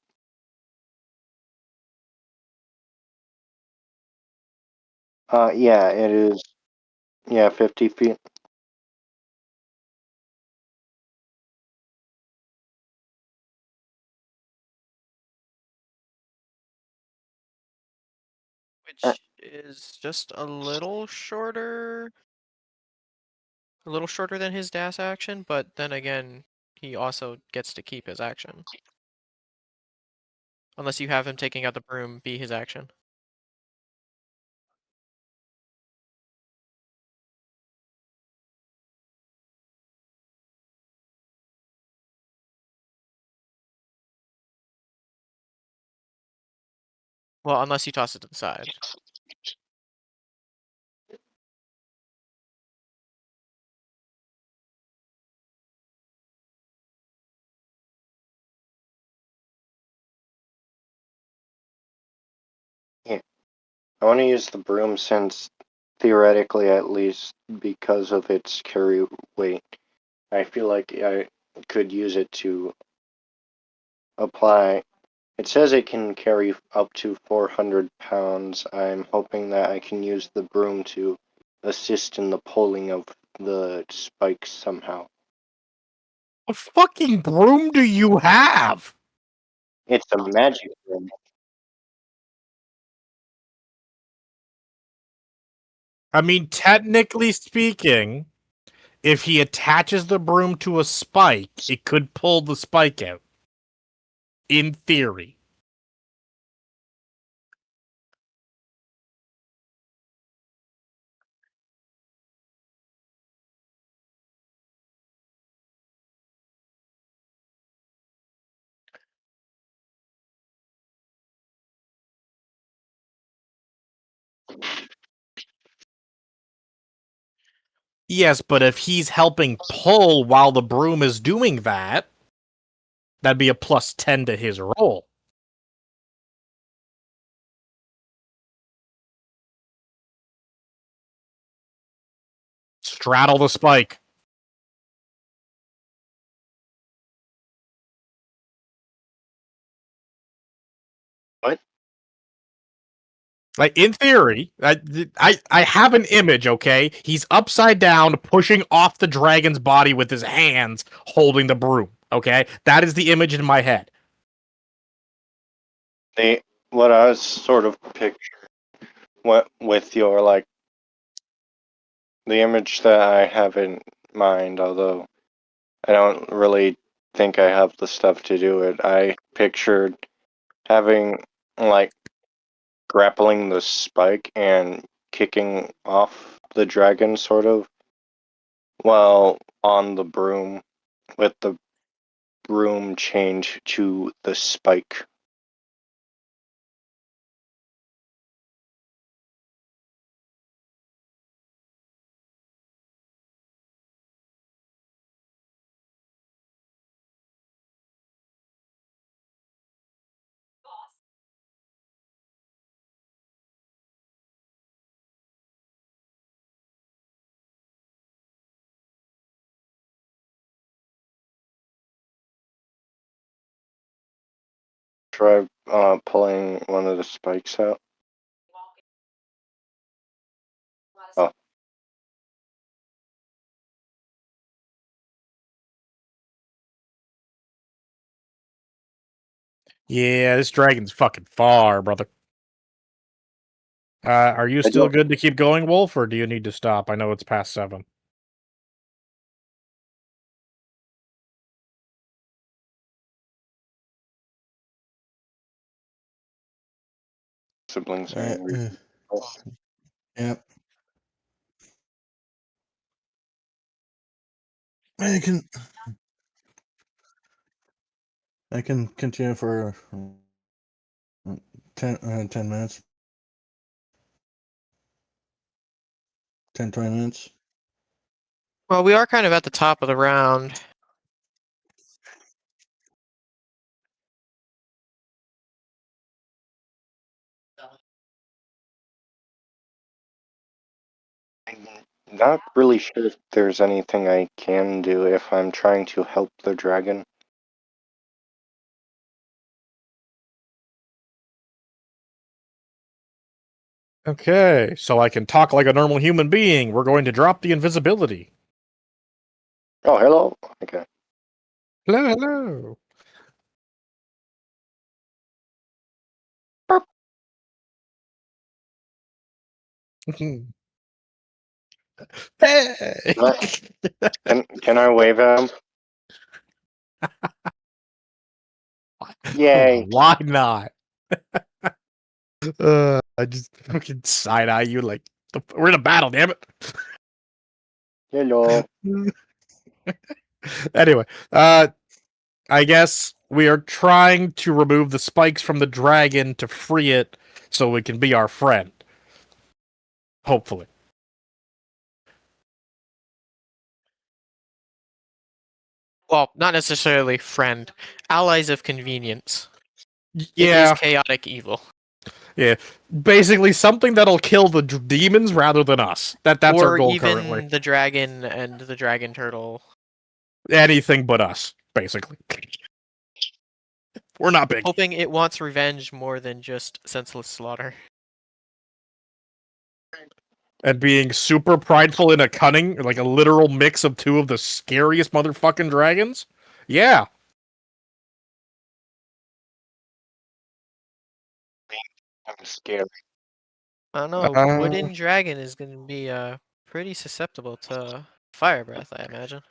Yeah, it is. Yeah, 50 feet. Uh, Which is just a little shorter than his dash action, but then again, he also gets to keep his action. Unless you have him taking out the broom be his action. Well, unless you toss it to the side. yeah, I want to use the broom since, theoretically at least, because of its carry weight, I feel like I could use it to apply. It says it can carry up to 400 pounds. I'm hoping that I can use the broom to assist in the pulling of the spikes somehow. What fucking broom do you have? It's a magic broom. I mean, technically speaking, if he attaches the broom to a spike, it could pull the spike out. In theory. Yes, but if he's helping pull while the broom is doing that, that'd be a plus 10 to his roll. Straddle the spike. What? Like in theory, I have an image. Okay, he's upside down, pushing off the dragon's body with his hands, holding the broom. Okay, that is the image in my head. What I was sort of picturing, what with your like, the image that I have in mind, although I don't really think I have the stuff to do it. I pictured having, like, grappling the spike and kicking off the dragon, sort of, while on the broom, with the broom chained to the spike. Try pulling one of the spikes out. Oh. Yeah, this dragon's fucking far, brother. Are you still don't- good to keep going, Wolf, or do you need to stop? I know it's past 7. Siblings are angry. Yep. I can continue for 10 minutes. 10, 20 minutes. Well, we are kind of at the top of the round. I'm not really sure if there's anything I can do if I'm trying to help the dragon. Okay, so I can talk like a normal human being. We're going to drop the invisibility. Oh, hello. Okay. Hello, hello. Hey! Can I wave at him? Yay. Why not? I just fucking side eye you like we're in a battle, damn it. Hello. Anyway, I guess we are trying to remove the spikes from the dragon to free it so it can be our friend. Hopefully. Well, not necessarily friend. Allies of convenience. It is Yeah, chaotic evil. yeah. Basically something that'll kill the demons rather than us. That's our Or goal even currently. the dragon and the dragon turtle. Anything but us, basically. We're not big. Hoping it wants revenge more than just senseless slaughter. And being super prideful and a cunning, like a literal mix of two of the scariest motherfucking dragons. Yeah. I'm scared. I don't know, Uh, wooden dragon is going to be pretty susceptible to fire breath, I imagine.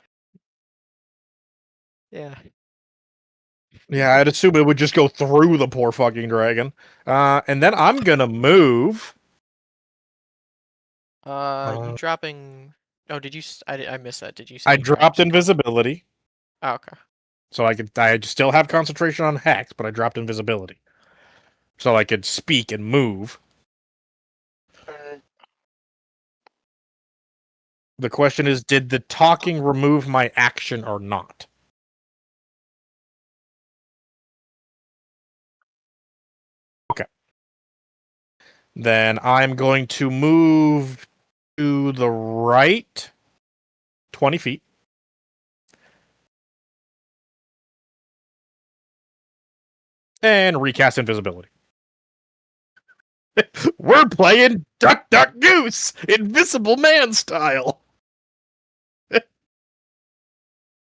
Yeah. Yeah, I'd assume it would just go through the poor fucking dragon. And then I'm gonna move. You dropping... Oh, did you... I missed that. Did you say I you dropped... dropped invisibility, Oh, okay. so I still have concentration on hex, but I dropped invisibility, so I could speak and move. The question is, did the talking remove my action or not? Okay. Then I'm going to move to the right 20 feet. And recast invisibility. We're playing Duck Duck Goose, Invisible Man style.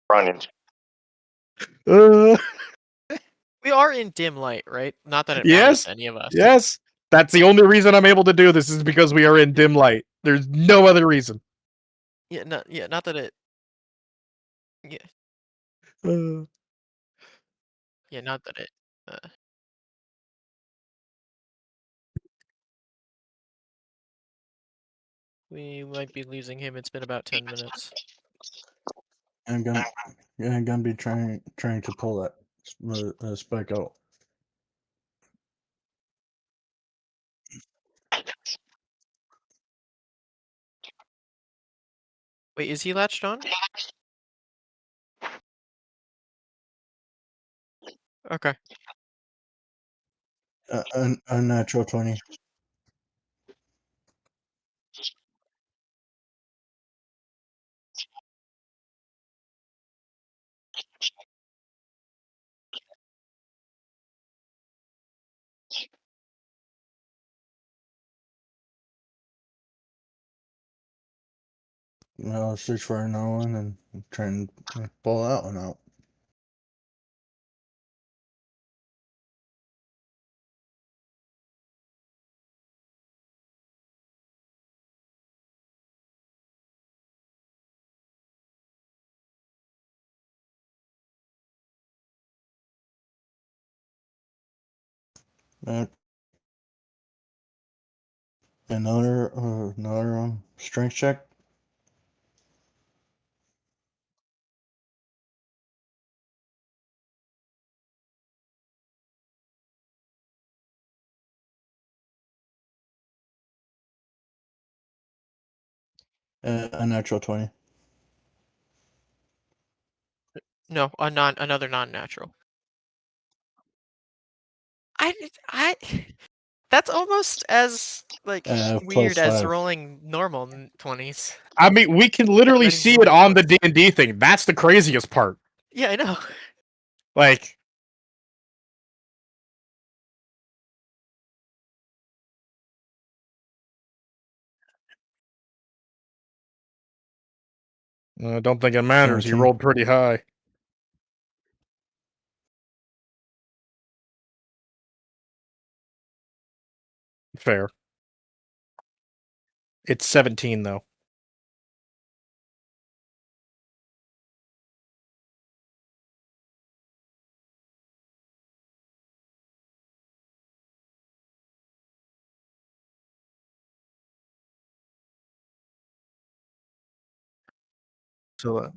Running. Uh, We are in dim light, right? Not that it matters yes, to any of us. yes. That's the only reason I'm able to do this is because we are in dim light. There's no other reason. Yeah, not that it... Yeah, Uh, yeah, not that it... Uh, we might be losing him. It's been about 10 minutes. I'm gonna be trying to pull that spike out. Wait, is he latched on? Okay. Unnatural 20. I'll search for another one and try and pull that one out. Uh, another strength check. A natural 20. No, another non-natural. I that's almost as like weird Plus as 5. rolling normal 20s. I mean, we can literally Betting see you it roll on the 20s. D&D thing. That's the craziest part. Yeah, I know. Like, I don't think it matters. He 17. rolled pretty high. Fair. It's 17 though. So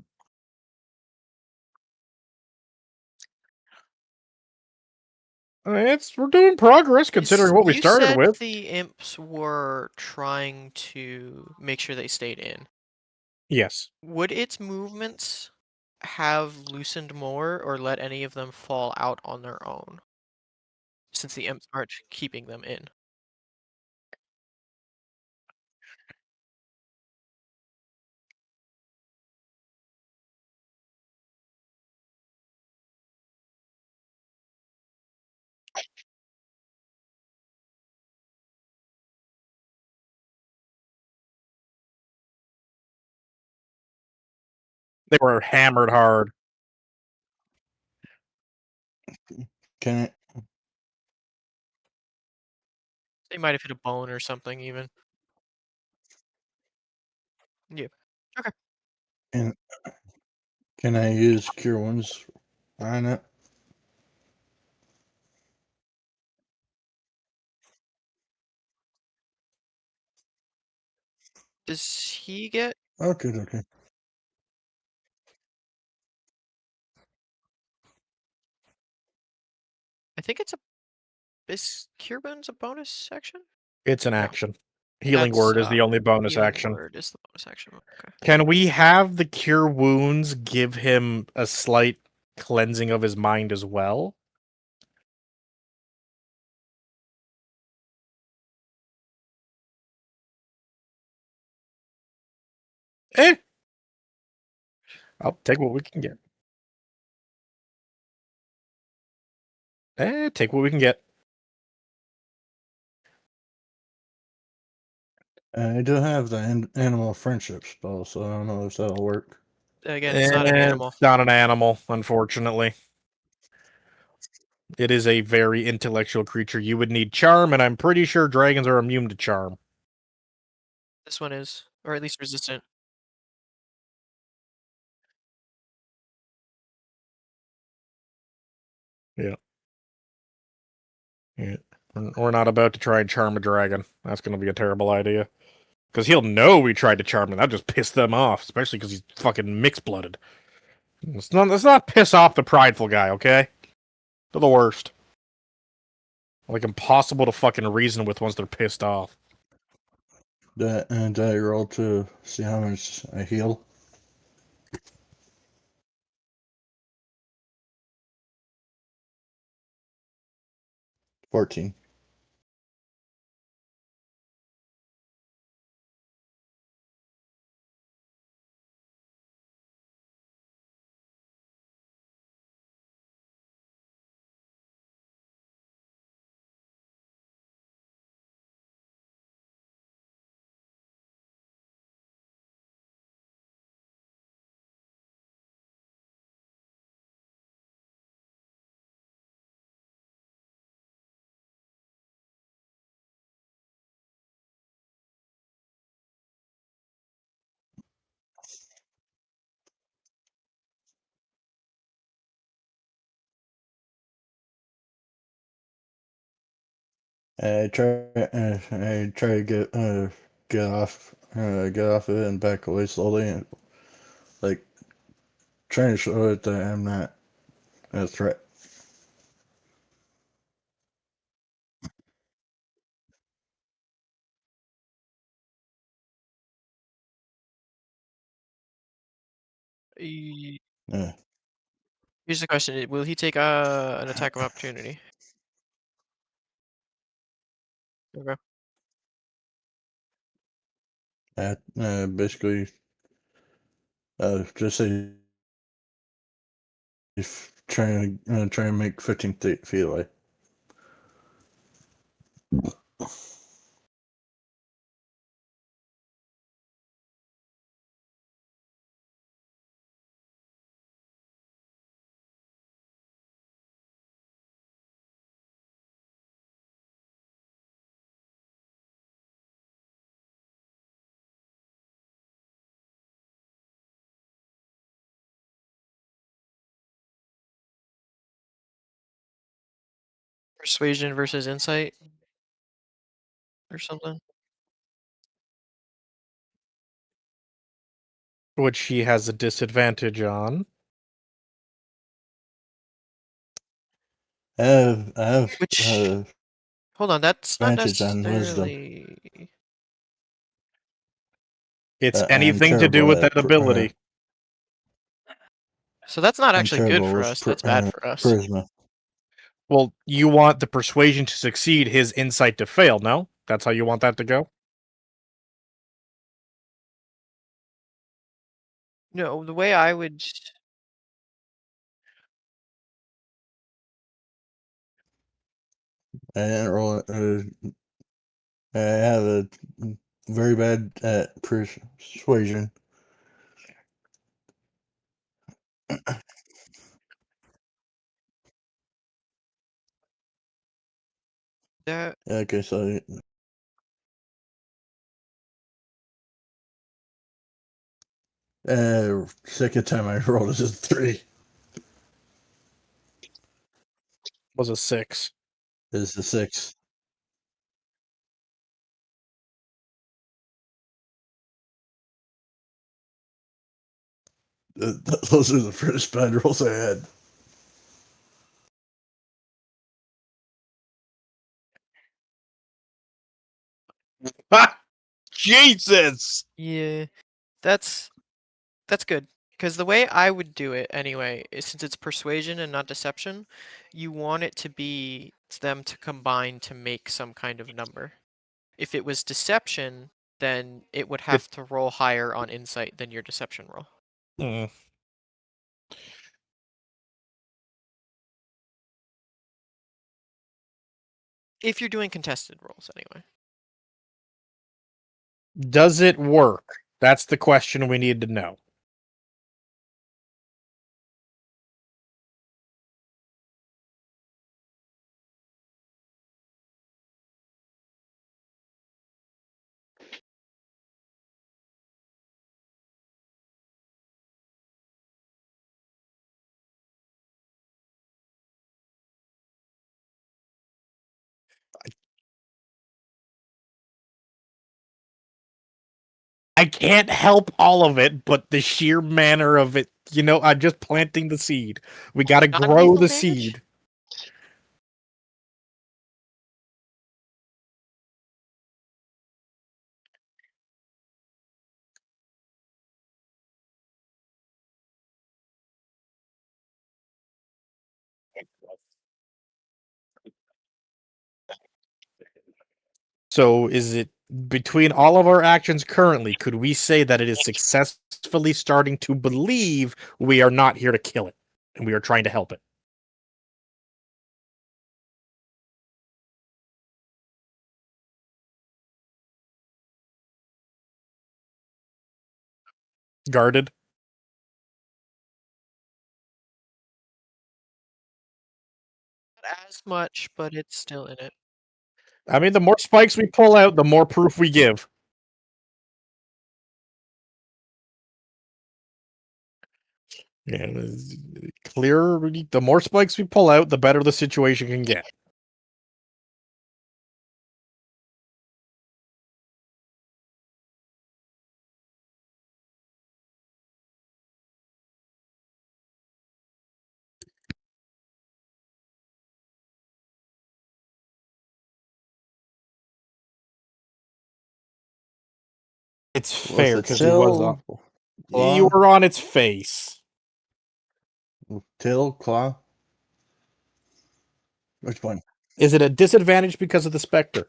we're doing progress considering what we You started said with. the imps were trying to make sure they stayed in. Yes. Would its movements have loosened more or let any of them fall out on their own? Since the imps aren't keeping them in. They were hammered hard. Can it? They might have hit a bone or something even. Yeah. Okay. Can, can I use cure wounds on it? Does he get Okay, okay. I think it's a is Cure Wounds a bonus action? It's an No. action. Healing That's Word is the only bonus Healing action. Word is the bonus action. Okay. Can we have the Cure Wounds give him a slight cleansing of his mind as well? Eh. I'll take what we can get. Take what we can get. I do have the animal friendship spell, so I don't know if that'll work. Again, it's not an animal. It's not an animal, unfortunately. It is a very intellectual creature. You would need charm, and I'm pretty sure dragons are immune to charm. This one is, or at least resistant. Yeah. Yeah. We're not about to try and charm a dragon. That's going to be a terrible idea. Because he'll know we tried to charm him. That just piss them off, especially because he's fucking mixed-blooded. Let's not piss off the prideful guy, okay? They're the worst. Like, impossible to fucking reason with once they're pissed off. Did I roll to see how much I heal? 14. I try to get off of it and back away slowly, and like trying to show it that I'm not a threat. Y- Uh, Here's the question: will he take an attack of opportunity? Okay. Basically, just say if try and make 15 feet away. Persuasion versus insight or something. Which she has a disadvantage on. I have Which hold on, that's not advantage on wisdom. necessarily. It's I'm anything to do terrible with at that ability. So that's not I'm actually good terrible for with us. That's bad for us. charisma. Well, you want the persuasion to succeed, his insight to fail, no? That's how you want that to go? No, the way I would. I didn't roll. I have a very bad at persuasion. That Okay, so second time I rolled is a 3. Was a 6. Is the 6. Those are the first bad rolls I had. Ah! Jesus! yeah, that's that's good. Because the way I would do it anyway, is since it's persuasion and not deception, you want it to be them to combine to make some kind of number. If it was deception, then it would have to roll higher on insight than your deception roll. Mm. If you're doing contested rolls, anyway. Does it work? That's the question we need to know. I can't help all of it, but the sheer manner of it, I'm just planting the seed. We gotta grow Non-lethal the damage? seed. So is it between all of our actions currently, could we say that it is successfully starting to believe we are not here to kill it and we are trying to help it? Guarded? Not as much, but it's still in it. I mean, the more spikes we pull out, the more proof we give. Yeah, clear. The more spikes we pull out, the better the situation can get. It's Was fair it because he was on. tail, You claw, were on its face. tail, claw? Which one? Is it a disadvantage because of the specter?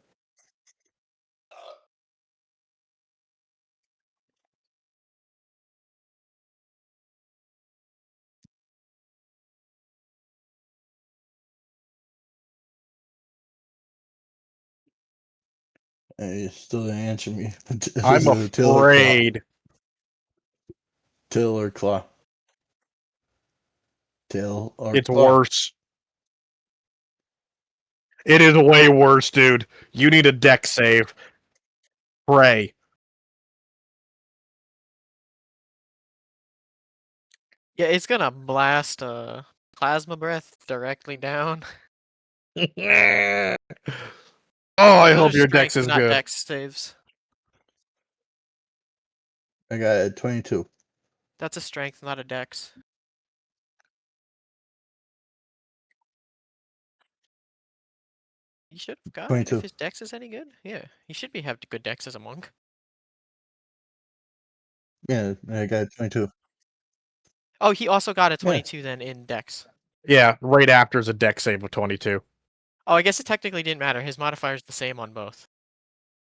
You still didn't answer me. I'm Is it a tail or claw? afraid. Tail or claw? Tail or It's claw? worse. It is way worse, dude. You need a deck save. Pray. Yeah, it's gonna blast plasma breath directly down. Oh, I Those hope are your dex strength, is not good. dex saves. I got a 22. That's a strength, not a dex. He should have got it if 22. his dex is any good. Yeah, he should be have good dex as a monk. Yeah, I got a 22. Oh, he also got a Yeah. 22 then in dex. Yeah, right after is a deck save of 22. Oh, I guess it technically didn't matter. His modifier's the same on both.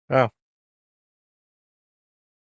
Oh.